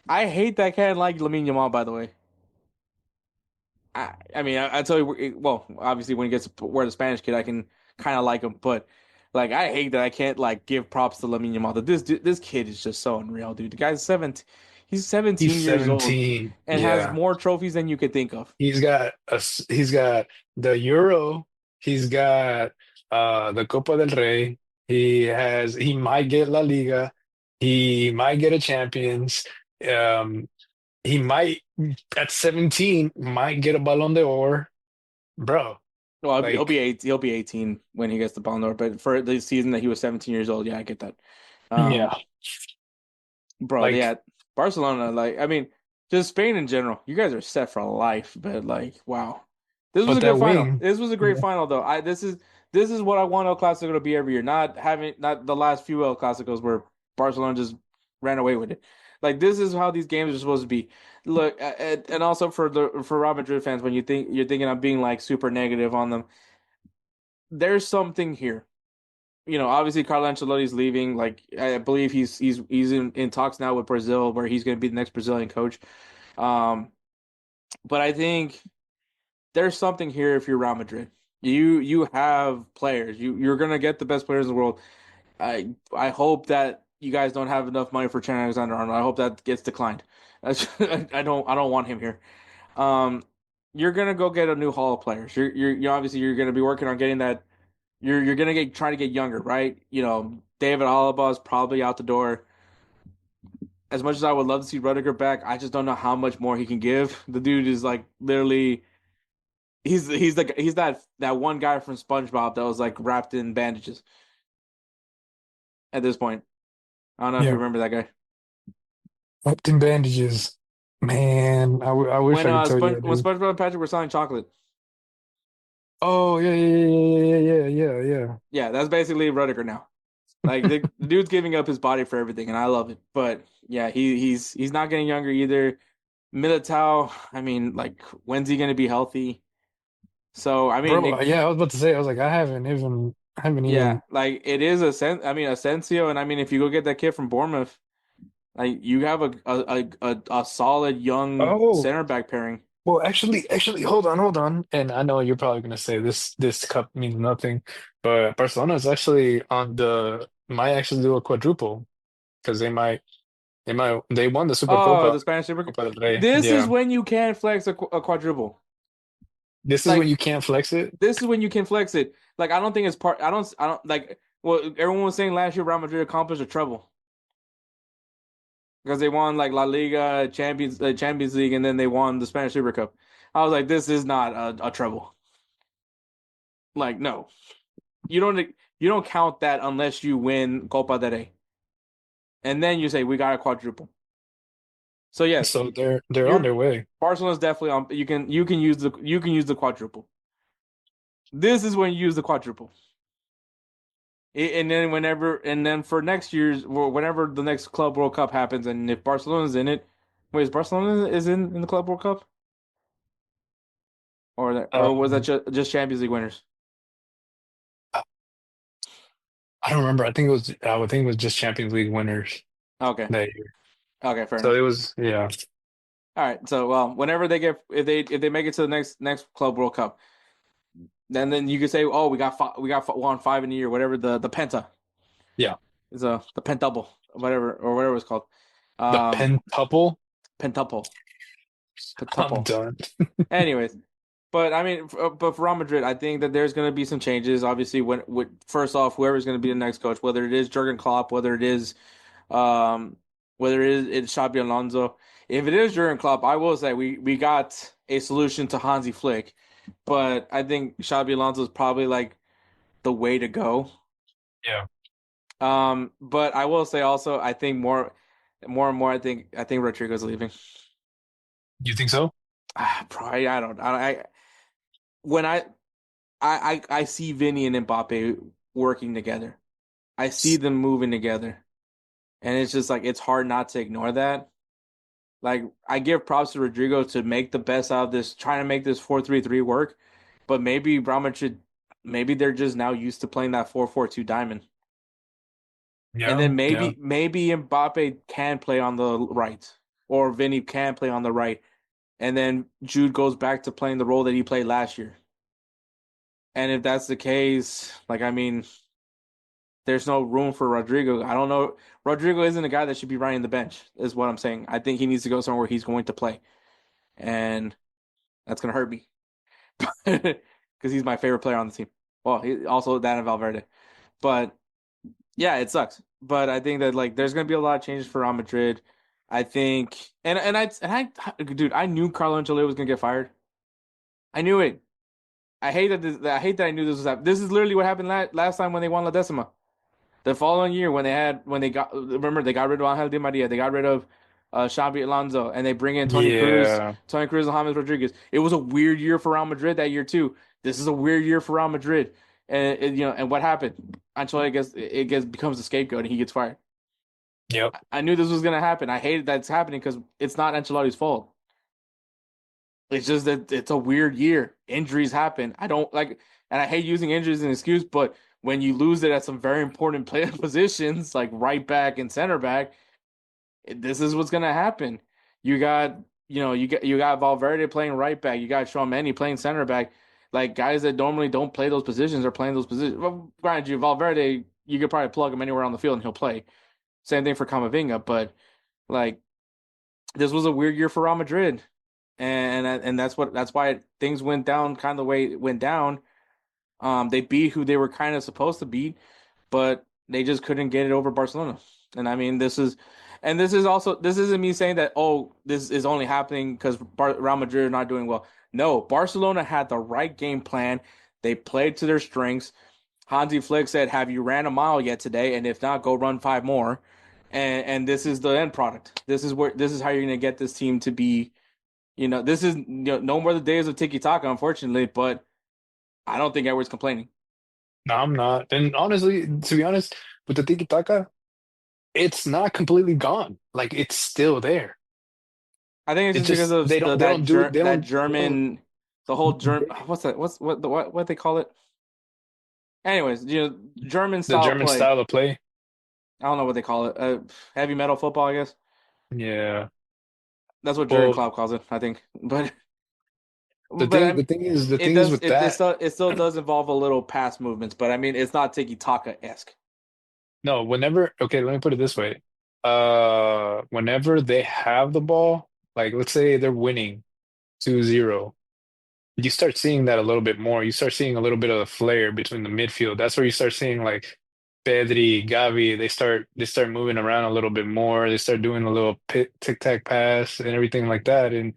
I hate that cat like Lamine Yamal. By the way, I mean, I tell you, well, obviously when he gets to wear the Spanish kid, I can kind of like him, but like I hate that I can't like give props to Lamine Yamal. That this kid is just so unreal, dude. The guy's 17, he's He's 17 years old 17. and has Yeah, more trophies than you could think of. he's got the Euro. He's got the Copa del Rey. He might get La Liga. He might get a Champions. Um, he might at 17 might get a Ballon d'Or, bro. Well, Like, he'll be 18 when he gets the Ballon d'Or, but for the season that he was 17 years old, yeah, I get that. Um, yeah, bro, like, yeah, Barcelona, like I mean, just Spain in general, you guys are set for life, but like, wow. This was but a good that final. wing, This was a great yeah, final though. This is what I want El Clasico to be every year. Not the last few El Clasicos where Barcelona just ran away with it. Like this is how these games are supposed to be. Look, and also for Real Madrid fans, when you're thinking I'm being like super negative on them, there's something here. Obviously Carlo Ancelotti's leaving. Like I believe he's in talks now with Brazil where he's going to be the next Brazilian coach. Um, but I think there's something here if you're Real Madrid. You have players. You're gonna get the best players in the world. I hope that you guys don't have enough money for Trent Alexander-Arnold. I hope that gets declined. I don't want him here. Um, you're gonna go get a new Hall of players. You're obviously you're gonna be working on getting that. You're gonna get trying to get younger, right? David Alaba is probably out the door. As much as I would love to see Rudiger back, I just don't know how much more he can give. The dude is like literally he's that one guy from SpongeBob that was like wrapped in bandages at this point. I don't know if you Yeah, remember that guy. wrapped in bandages. Man, I wish When I could tell you, When dude. SpongeBob and Patrick were selling chocolate. Oh yeah, yeah, yeah, yeah, yeah, yeah, yeah, yeah. Yeah, that's basically Rudiger now. Like the dude's giving up his body for everything, and I love it. But yeah, he's not getting younger either. Militao, I mean, like when's he gonna be healthy? So I mean, Bro, yeah, I was about to say, I was like, I haven't yeah, even. like it is I mean, Asensio, and I mean, if you go get that kid from Bournemouth, like you have a solid young Oh, center back pairing. well, actually, hold on. And I know you're probably gonna say this cup means nothing, but Barcelona is actually on the might actually do a quadruple because they won the Super Oh, Copa the Spanish Super. Copa del Rey. This is Yeah, when you can flex a quadruple. this is when Like you can't flex it. this is when you can flex it. Like I don't think it's part. I don't like. Well, everyone was saying last year Real Madrid accomplished a treble because they won like La Liga, Champions League, and then they won the Spanish Super Cup. I was like, this is not a treble. Like no, you don't count that unless you win Copa del Rey, and then you say we got a quadruple. So yes, So they're on you're their way. Barcelona's definitely on. You can use the quadruple. This is when you use the quadruple. And then for next year's, well, whenever the next Club World Cup happens, and if Barcelona's in it, wait, is Barcelona is in the Club World Cup, or was that Um, just Champions League winners? I don't remember. I would think it was just Champions League winners Okay, that year. okay, fair So enough. it was, yeah. All right, so well, whenever they get if they make it to the next Club World Cup, then you could say, oh, we got won five in a year, whatever the penta Yeah. is the pentuple, whatever it's called, The um, pentuple. pentuple, I'm pentuple. done. Anyways, but I mean, but for Real Madrid, I think that there's going to be some changes. Obviously, first off, whoever's going to be the next coach, whether it is Jurgen Klopp, um, whether it's Xabi Alonso. If it is Jurgen Klopp, I will say we got a solution to Hansi Flick, but I think Xabi Alonso is probably like the way to go. Yeah. But I will say also, I think more and more, I think Rodrigo's leaving. You think so? Probably, when I see Vinny and Mbappe working together. I see them moving together. And it's just like it's hard not to ignore that. Like I give props to Rodrigo to make the best out of this, trying to make this 4-3-3 work. But maybe Brahma should maybe they're just now used to playing that 4-4-2 diamond. And Yeah. then Yeah. maybe Mbappe can play on the right. Or Vinny can play on the right. And then Jude goes back to playing the role that he played last year. And if that's the case, like I mean, there's no room for Rodrigo. I don't know. Rodrigo isn't a guy that should be running the bench, is what I'm saying. I think he needs to go somewhere where he's going to play. And that's going to hurt me because he's my favorite player on the team. Well, he, also Dan and Valverde. But yeah, it sucks. But I think that like there's going to be a lot of changes for Real Madrid. I think, dude, I knew Carlo Ancelotti was going to get fired. I knew it. I hate that I knew this was happening. This is literally what happened last time when they won La Decima. The following year, when they got remember they got rid of Angel Di Maria, they got rid of Xabi Alonso, and they bring in Yeah. Tony Cruz, and James Rodriguez. It was a weird year for Real Madrid that year too. This is a weird year for Real Madrid, and and what happened? Ancelotti becomes the scapegoat and he gets fired. Yep. I knew this was gonna happen. I hated that it's happening because it's not Ancelotti's fault. It's just that it's a weird year. Injuries happen. I don't like, and I hate using injuries as an excuse, but when you lose it at some very important play positions like right back and center back, this is what's gonna happen. You got, you got Valverde playing right back. You got Tchouaméni playing center back. Like guys that normally don't play those positions are playing those positions. Well, granted, Valverde, you could probably plug him anywhere on the field and he'll play. Same thing for Camavinga, but like this was a weird year for Real Madrid. and that's why things went down kind of the way it went down. They beat who they were kind of supposed to beat, but they just couldn't get it over Barcelona. And I mean, this isn't me saying that, oh, this is only happening because Real Madrid are not doing well. No, Barcelona had the right game plan. They played to their strengths. Hansi Flick said, "Have you ran a mile yet today? And if not, go run five more." And this is the end product. This is how you're gonna get this team to be. This is no more the days of tiki taka, unfortunately. But I don't think everyone's complaining. No, I'm not. And honestly, to be honest, with the tiki taka, it's not completely gone. Like it's still there. I think it's It's just because just of they don't do that they don't German, the whole German. they, What's that? What they call it? Anyways, German the style German play. style of play. I don't know what they call it. Heavy metal football, I guess. Yeah. That's what Jurgen Well, Klopp calls it, I think. But the but thing I the thing is the it thing is does with that. it still does involve a little pass movements, but I mean it's not tiki taka esque. No, whenever, okay, let me put it this way. Whenever they have the ball, like let's say they're winning 2-0, you start seeing that a little bit more. You start seeing a little bit of a flare between the midfield. That's where you start seeing like Pedri, Gavi, they start moving around a little bit more. They start doing a little tic-tac pass and everything like that. And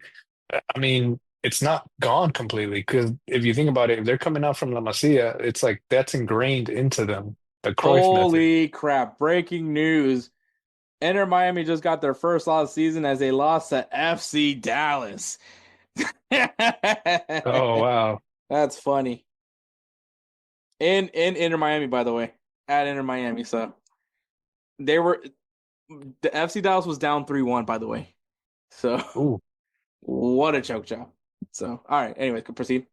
I mean, it's not gone completely because if you think about it, if they're coming out from La Masia, it's like that's ingrained into them, the Cruyff method. Holy crap! Breaking news: Inter Miami just got their first loss of the season as they lost to FC Dallas. Oh wow. That's funny. In Inter Miami, by the way, at Inter Miami. So they were the FC Dallas was down 3-1, by the way. So Ooh. what a choke job. So all right. Anyway, proceed.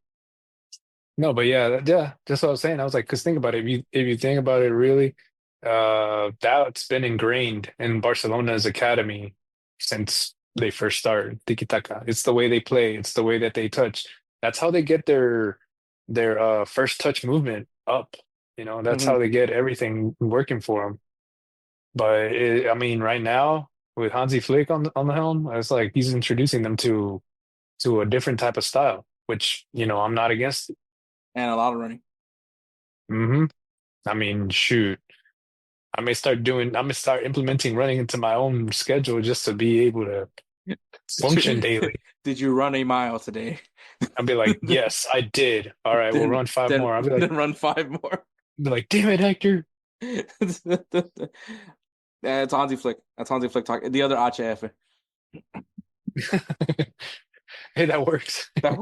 No, but yeah, yeah, that's what I was saying. I was like, because think about it. If you think about it really, that's been ingrained in Barcelona's academy since they first started tiki-taka. It's the way they play. It's the way that they touch. That's how they get their first touch movement up. That's Hmm. how they get everything working for them. But I mean, right now with Hansi Flick on the helm, it's like he's introducing them to a different type of style, which I'm not against. And a lot of running. Hmm. I mean, shoot, I may start implementing running into my own schedule just to be able to function daily. Did you run a mile today? I'll be like, yes, I did. All right, we'll then run five then more. then run five more. Damn it, Hector. It's Hansi Flick. That's Hansi Flick talking. The other Ache. Hey, that works. That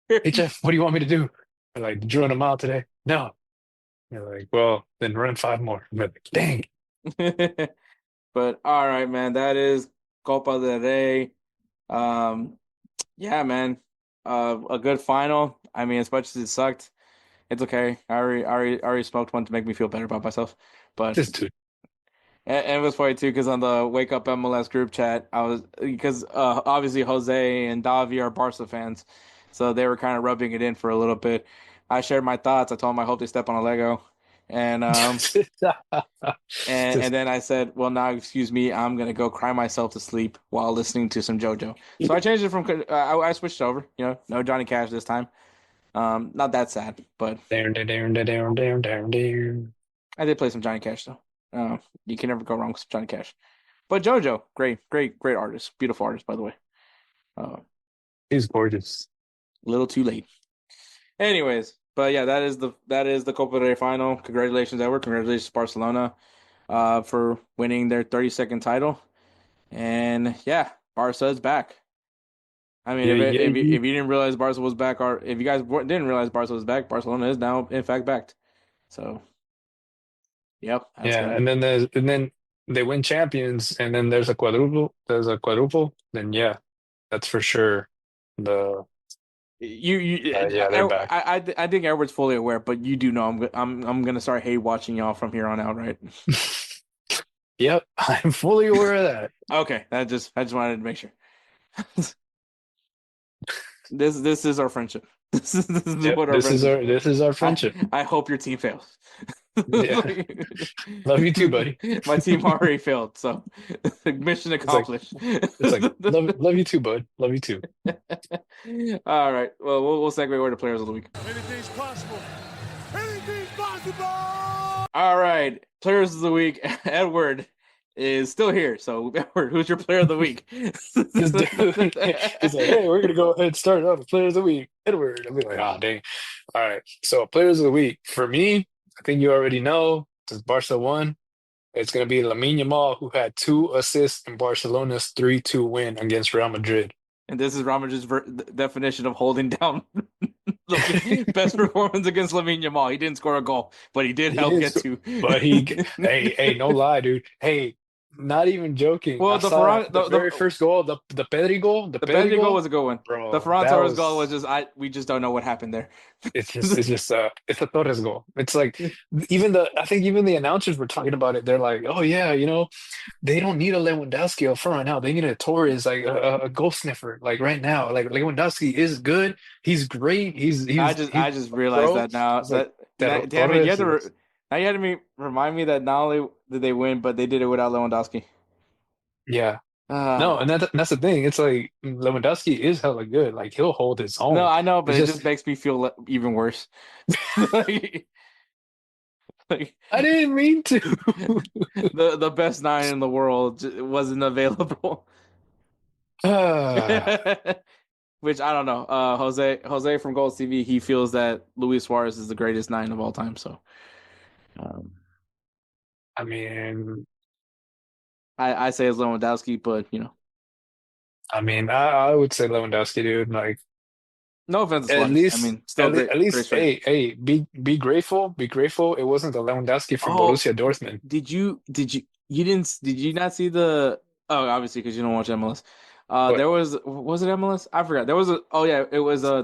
Hey, Jeff, what do you want me to do? I'm like, did you run a mile today? No. You're like, well, then run five more. I'm like, dang. But all right, man. That is Copa del Rey. Um, yeah, man. A good final. I mean, as much as it sucked, it's okay. I already smoked one to make me feel better about myself. But Just dude. and it was funny too because on the Wake Up MLS group chat, I was because obviously Jose and Davi are Barca fans, so they were kind of rubbing it in for a little bit. I shared my thoughts. I told them I hope they step on a Lego, and and Just then I said, well, now excuse me, I'm gonna go cry myself to sleep while listening to some JoJo. So I changed it from I switched over. No Johnny Cash this time. Not that sad, but down, down, down, down, down, down, down. I did play some Johnny Cash though. You can never go wrong with Johnny Cash. But JoJo, great, great, great artist, beautiful artist, by the way. Uh, He's gorgeous. little too late. Anyways, but yeah, that is the Copa del Rey final. Congratulations, Edward. Congratulations, Barcelona, for winning their 32nd title. And yeah, Barca is back. I mean, Yeah, if yeah, if you, yeah. if you didn't realize Barca was back, or if you guys didn't realize Barca was back, Barcelona is now in fact backed. So, yep, that's Yeah, gonna. and then they win champions, and then there's a quadruple. There's a quadruple. Then yeah, that's for sure. The Yeah, they're back. I think Edward's fully aware, but you do know I'm gonna start hate watching y'all from here on out, right? Yep, I'm fully aware of that. Okay, I just wanted to make sure. This is our friendship. This is Yep, what our this is friendship. our this is our I friendship. I hope your team fails. Yeah. Love you too, buddy. My team already failed, so mission It's like accomplished. love you too, bud. Love you too. All right. Well, we'll segue over to players of the week. Anything's possible. Anything's possible. All right, players of the week. Edward is still here. So, Edward, who's your player of the week? This dude, he's like, hey, we're gonna go ahead and start off the players of the week. Edward. I'll be like, oh dang. All right. So players of the week. For me, I think you already know, since Barca won, it's gonna be Lamine Yamal, who had 2 assists in Barcelona's 3-2 win against Real Madrid. And this is Ramaj's definition of holding down the best performance against Lamine Yamal. He didn't score a goal, but he did help get two. But hey, no lie, dude. Hey, not even joking. Well, I saw the very first goal, the Pedri goal, the Pedri goal was a good one. Bro, the Ferran Torres goal was just we just don't know what happened there. It's a Torres goal. It's like I think even the announcers were talking about it. They're like, oh yeah, they don't need a Lewandowski up front right now. They need a Torres, like a goal sniffer, like right now. Like Lewandowski is good. He's great. I just realized that now. Damn it, now you had to remind me that not only did they win, but they did it without Lewandowski. Yeah. No, and that's the thing. It's like Lewandowski is hella good. Like he'll hold his own. No, I know, but it just makes me feel even worse. like, I didn't mean to. the best 9 in the world wasn't available. Which I don't know. Jose from Gold TV, he feels that Luis Suarez is the greatest 9 of all time. So, I mean, I say it's Lewandowski, but I mean, I would say Lewandowski, dude. Like, no offense, at least, I mean, still at least, hey, be grateful. Be grateful. It wasn't the Lewandowski from Borussia Dortmund. Did you not see the? Oh, obviously, because you don't watch MLS. There was it MLS? I forgot. There was it was the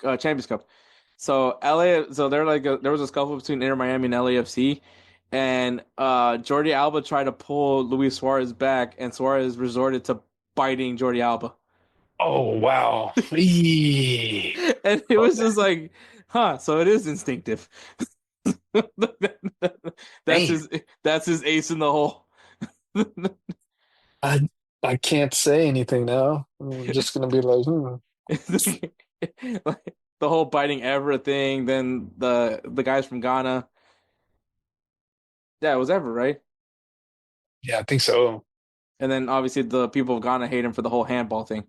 LA Champions Cup. So there was a scuffle between Inter Miami and LAFC, and Jordi Alba tried to pull Luis Suarez back, and Suarez resorted to biting Jordi Alba. Oh wow! And it was just like, so it is instinctive. That's his ace in the hole. I can't say anything now. I'm just gonna be like, Like, the whole biting everything. Then the guys from Ghana. Yeah, it was Ever, right? Yeah, I think so. And then obviously the people of Ghana hate him for the whole handball thing.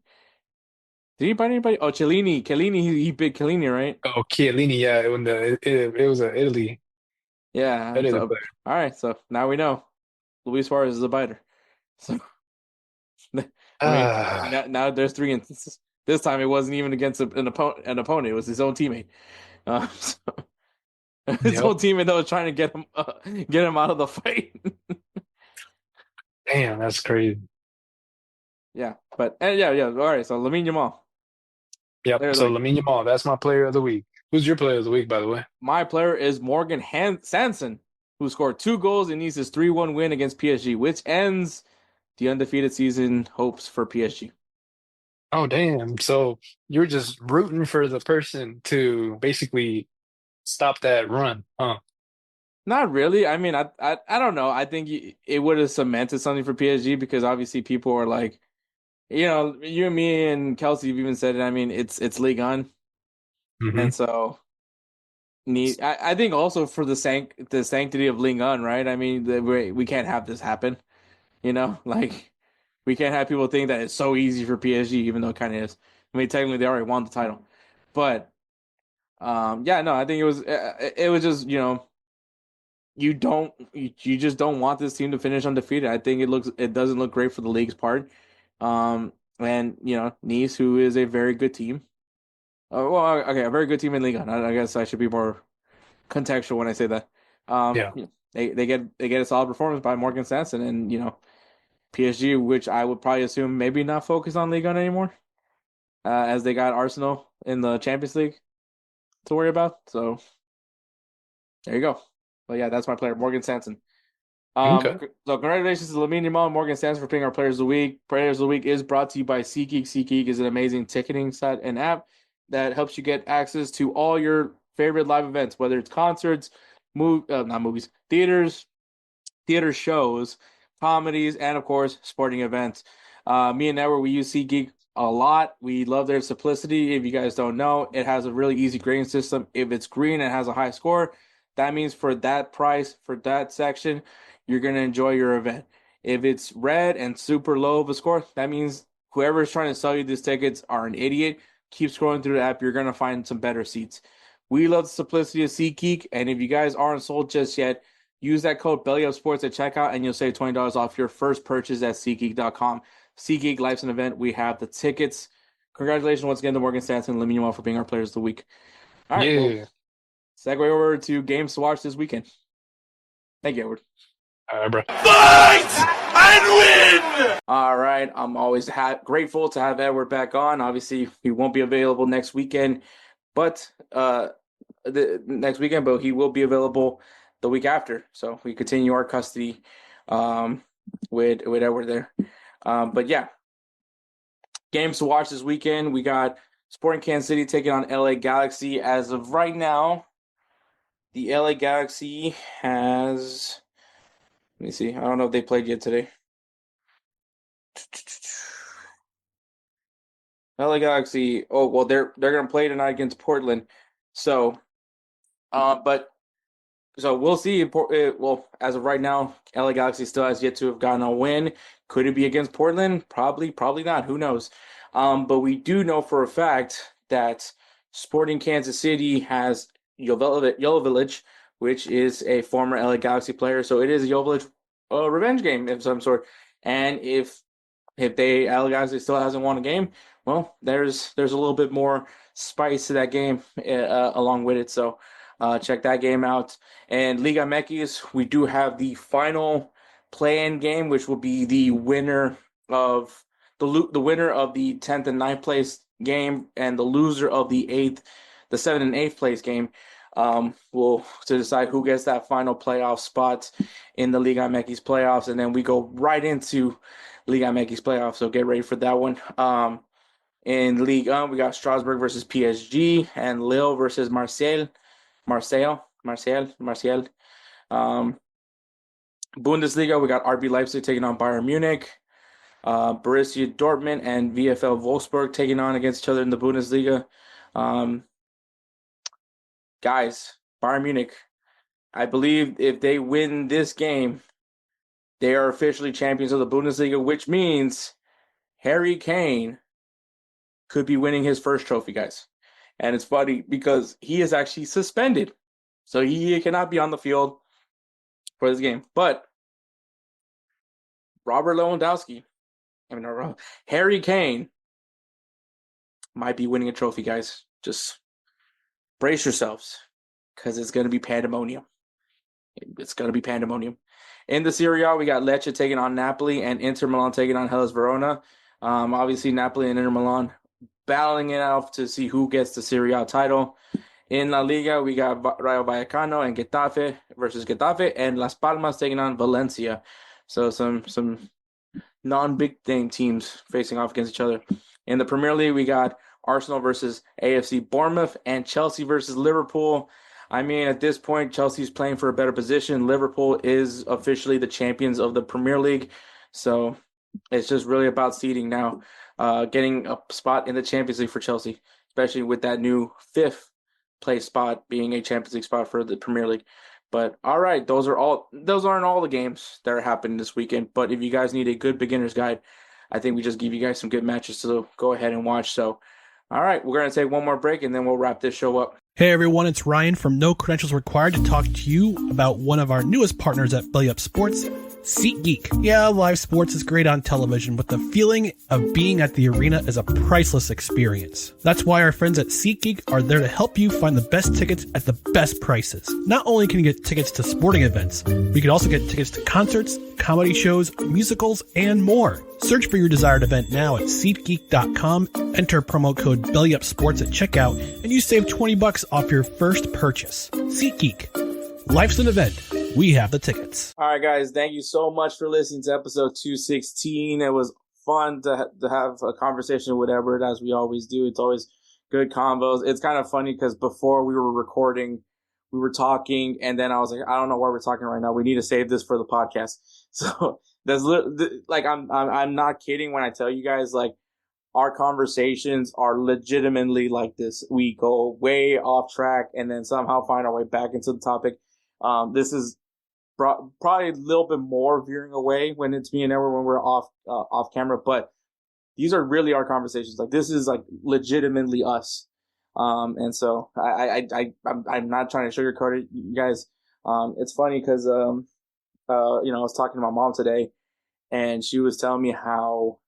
Did he bite anybody? Oh, Chiellini, he bit Chiellini, right? Oh, Chiellini, yeah. When it was a Italy. Yeah. All right, so now we know Luis Suarez is a biter. So I mean, now there's 3 instances. This time it wasn't even against an opponent. It was his own teammate. His whole teammate that was trying to get him out of the fight. Damn, that's crazy. Yeah, but All right, so Lamine Yamal. Yep. So Lamine Yamal, that's my player of the week. Who's your player of the week, by the way? My player is Morgan Sanson, who scored 2 goals in Nice's 3-1 win against PSG, which ends the undefeated season hopes for PSG. Oh, damn. So you're just rooting for the person to basically stop that run, huh? Not really. I mean, I don't know. I think it would have cemented something for PSG because obviously people are like, you and me and Kelsey have even said it. I mean, it's Ligue 1. Mm-hmm. And so I think also for the sanctity of Ligue 1, right? I mean, we can't have this happen. Like we can't have people think that it's so easy for PSG, even though it kind of is. I mean, technically they already won the title, but I think it was just you just don't want this team to finish undefeated. I think it doesn't look great for the league's part. And Nice, who is a very good team. A very good team in Ligue 1. I guess I should be more contextual when I say that. They get a solid performance by Morgan Sanson, and PSG, which I would probably assume maybe not focus on Ligue 1 anymore, as they got Arsenal in the Champions League to worry about. So there you go. But yeah, that's my player, Morgan Sanson. Okay. So congratulations to Lamine Yamal and Morgan Sanson for being our Players of the Week. Players of the Week is brought to you by SeatGeek. SeatGeek is an amazing ticketing site and app that helps you get access to all your favorite live events, whether it's concerts, not movies, theater shows, comedies, and of course, sporting events. Me and Edward, we use SeatGeek a lot. We love their simplicity. If you guys don't know, it has a really easy grading system. If it's green and has a high score, that means for that price, for that section, you're going to enjoy your event. If it's red and super low of a score, that means whoever is trying to sell you these tickets are an idiot. Keep scrolling through the app. You're going to find some better seats. We love the simplicity of SeatGeek, and if you guys aren't sold just yet, use that code BellyUpSports at checkout, and you'll save $20 off your first purchase at SeatGeek.com. SeatGeek Life's an event. We have the tickets. Congratulations once again to Morgan Stanton and Lemuel for being our players of the week. All right, Yeah. well, segue over to games to watch this weekend. Thank you, Edward. All right, bro. Fight and win! All right, I'm always grateful to have Edward back on. Obviously, he won't be available next weekend, but but he will be available the week after. So we continue our custody with Edward there. But yeah, games to watch this weekend. We got Sporting Kansas City taking on LA Galaxy. As of right now, the LA Galaxy has, let me see, I don't know if they played yet today. LA Galaxy, oh, well, they're going to play tonight against Portland. So, so we'll see. Well, as of right now, LA Galaxy still has yet to have gotten a win. Could it be against Portland? Probably not. Who knows? But we do know for a fact that Sporting Kansas City has Jovanovic, which is a former LA Galaxy player. So it is a Jovanovic revenge game of some sort. And if LA Galaxy still hasn't won a game, well, there's a little bit more spice to that game along with it. So check that game out. And Liga MX, we do have the final play-in game, which will be the winner of the winner of the 10th and 9th place game, and the loser of the 7th and 8th place game will to decide who gets that final playoff spot in the Liga MX playoffs, and then we go right into Liga MX playoffs. So get ready for that one. In Ligue 1, we got Strasbourg versus PSG and Lille versus Marseille. Bundesliga, we got RB Leipzig taking on Bayern Munich. Borussia Dortmund and VfL Wolfsburg taking on against each other in the Bundesliga. Guys, Bayern Munich, I believe if they win this game, they are officially champions of the Bundesliga, which means Harry Kane could be winning his first trophy, guys. And it's funny because he is actually suspended. So he cannot be on the field for this game. But Harry Kane might be winning a trophy, guys. Just brace yourselves because it's going to be pandemonium. It's going to be pandemonium. In the Serie A, we got Lecce taking on Napoli and Inter Milan taking on Hellas Verona. Obviously, Napoli and Inter Milan battling it out to see who gets the Serie A title. In La Liga, we got Rayo Vallecano and Getafe versus Getafe, and Las Palmas taking on Valencia. So some non-big name teams facing off against each other. In the Premier League, we got Arsenal versus AFC Bournemouth and Chelsea versus Liverpool. I mean, at this point, Chelsea's playing for a better position. Liverpool is officially the champions of the Premier League. So it's just really about seeding now, getting a spot in the Champions League for Chelsea, especially with that new 5th place spot being a Champions League spot for the Premier League. But all right, those aren't all the games that are happening this weekend. But if you guys need a good beginner's guide, I think we just give you guys some good matches to go ahead and watch. So, all right, we're going to take one more break and then we'll wrap this show up. Hey everyone, it's Ryan from No Credentials Required to talk to you about one of our newest partners at Belly Up Sports, SeatGeek. Yeah, live sports is great on television, but the feeling of being at the arena is a priceless experience. That's why our friends at SeatGeek are there to help you find the best tickets at the best prices. Not only can you get tickets to sporting events, but you can also get tickets to concerts, comedy shows, musicals, and more. Search for your desired event now at SeatGeek.com, enter promo code BellyUpSports at checkout, and you save $20 off your first purchase. SeatGeek. Life's an event. We have the tickets. All right, guys. Thank you so much for listening to episode 216. It was fun to have a conversation with Edward, as we always do. It's always good convos. It's kind of funny because before we were recording, we were talking, and then I was like, I don't know why we're talking right now. We need to save this for the podcast. So that's like, I'm not kidding when I tell you guys, like, our conversations are legitimately like this. We go way off track and then somehow find our way back into the topic. This is probably a little bit more veering away when it's me and Edward when we're off camera, but these are really our conversations. Like, this is like legitimately us. And so I'm not trying to sugarcoat it, you guys. It's funny because, I was talking to my mom today, and she was telling me how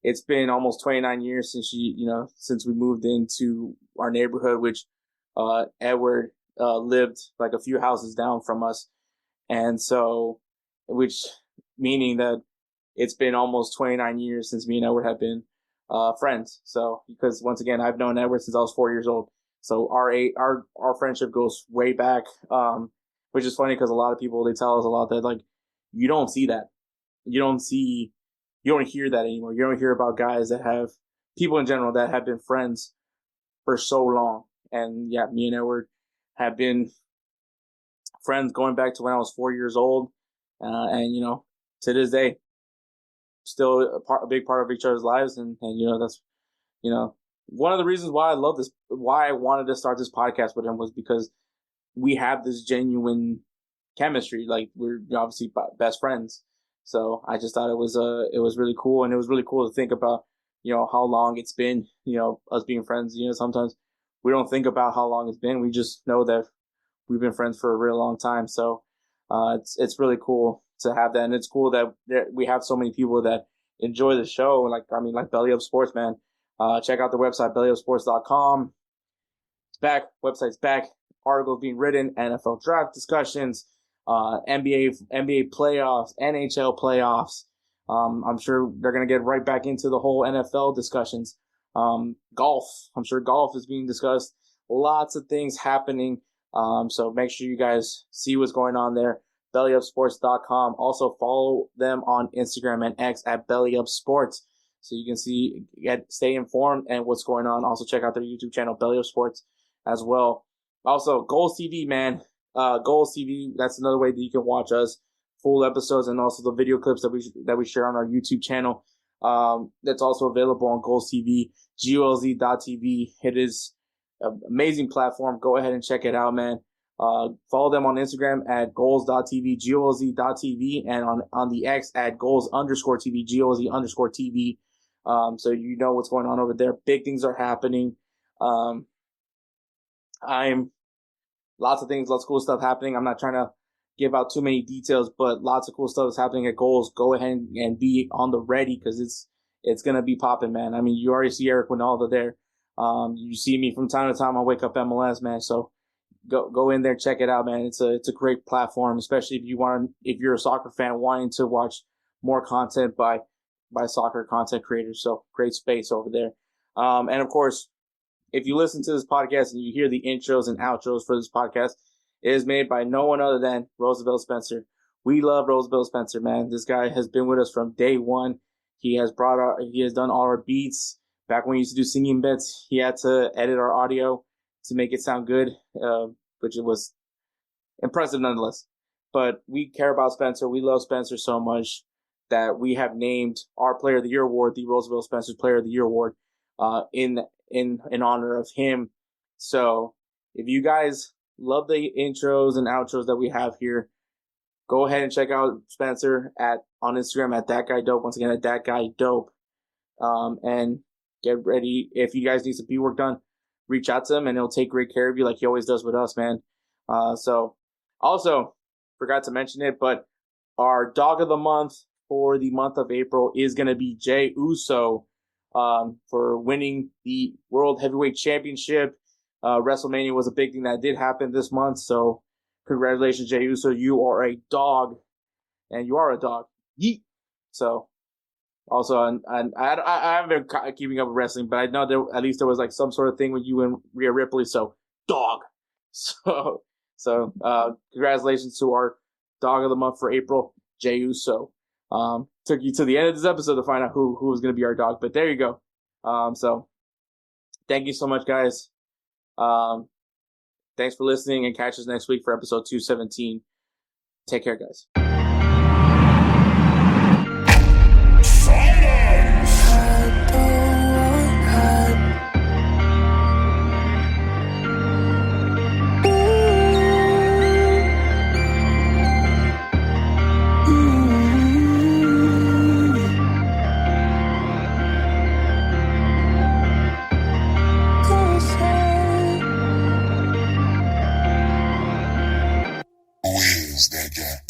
it's been almost 29 years since we moved into our neighborhood, which, Edward, lived like a few houses down from us. And so, which meaning that it's been almost 29 years since me and Edward have been friends. So, because once again, I've known Edward since I was 4 years old. So our friendship goes way back, which is funny because a lot of people, they tell us a lot that, like, you don't see that. You don't hear that anymore. You don't hear about guys that have, people in general that have been friends for so long. And yeah, me and Edward have been friends going back to when I was 4 years old. And, to this day, still a big part of each other's lives. And that's, one of the reasons why I love this, why I wanted to start this podcast with him, was because we have this genuine chemistry. Like, we're obviously best friends. So I just thought it was really cool. And it was really cool to think about, how long it's been, us being friends. Sometimes we don't think about how long it's been. We just know that we've been friends for a real long time. So, it's really cool to have that. And it's cool that we have so many people that enjoy the show. Like Belly Up Sports, man. Check out the website, bellyupsports.com. It's back. Website's back. Articles being written, NFL draft discussions, NBA playoffs, NHL playoffs. I'm sure they're going to get right back into the whole NFL discussions. Golf. I'm sure golf is being discussed. Lots of things happening. So make sure you guys see what's going on there. BellyUpSports.com. Also follow them on Instagram and X at BellyUpSports, so you can stay informed and what's going on. Also check out their YouTube channel, Belly Up Sports, as well. Also, Goals TV, man. Goals TV. That's another way that you can watch us, full episodes, and also the video clips that we share on our YouTube channel. That's also available on Goals TV, golz.tv. It is an amazing platform. Go ahead and check it out, man. Follow them on Instagram at goals.tv, golz.tv, and on the X at goals_TV, golz_TV. So you know what's going on over there. Big things are happening. Lots of things, lots of cool stuff happening. I'm not trying to give out too many details, but lots of cool stuff is happening at Goals. Go ahead and be on the ready, because it's gonna be popping, man. I mean, you already see Eric Winalda there. You see me from time to time on Wake Up MLS, man. So go in there, check it out, man. It's a great platform, especially if you're a soccer fan wanting to watch more content by soccer content creators. So great space over there. And of course, if you listen to this podcast and you hear the intros and outros for this podcast, it is made by no one other than Roosevelt Spencer. We love Roosevelt Spencer, man. This guy has been with us from day one. He has done all our beats. Back when we used to do singing bits, he had to edit our audio to make it sound good, which it was impressive nonetheless. But we care about Spencer. We love Spencer so much that we have named our Player of the Year award the Roosevelt Spencer Player of the Year award, in honor of him. So if you guys love the intros and outros that we have here, go ahead and check out Spencer on Instagram at That Guy Dope. Once again, at That Guy Dope. And get ready. If you guys need some beat work done, reach out to him and he'll take great care of you like he always does with us, man. So also forgot to mention it, but our dog of the month for the month of April is going to be Jey Uso, for winning the World Heavyweight Championship. WrestleMania was a big thing that did happen this month. So congratulations, Jey Uso. You are a dog, and you are a dog. Yeet. So also, and I haven't been keeping up with wrestling, but I know at least there was like some sort of thing with you and Rhea Ripley. So dog. So congratulations to our dog of the month for April, Jey Uso. Took you to the end of this episode to find out who was going to be our dog, but there you go. So thank you so much, guys. Thanks for listening, and catch us next week for episode 217. Take care, guys. Who is that guy?